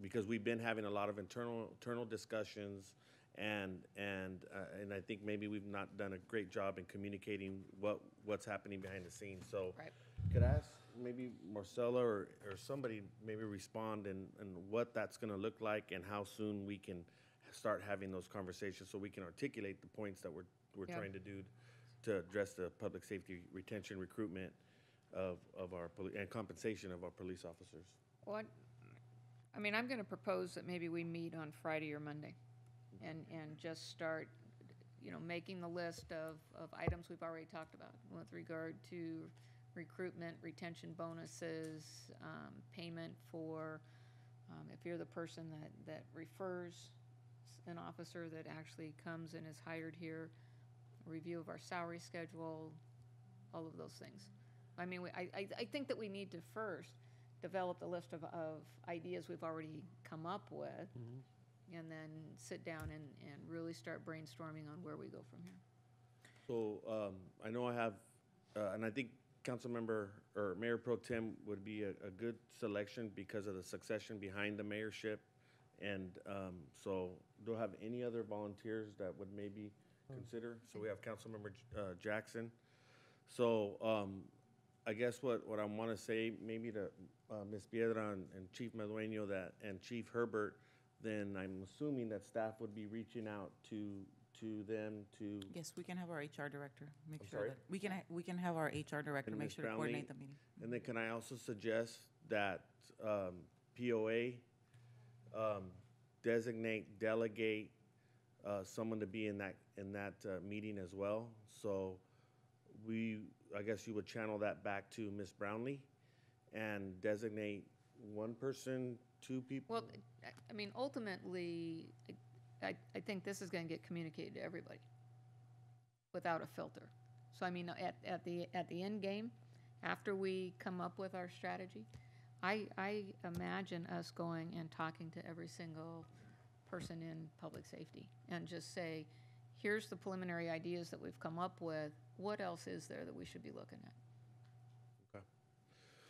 Because we've been having a lot of internal discussions, and I think maybe we've not done a great job in communicating what's happening behind the scenes. So, Right. could I ask maybe Marcella or somebody maybe respond and what that's going to look like, and how soon we can start having those conversations, so we can articulate the points that we're Yeah. trying to do to address the public safety retention, recruitment of our and compensation of our police officers. What? I mean, I'm going to propose that maybe we meet on Friday or Monday and just start, making the list of items we've already talked about with regard to recruitment, retention bonuses, payment for, if you're the person that refers an officer that actually comes and is hired here, review of our salary schedule, all of those things. I mean, I think that we need to first develop the list of ideas we've already come up with, and then sit down and really start brainstorming on where we go from here. So I know I have, and I think Councilmember or Mayor Pro Tem would be a good selection because of the succession behind the mayorship. And so do I have any other volunteers that would maybe consider? So we have Councilmember Jackson. So I guess what I want to say maybe to Ms. Piedra and Chief Medueño and Chief Herbert, then I'm assuming that staff would be reaching out to them to. Yes, we can have our HR director make I'm sure sorry? that we can have our HR director And make Ms. sure to Brownlee. coordinate the meeting. And then can I also suggest that POA delegate someone to be in that meeting as well? So I guess you would channel that back to Ms. Brownlee and designate one person, two people? Well, I mean, ultimately, I think this is going to get communicated to everybody without a filter. So I mean, at the end game, after we come up with our strategy, I imagine us going and talking to every single person in public safety and just say, here's the preliminary ideas that we've come up with. What else is there that we should be looking at? Okay.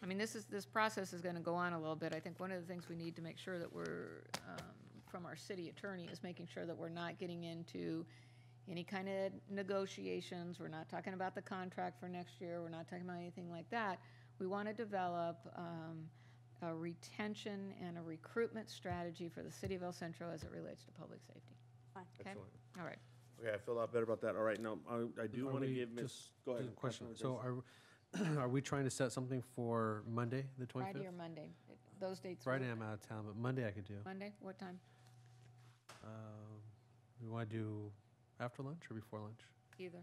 I mean, this process is going to go on a little bit. I think one of the things we need to make sure that we're, from our city attorney, is making sure that we're not getting into any kind of negotiations. We're not talking about the contract for next year. We're not talking about anything like that. We want to develop a retention and a recruitment strategy for the city of El Centro as it relates to public safety. Fine. Okay? Excellent. All right. Okay, I feel a lot better about that. All right, now, I do want to give Ms. Go ahead. Just a question. Councilmember So Jason. are we trying to set something for Monday, the 25th? Friday or Monday. Those dates. Friday work. I'm out of town, but Monday I could do. Monday, what time? We want to do after lunch or before lunch? Either.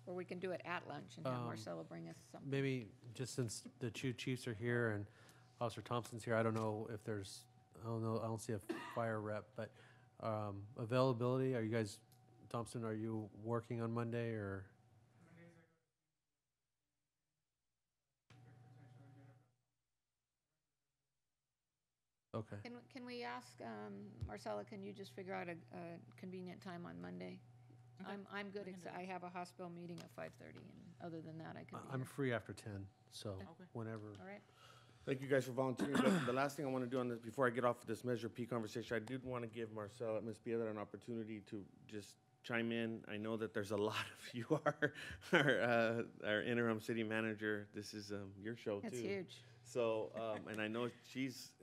Or we can do it at lunch and have Marcella bring us something. Maybe just since the two chiefs are here and Officer Thompson's here, I don't know if there's, I don't see a fire rep, but availability, are you guys, Thompson, are you working on Monday or? Okay. Can we ask, Marcella, can you just figure out a convenient time on Monday? Okay. I'm good, We can do I have a hospital meeting at 5:30, and other than that, I can be I'm here. free after 10, so Okay. whenever. All right. Thank you guys for volunteering. The last thing I want to do on this, before I get off of this Measure P conversation, I did want to give Marcella, Ms. Piedra, an opportunity to just chime in. I know that there's a lot of you are our interim city manager. This is your show, too. That's huge. So, and I know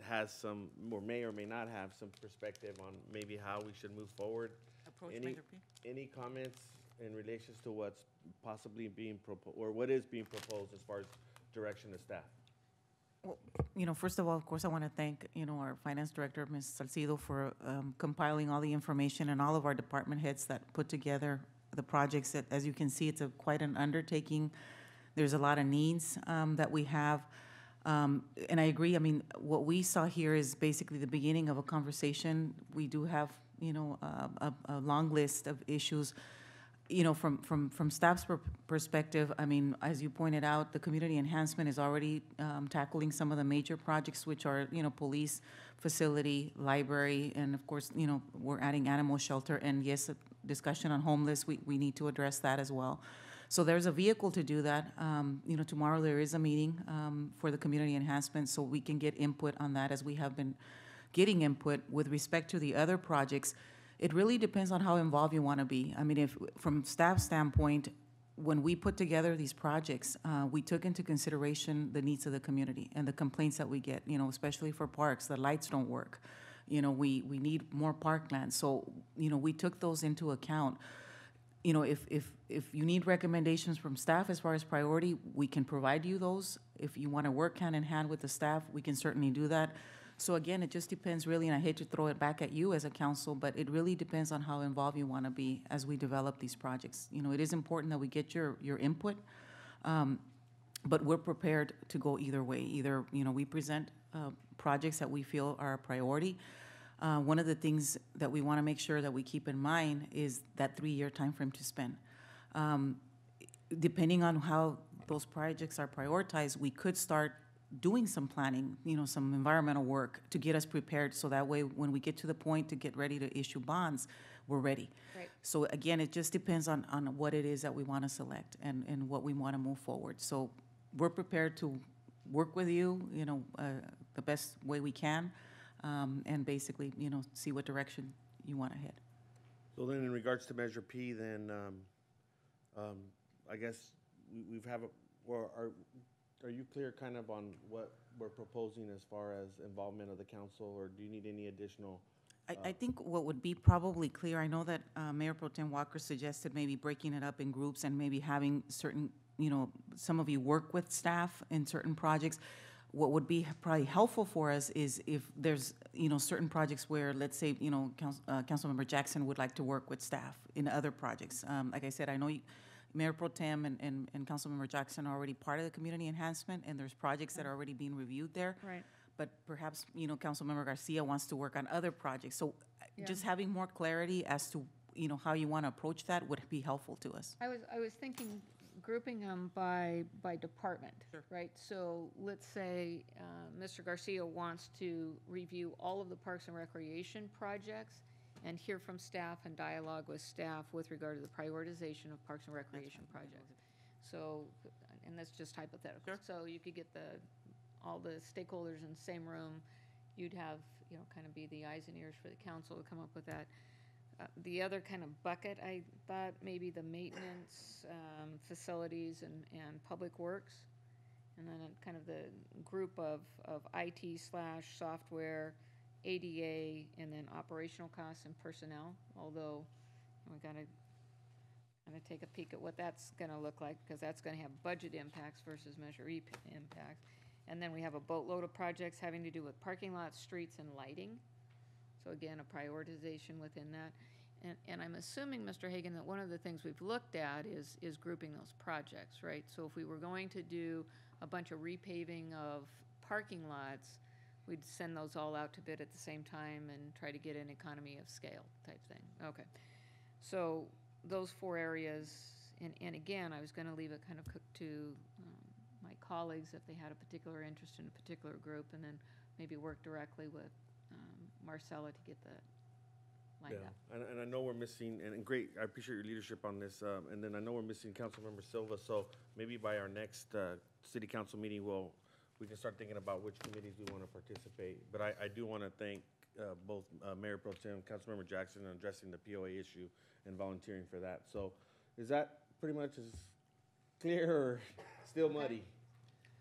has some, or may not have some perspective on maybe how we should move forward. Approach Any- Measure P. Any comments in relations to what's possibly being proposed, or what is being proposed as far as direction of staff? Well, first of all, of course, I want to thank, our finance director, Ms. Salcido, for compiling all the information and all of our department heads that put together the projects. That, as you can see, it's quite an undertaking. There's a lot of needs that we have. And I agree, what we saw here is basically the beginning of a conversation. We do have, a long list of issues. From staff's perspective, as you pointed out, the community enhancement is already tackling some of the major projects, which are, police facility, library, and of course, we're adding animal shelter. And yes, a discussion on homeless, we need to address that as well. So there's a vehicle to do that. Tomorrow there is a meeting for the community enhancement, so we can get input on that as we have been getting input with respect to the other projects. It really depends on how involved you want to be. If from staff standpoint, when we put together these projects, we took into consideration the needs of the community and the complaints that we get, especially for parks, the lights don't work. We need more parkland. So, we took those into account. If you need recommendations from staff as far as priority, we can provide you those. If you want to work hand in hand with the staff, we can certainly do that. So again, it just depends really, and I hate to throw it back at you as a council, but it really depends on how involved you want to be as we develop these projects. It is important that we get your input, but we're prepared to go either way. Either, we present projects that we feel are a priority. One of the things that we want to make sure that we keep in mind is that 3-year timeframe to spend. Depending on how those projects are prioritized, we could start doing some planning, some environmental work to get us prepared, so that way when we get to the point to get ready to issue bonds, we're ready. Right. So again, it just depends on what it is that we want to select and what we want to move forward. So we're prepared to work with you, the best way we can, and basically, see what direction you want to head. So then in regards to Measure P, then, I guess we've are you clear kind of on what we're proposing as far as involvement of the council, or do you need any additional? I think what would be probably clear, I know that Mayor Pro Tem Walker suggested maybe breaking it up in groups and maybe having certain, some of you work with staff in certain projects. What would be probably helpful for us is if there's, certain projects where, let's say, Councilmember Jackson would like to work with staff in other projects. Like I said, I know Mayor Pro Tem and Councilmember Jackson are already part of the community enhancement, and there's projects that are already being reviewed there. Right. But perhaps, Councilmember Garcia wants to work on other projects. So Yeah. just having more clarity as to, how you want to approach that would be helpful to us. I was thinking grouping them by department, right? So let's say Mr. Garcia wants to review all of the Parks and Recreation projects and hear from staff and dialogue with staff with regard to the prioritization of Parks and Recreation projects. So, and that's just hypothetical. So you could get all the stakeholders in the same room. You'd have, kind of be the eyes and ears for the council to come up with that. The other kind of bucket, I thought maybe the maintenance, facilities and public works. And then kind of the group of IT/software, ADA, and then operational costs and personnel, although we gotta kind of take a peek at what that's gonna look like, because that's gonna have budget impacts versus Measure E impacts. And then we have a boatload of projects having to do with parking lots, streets, and lighting. So again, a prioritization within that. and I'm assuming, Mr. Hagan, that one of the things we've looked at is grouping those projects, right? So if we were going to do a bunch of repaving of parking lots, we'd send those all out to bid at the same time and try to get an economy of scale type thing. Okay. So those 4 areas, and again, I was going to leave it kind of cooked to my colleagues if they had a particular interest in a particular group, and then maybe work directly with Marcella to get that lined up. And I know we're missing, and great, I appreciate your leadership on this, and then I know we're missing Councilmember Silva, so maybe by our next city council meeting, we can start thinking about which committees we want to participate. But I do want to thank both Mayor Pro Tem, Councilmember Jackson on addressing the POA issue and volunteering for that. So is that pretty much as clear or still muddy?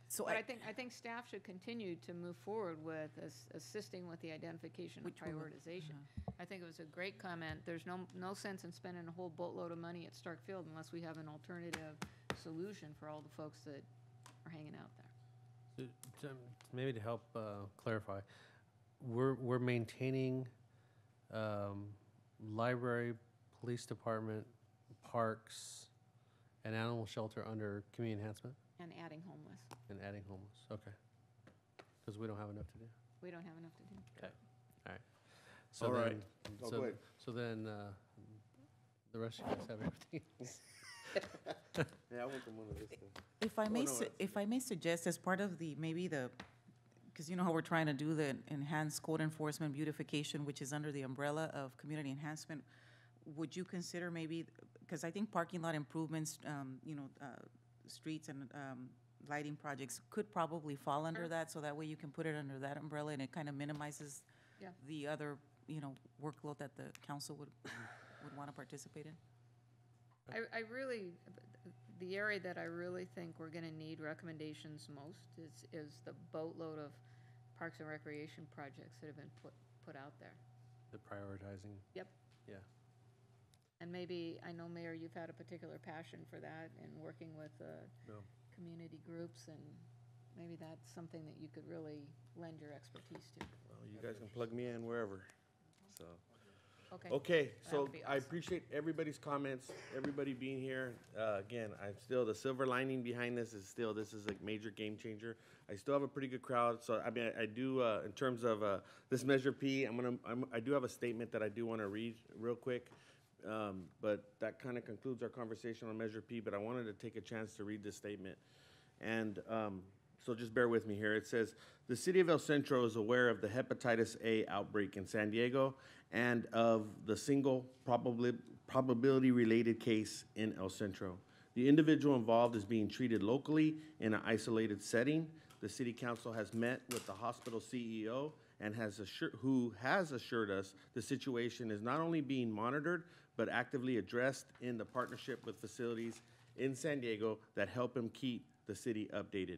So But I think staff should continue to move forward with assisting with the identification and prioritization. I think it was a great comment. There's no sense in spending a whole boatload of money at Stark Field unless we have an alternative solution for all the folks that are hanging out there. Maybe to help clarify, we're maintaining library, police department, parks, and animal shelter under community enhancement? And adding homeless. And adding homeless, okay. Because we don't have enough to do. We don't have enough to do. Okay, all right. So All then- right. Oh, so- go ahead. So then, the rest of you guys have everything else? Yeah, I want them one of this thing. If I Oh, may, no, if I may suggest, as part of because you know how we're trying to do the enhanced code enforcement beautification, which is under the umbrella of community enhancement, would you consider maybe, because I think parking lot improvements, streets and lighting projects could probably fall under that, so that way you can put it under that umbrella and it kind of minimizes Yeah. the other, workload that the council would want to participate in? I really, the area that I really think we're gonna need recommendations most is the boatload of parks and recreation projects that have been put out there. The prioritizing. Yep. Yeah. And maybe, I know, Mayor, you've had a particular passion for that and working with No. community groups, and maybe that's something that you could really lend your expertise to. Well, you guys can plug me in wherever, so. Okay. Okay, That so would be I awesome. appreciate everybody's comments, everybody being here. Again, the silver lining behind this is this is a major game changer. I still have a pretty good crowd, so I mean, I do, in terms of this Measure P, I do have a statement that I do want to read real quick. But that kind of concludes our conversation on Measure P, but I wanted to take a chance to read this statement. And so just bear with me here. It says, the city of El Centro is aware of the hepatitis A outbreak in San Diego and of the single probability-related case in El Centro. The individual involved is being treated locally in an isolated setting. The city council has met with the hospital CEO and who has assured us the situation is not only being monitored, but actively addressed in the partnership with facilities in San Diego that help him keep the city updated.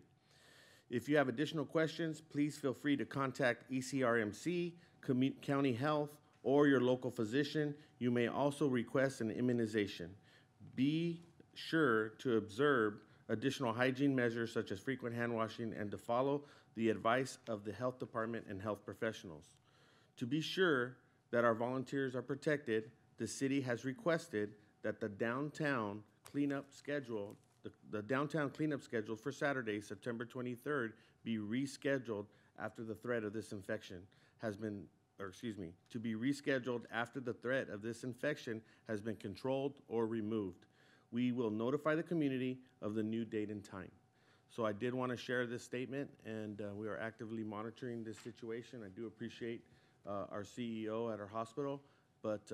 If you have additional questions, please feel free to contact ECRMC, County Health, or your local physician. You may also request an immunization. Be sure to observe additional hygiene measures such as frequent hand washing and to follow the advice of the health department and health professionals. To be sure that our volunteers are protected, the city has requested that the downtown cleanup schedule for Saturday, September 23rd, be rescheduled after the threat of this infection has been controlled or removed. We will notify the community of the new date and time. So I did want to share this statement, and we are actively monitoring this situation. I do appreciate our CEO at our hospital, but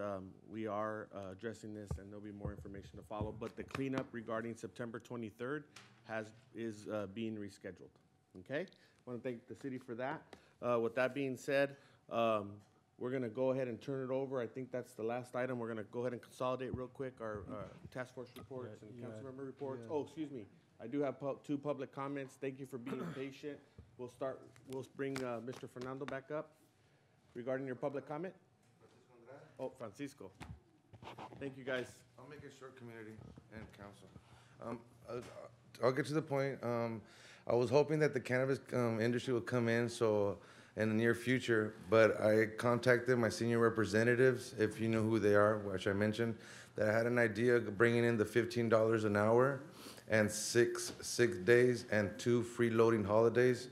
we are addressing this, and there'll be more information to follow. But the cleanup regarding September 23rd is being rescheduled. Okay? I want to thank the city for that. With that being said, we're going to go ahead and turn it over. I think that's the last item. We're going to go ahead and consolidate real quick our task force reports and council member reports. Oh, excuse me. I do have two public comments. Thank you for being patient. We'll bring Mr. Fernando back up regarding your public comment. Oh, Francisco. Thank you, guys. I'll make it short, community and council. I'll get to the point. I was hoping that the cannabis industry would come in so in the near future. But I contacted my senior representatives, if you know who they are, which I mentioned, that I had an idea of bringing in the $15 an hour and 6 sick days and 2 free loading holidays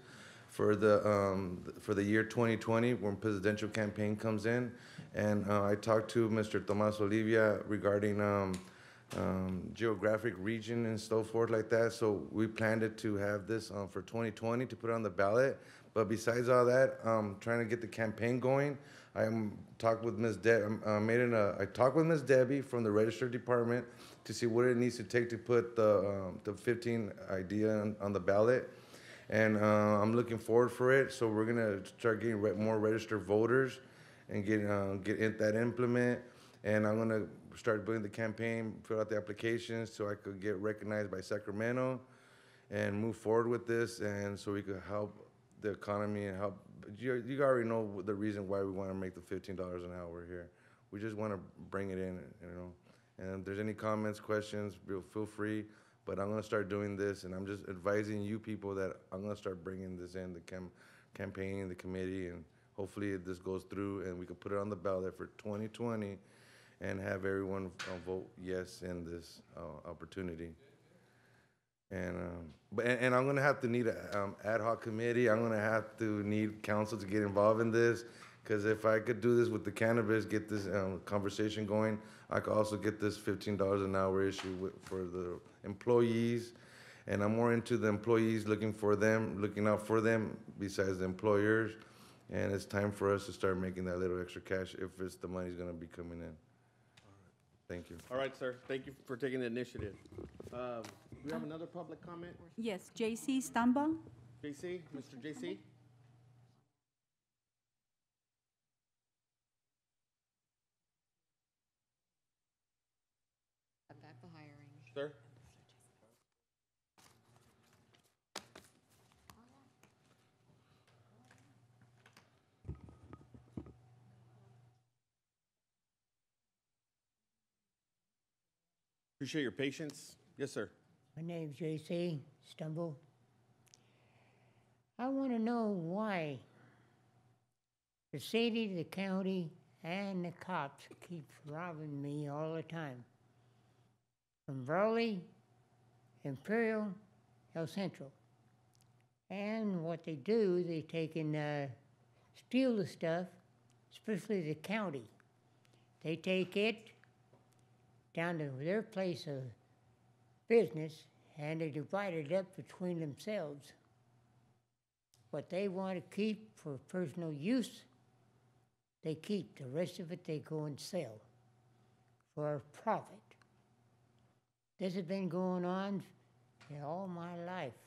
for the year 2020 when presidential campaign comes in. And I talked to Mr. Tomas Olivia regarding geographic region and so forth like that. So we planned it to have this for 2020 to put on the ballot. But besides all that, trying to get the campaign going, I talked with Ms. I talked with Ms. Debbie from the Register Department to see what it needs to take to put the 15 idea on the ballot. And I'm looking forward for it. So we're gonna start getting more registered voters and get that implement. And I'm gonna start building the campaign, fill out the applications so I could get recognized by Sacramento and move forward with this, and so we could help the economy and help. You already know the reason why we want to make the $15 an hour here. We just want to bring it in, you know. And if there's any comments, questions, feel free. But I'm going to start doing this, and I'm just advising you people that I'm going to start bringing this in, the campaign, the committee, and hopefully this goes through and we can put it on the ballot for 2020 and have everyone vote yes in this opportunity. And I'm gonna have to need an ad hoc committee. I'm gonna have to need council to get involved in this, because if I could do this with the cannabis, get this conversation going, I could also get this $15 an hour issue for the employees. And I'm more into the employees, looking out for them besides the employers. And it's time for us to start making that little extra cash if the money's gonna be coming in. Thank you. All right, sir. Thank you for taking the initiative. Do we have another public comment? Yes, J.C. Stamba. JC, Mr. JC? About the hiring. Sir? Appreciate your patience. Yes, sir. My name's J.C. Stumble. I want to know why the city, the county, and the cops keep robbing me all the time. From Raleigh, Imperial, El Centro. And what they do, they take and steal the stuff, especially the county. They take it down to their place of business, and they divide it up between themselves. What they want to keep for personal use, they keep. The rest of it, they go and sell for a profit. This has been going on all my life.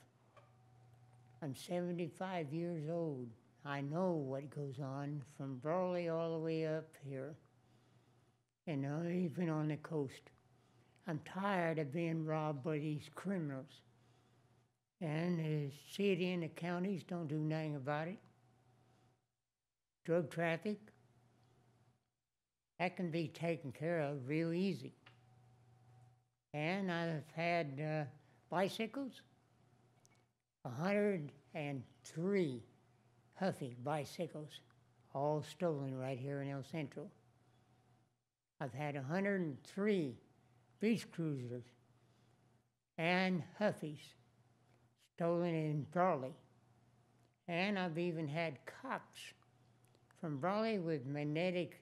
I'm 75 years old. I know what goes on from Brawley all the way up here, and even on the coast. I'm tired of being robbed by these criminals. And the city and the counties don't do nothing about it. Drug traffic, that can be taken care of real easy. And I've had bicycles, 103 Huffy bicycles, all stolen right here in El Centro. I've had 103 beach cruisers and Huffies stolen in Brawley. And I've even had cops from Brawley with magnetic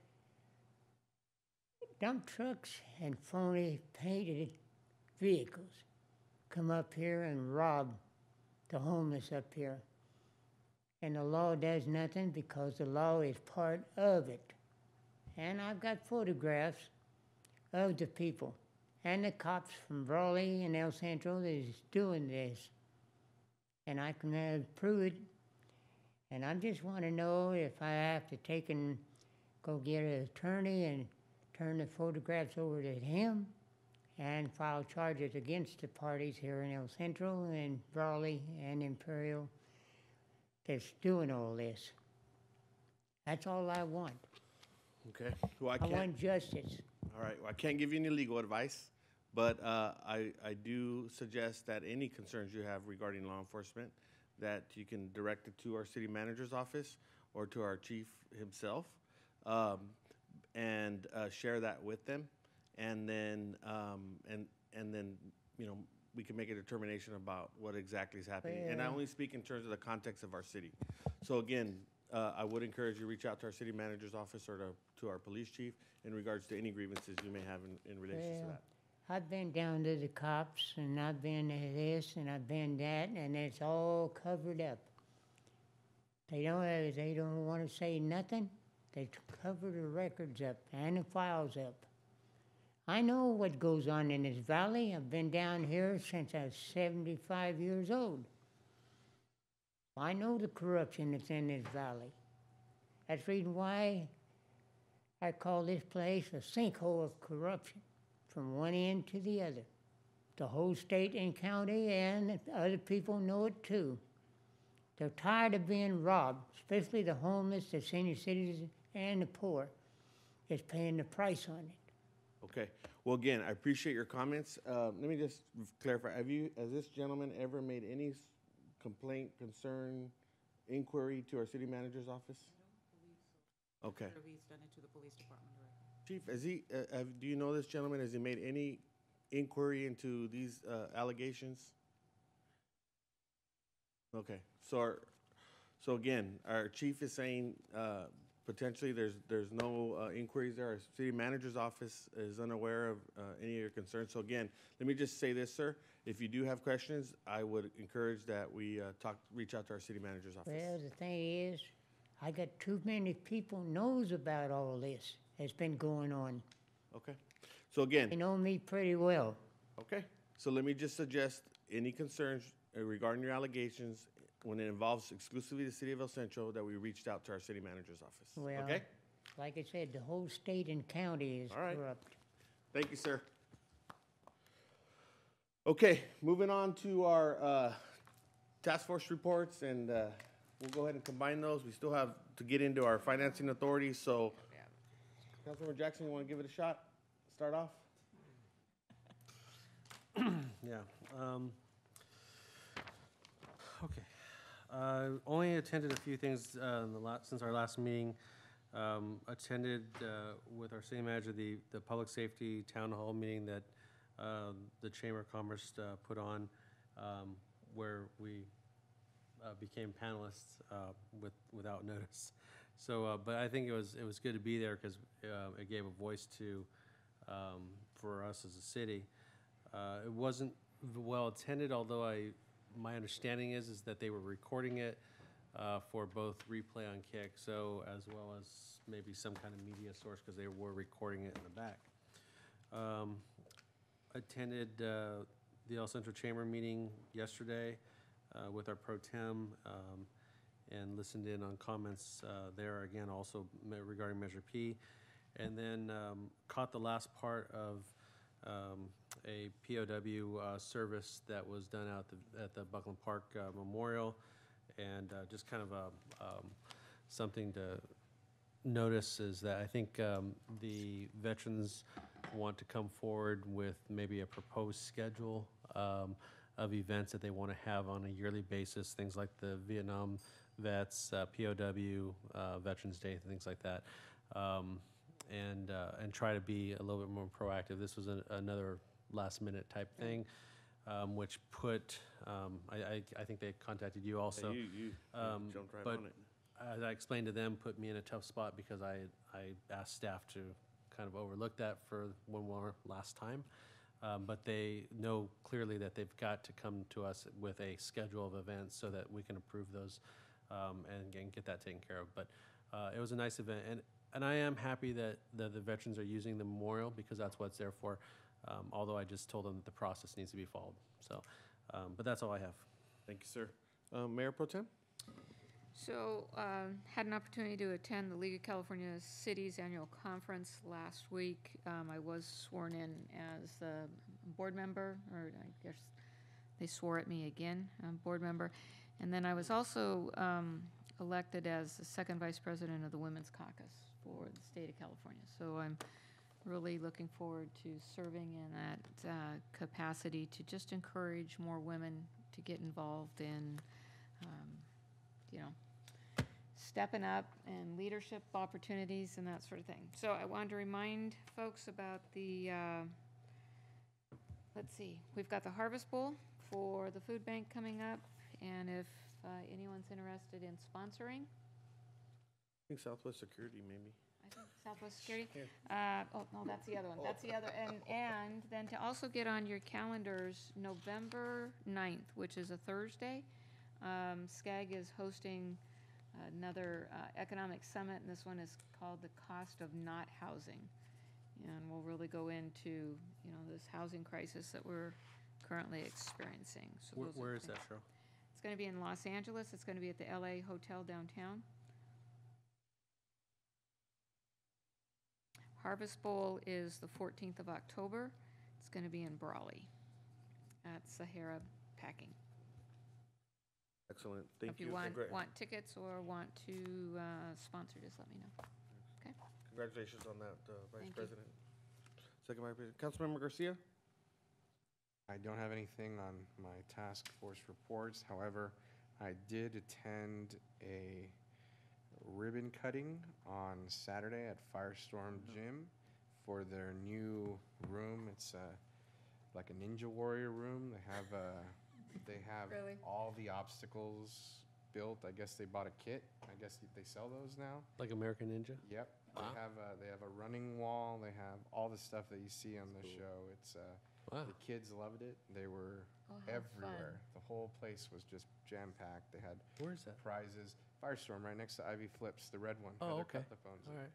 dump trucks and phony painted vehicles come up here and rob the homeless up here. And the law does nothing because the law is part of it. And I've got photographs of the people and the cops from Brawley and El Centro that is doing this. And I can prove it. And I just want to know if I have to take and go get an attorney and turn the photographs over to him and file charges against the parties here in El Centro and Brawley and Imperial that's doing all this. That's all I want. Okay. Well, I want justice. All right. Well, I can't give you any legal advice, but I do suggest that any concerns you have regarding law enforcement, that you can direct it to our city manager's office, or to our chief himself, and share that with them, and then you know, we can make a determination about what exactly is happening. And I only speak in terms of the context of our city. So again, I would encourage you to reach out to our city manager's office or to our police chief in regards to any grievances you may have in relation to that. I've been down to the cops, and I've been to this, and I've been that, and it's all covered up. They don't want to say nothing. They cover the records up and the files up. I know what goes on in this valley. I've been down here since I was 75 years old. I know the corruption that's in this valley. That's the reason why I call this place a sinkhole of corruption from one end to the other. The whole state and county and other people know it too. They're tired of being robbed, especially the homeless, the senior citizens, and the poor is paying the price on it. Okay. Well, again, I appreciate your comments. Let me just clarify. Has this gentleman ever made any complaint, concern, inquiry to our city manager's office? I don't believe so. Okay. He's done it to the police department already. Chief, do you know this gentleman? Has he made any inquiry into these allegations? Okay. So again, our chief is saying potentially there's no inquiries there. Our city manager's office is unaware of any of your concerns. So again, let me just say this, sir. If you do have questions, I would encourage that we reach out to our city manager's office. Well, the thing is, I got too many people knows about all this that's been going on. Okay. So again. They know me pretty well. Okay. So let me just suggest any concerns regarding your allegations when it involves exclusively the city of El Centro, that we reached out to our city manager's office. Well, okay? Like I said, the whole state and county is corrupt. Thank you, sir. Okay, moving on to our task force reports, and we'll go ahead and combine those. We still have to get into our financing authority, so Councilmember Jackson, you want to give it a shot? Start off? Yeah. Okay. Only attended a few things since our last meeting. Attended with our city manager the public safety town hall meeting that the Chamber of Commerce put on, where we became panelists without notice. So, but I think it was good to be there because it gave a voice to for us as a city. It wasn't well attended, although my understanding is that they were recording it for both replay on KXO as well as maybe some kind of media source because they were recording it in the back. Attended the El Centro Chamber meeting yesterday with our pro tem and listened in on comments there again also regarding Measure P. And then caught the last part of a POW service that was done out at the Buckland Park Memorial, and just kind of something to notice is that I think the veterans want to come forward with maybe a proposed schedule of events that they want to have on a yearly basis, things like the Vietnam vets, POW, Veterans Day, things like that, and try to be a little bit more proactive. This was another last-minute type thing, which put, I think they contacted you also. Yeah, you jumped right on it. As I explained to them, put me in a tough spot because I asked staff to kind of overlook that for one more last time. But they know clearly that they've got to come to us with a schedule of events so that we can approve those and get that taken care of. But it was a nice event. And I am happy that the veterans are using the memorial because that's what it's there for. Although I just told them that the process needs to be followed. So, but that's all I have. Thank you, sir. Mayor Pro Tem? So, had an opportunity to attend the League of California Cities Annual Conference last week. I was sworn in as a board member, or I guess they swore at me again, board member. And then I was also elected as the second vice president of the Women's Caucus for the state of California. So I'm really looking forward to serving in that capacity to just encourage more women to get involved in, stepping up and leadership opportunities and that sort of thing. So I wanted to remind folks about the, let's see, we've got the Harvest Bowl for the food bank coming up, and if anyone's interested in sponsoring, I think Southwest Security, maybe. I think Southwest Security. Oh, no, that's the other one. That's the other. And then to also get on your calendars, November 9th, which is a Thursday, SCAG is hosting another economic summit, and this one is called The Cost of Not Housing. And we'll really go into, this housing crisis that we're currently experiencing. So Where is that, Cheryl? It's going to be in Los Angeles. It's going to be at the LA Hotel downtown. Harvest Bowl is the 14th of October. It's going to be in Brawley at Sahara Packing. Excellent. Thank you. If you want tickets or want to sponsor, just let me know. Okay. Congratulations on that, Vice Thank you. President. Second Vice President. Councilmember Garcia? I don't have anything on my task force reports. However, I did attend a ribbon cutting on Saturday at Firestorm Gym for their new room. It's like a Ninja Warrior room. They have Really? all the obstacles built. I guess they bought a kit. I guess they sell those now. Like American Ninja? Yep. They have a running wall. They have all the stuff that you see on the show. It's Wow. the kids loved it. They were Oh, how everywhere. The whole place was just jam packed. They had Where is that? prizes. Firestorm right next to Ivy Flips, the red one. Oh, Heather okay. cut the phones. All right.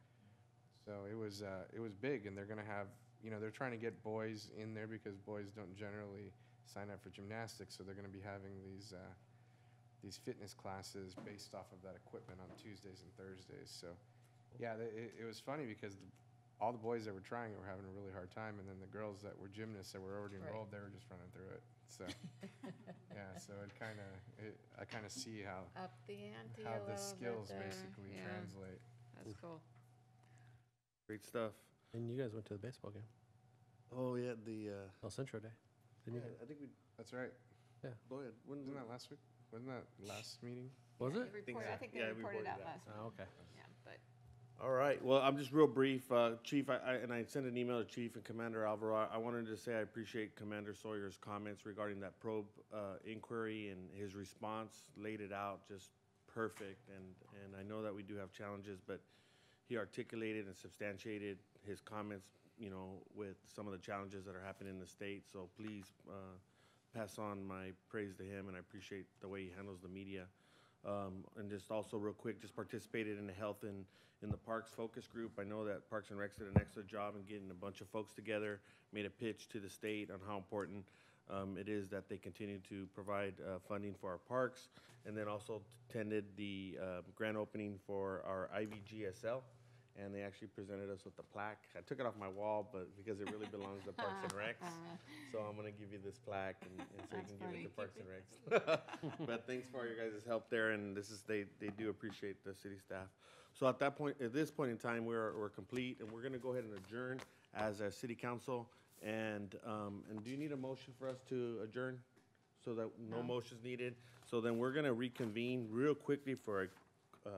So it was big, and they're gonna have, they're trying to get boys in there because boys don't generally sign up for gymnastics. So they're gonna be having these fitness classes based off of that equipment on Tuesdays and Thursdays. So yeah, it was funny because all the boys that were trying it were having a really hard time, and then the girls that were gymnasts that were already Right. enrolled, they were just running through it. So yeah, so I kind of see how Up the ante how a the little skills bit there. basically Yeah, translate. That's cool. Great stuff. And you guys went to the baseball game. Oh, yeah, the, El Centro Day. Didn't you? I think we, That's right. go ahead. Wasn't that last week? Wasn't that last meeting? Was They it? reported- I think they Yeah, we reported reported out that. last week. Oh, okay. Yeah, but All right. Well, I'm just real brief. Chief, I sent an email to Chief and Commander Alvaro. I wanted to say I appreciate Commander Sawyer's comments regarding that probe inquiry, and his response laid it out just perfect. And I know that we do have challenges, but he articulated and substantiated his comments, with some of the challenges that are happening in the state. So please pass on my praise to him, and I appreciate the way he handles the media. And just also real quick, just participated in the health and in the Parks Focus Group. I know that Parks and Recs did an excellent job in getting a bunch of folks together, made a pitch to the state on how important it is that they continue to provide funding for our parks, and then also attended the grand opening for our IVGSL, and they actually presented us with the plaque. I took it off my wall, but because it really belongs to Parks and Recs, so I'm gonna give you this plaque, and so you That's can give it to funny. Parks and Recs. But thanks for all your guys' help there, and they do appreciate the city staff. So at this point in time, we're complete, and we're gonna go ahead and adjourn as a city council. And do you need a motion for us to adjourn? So that no motion's needed? So then we're gonna reconvene real quickly for a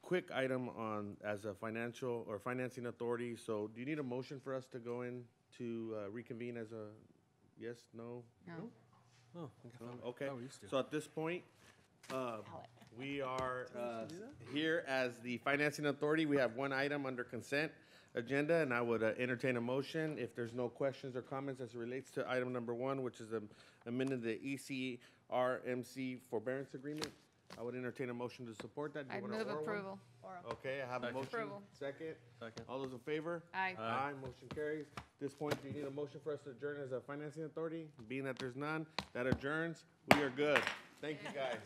quick item on, as a financial or financing authority. So do you need a motion for us to go in to reconvene as a yes, no? no. Oh, Okay, Oh, we used to. so at this point, we are here as the financing authority. We have one item under consent agenda, and I would entertain a motion if there's no questions or comments as it relates to item number one, which is amending the ECRMC forbearance agreement. I would entertain a motion to support that. Do you I want a move oral one? approval. Okay, I have a Second. motion. Approval. Second. Second. All those in favor? Aye. Aye, motion carries. At this point, do you need a motion for us to adjourn as a financing authority? Being that there's none, that adjourns. We are good. Thank you, guys.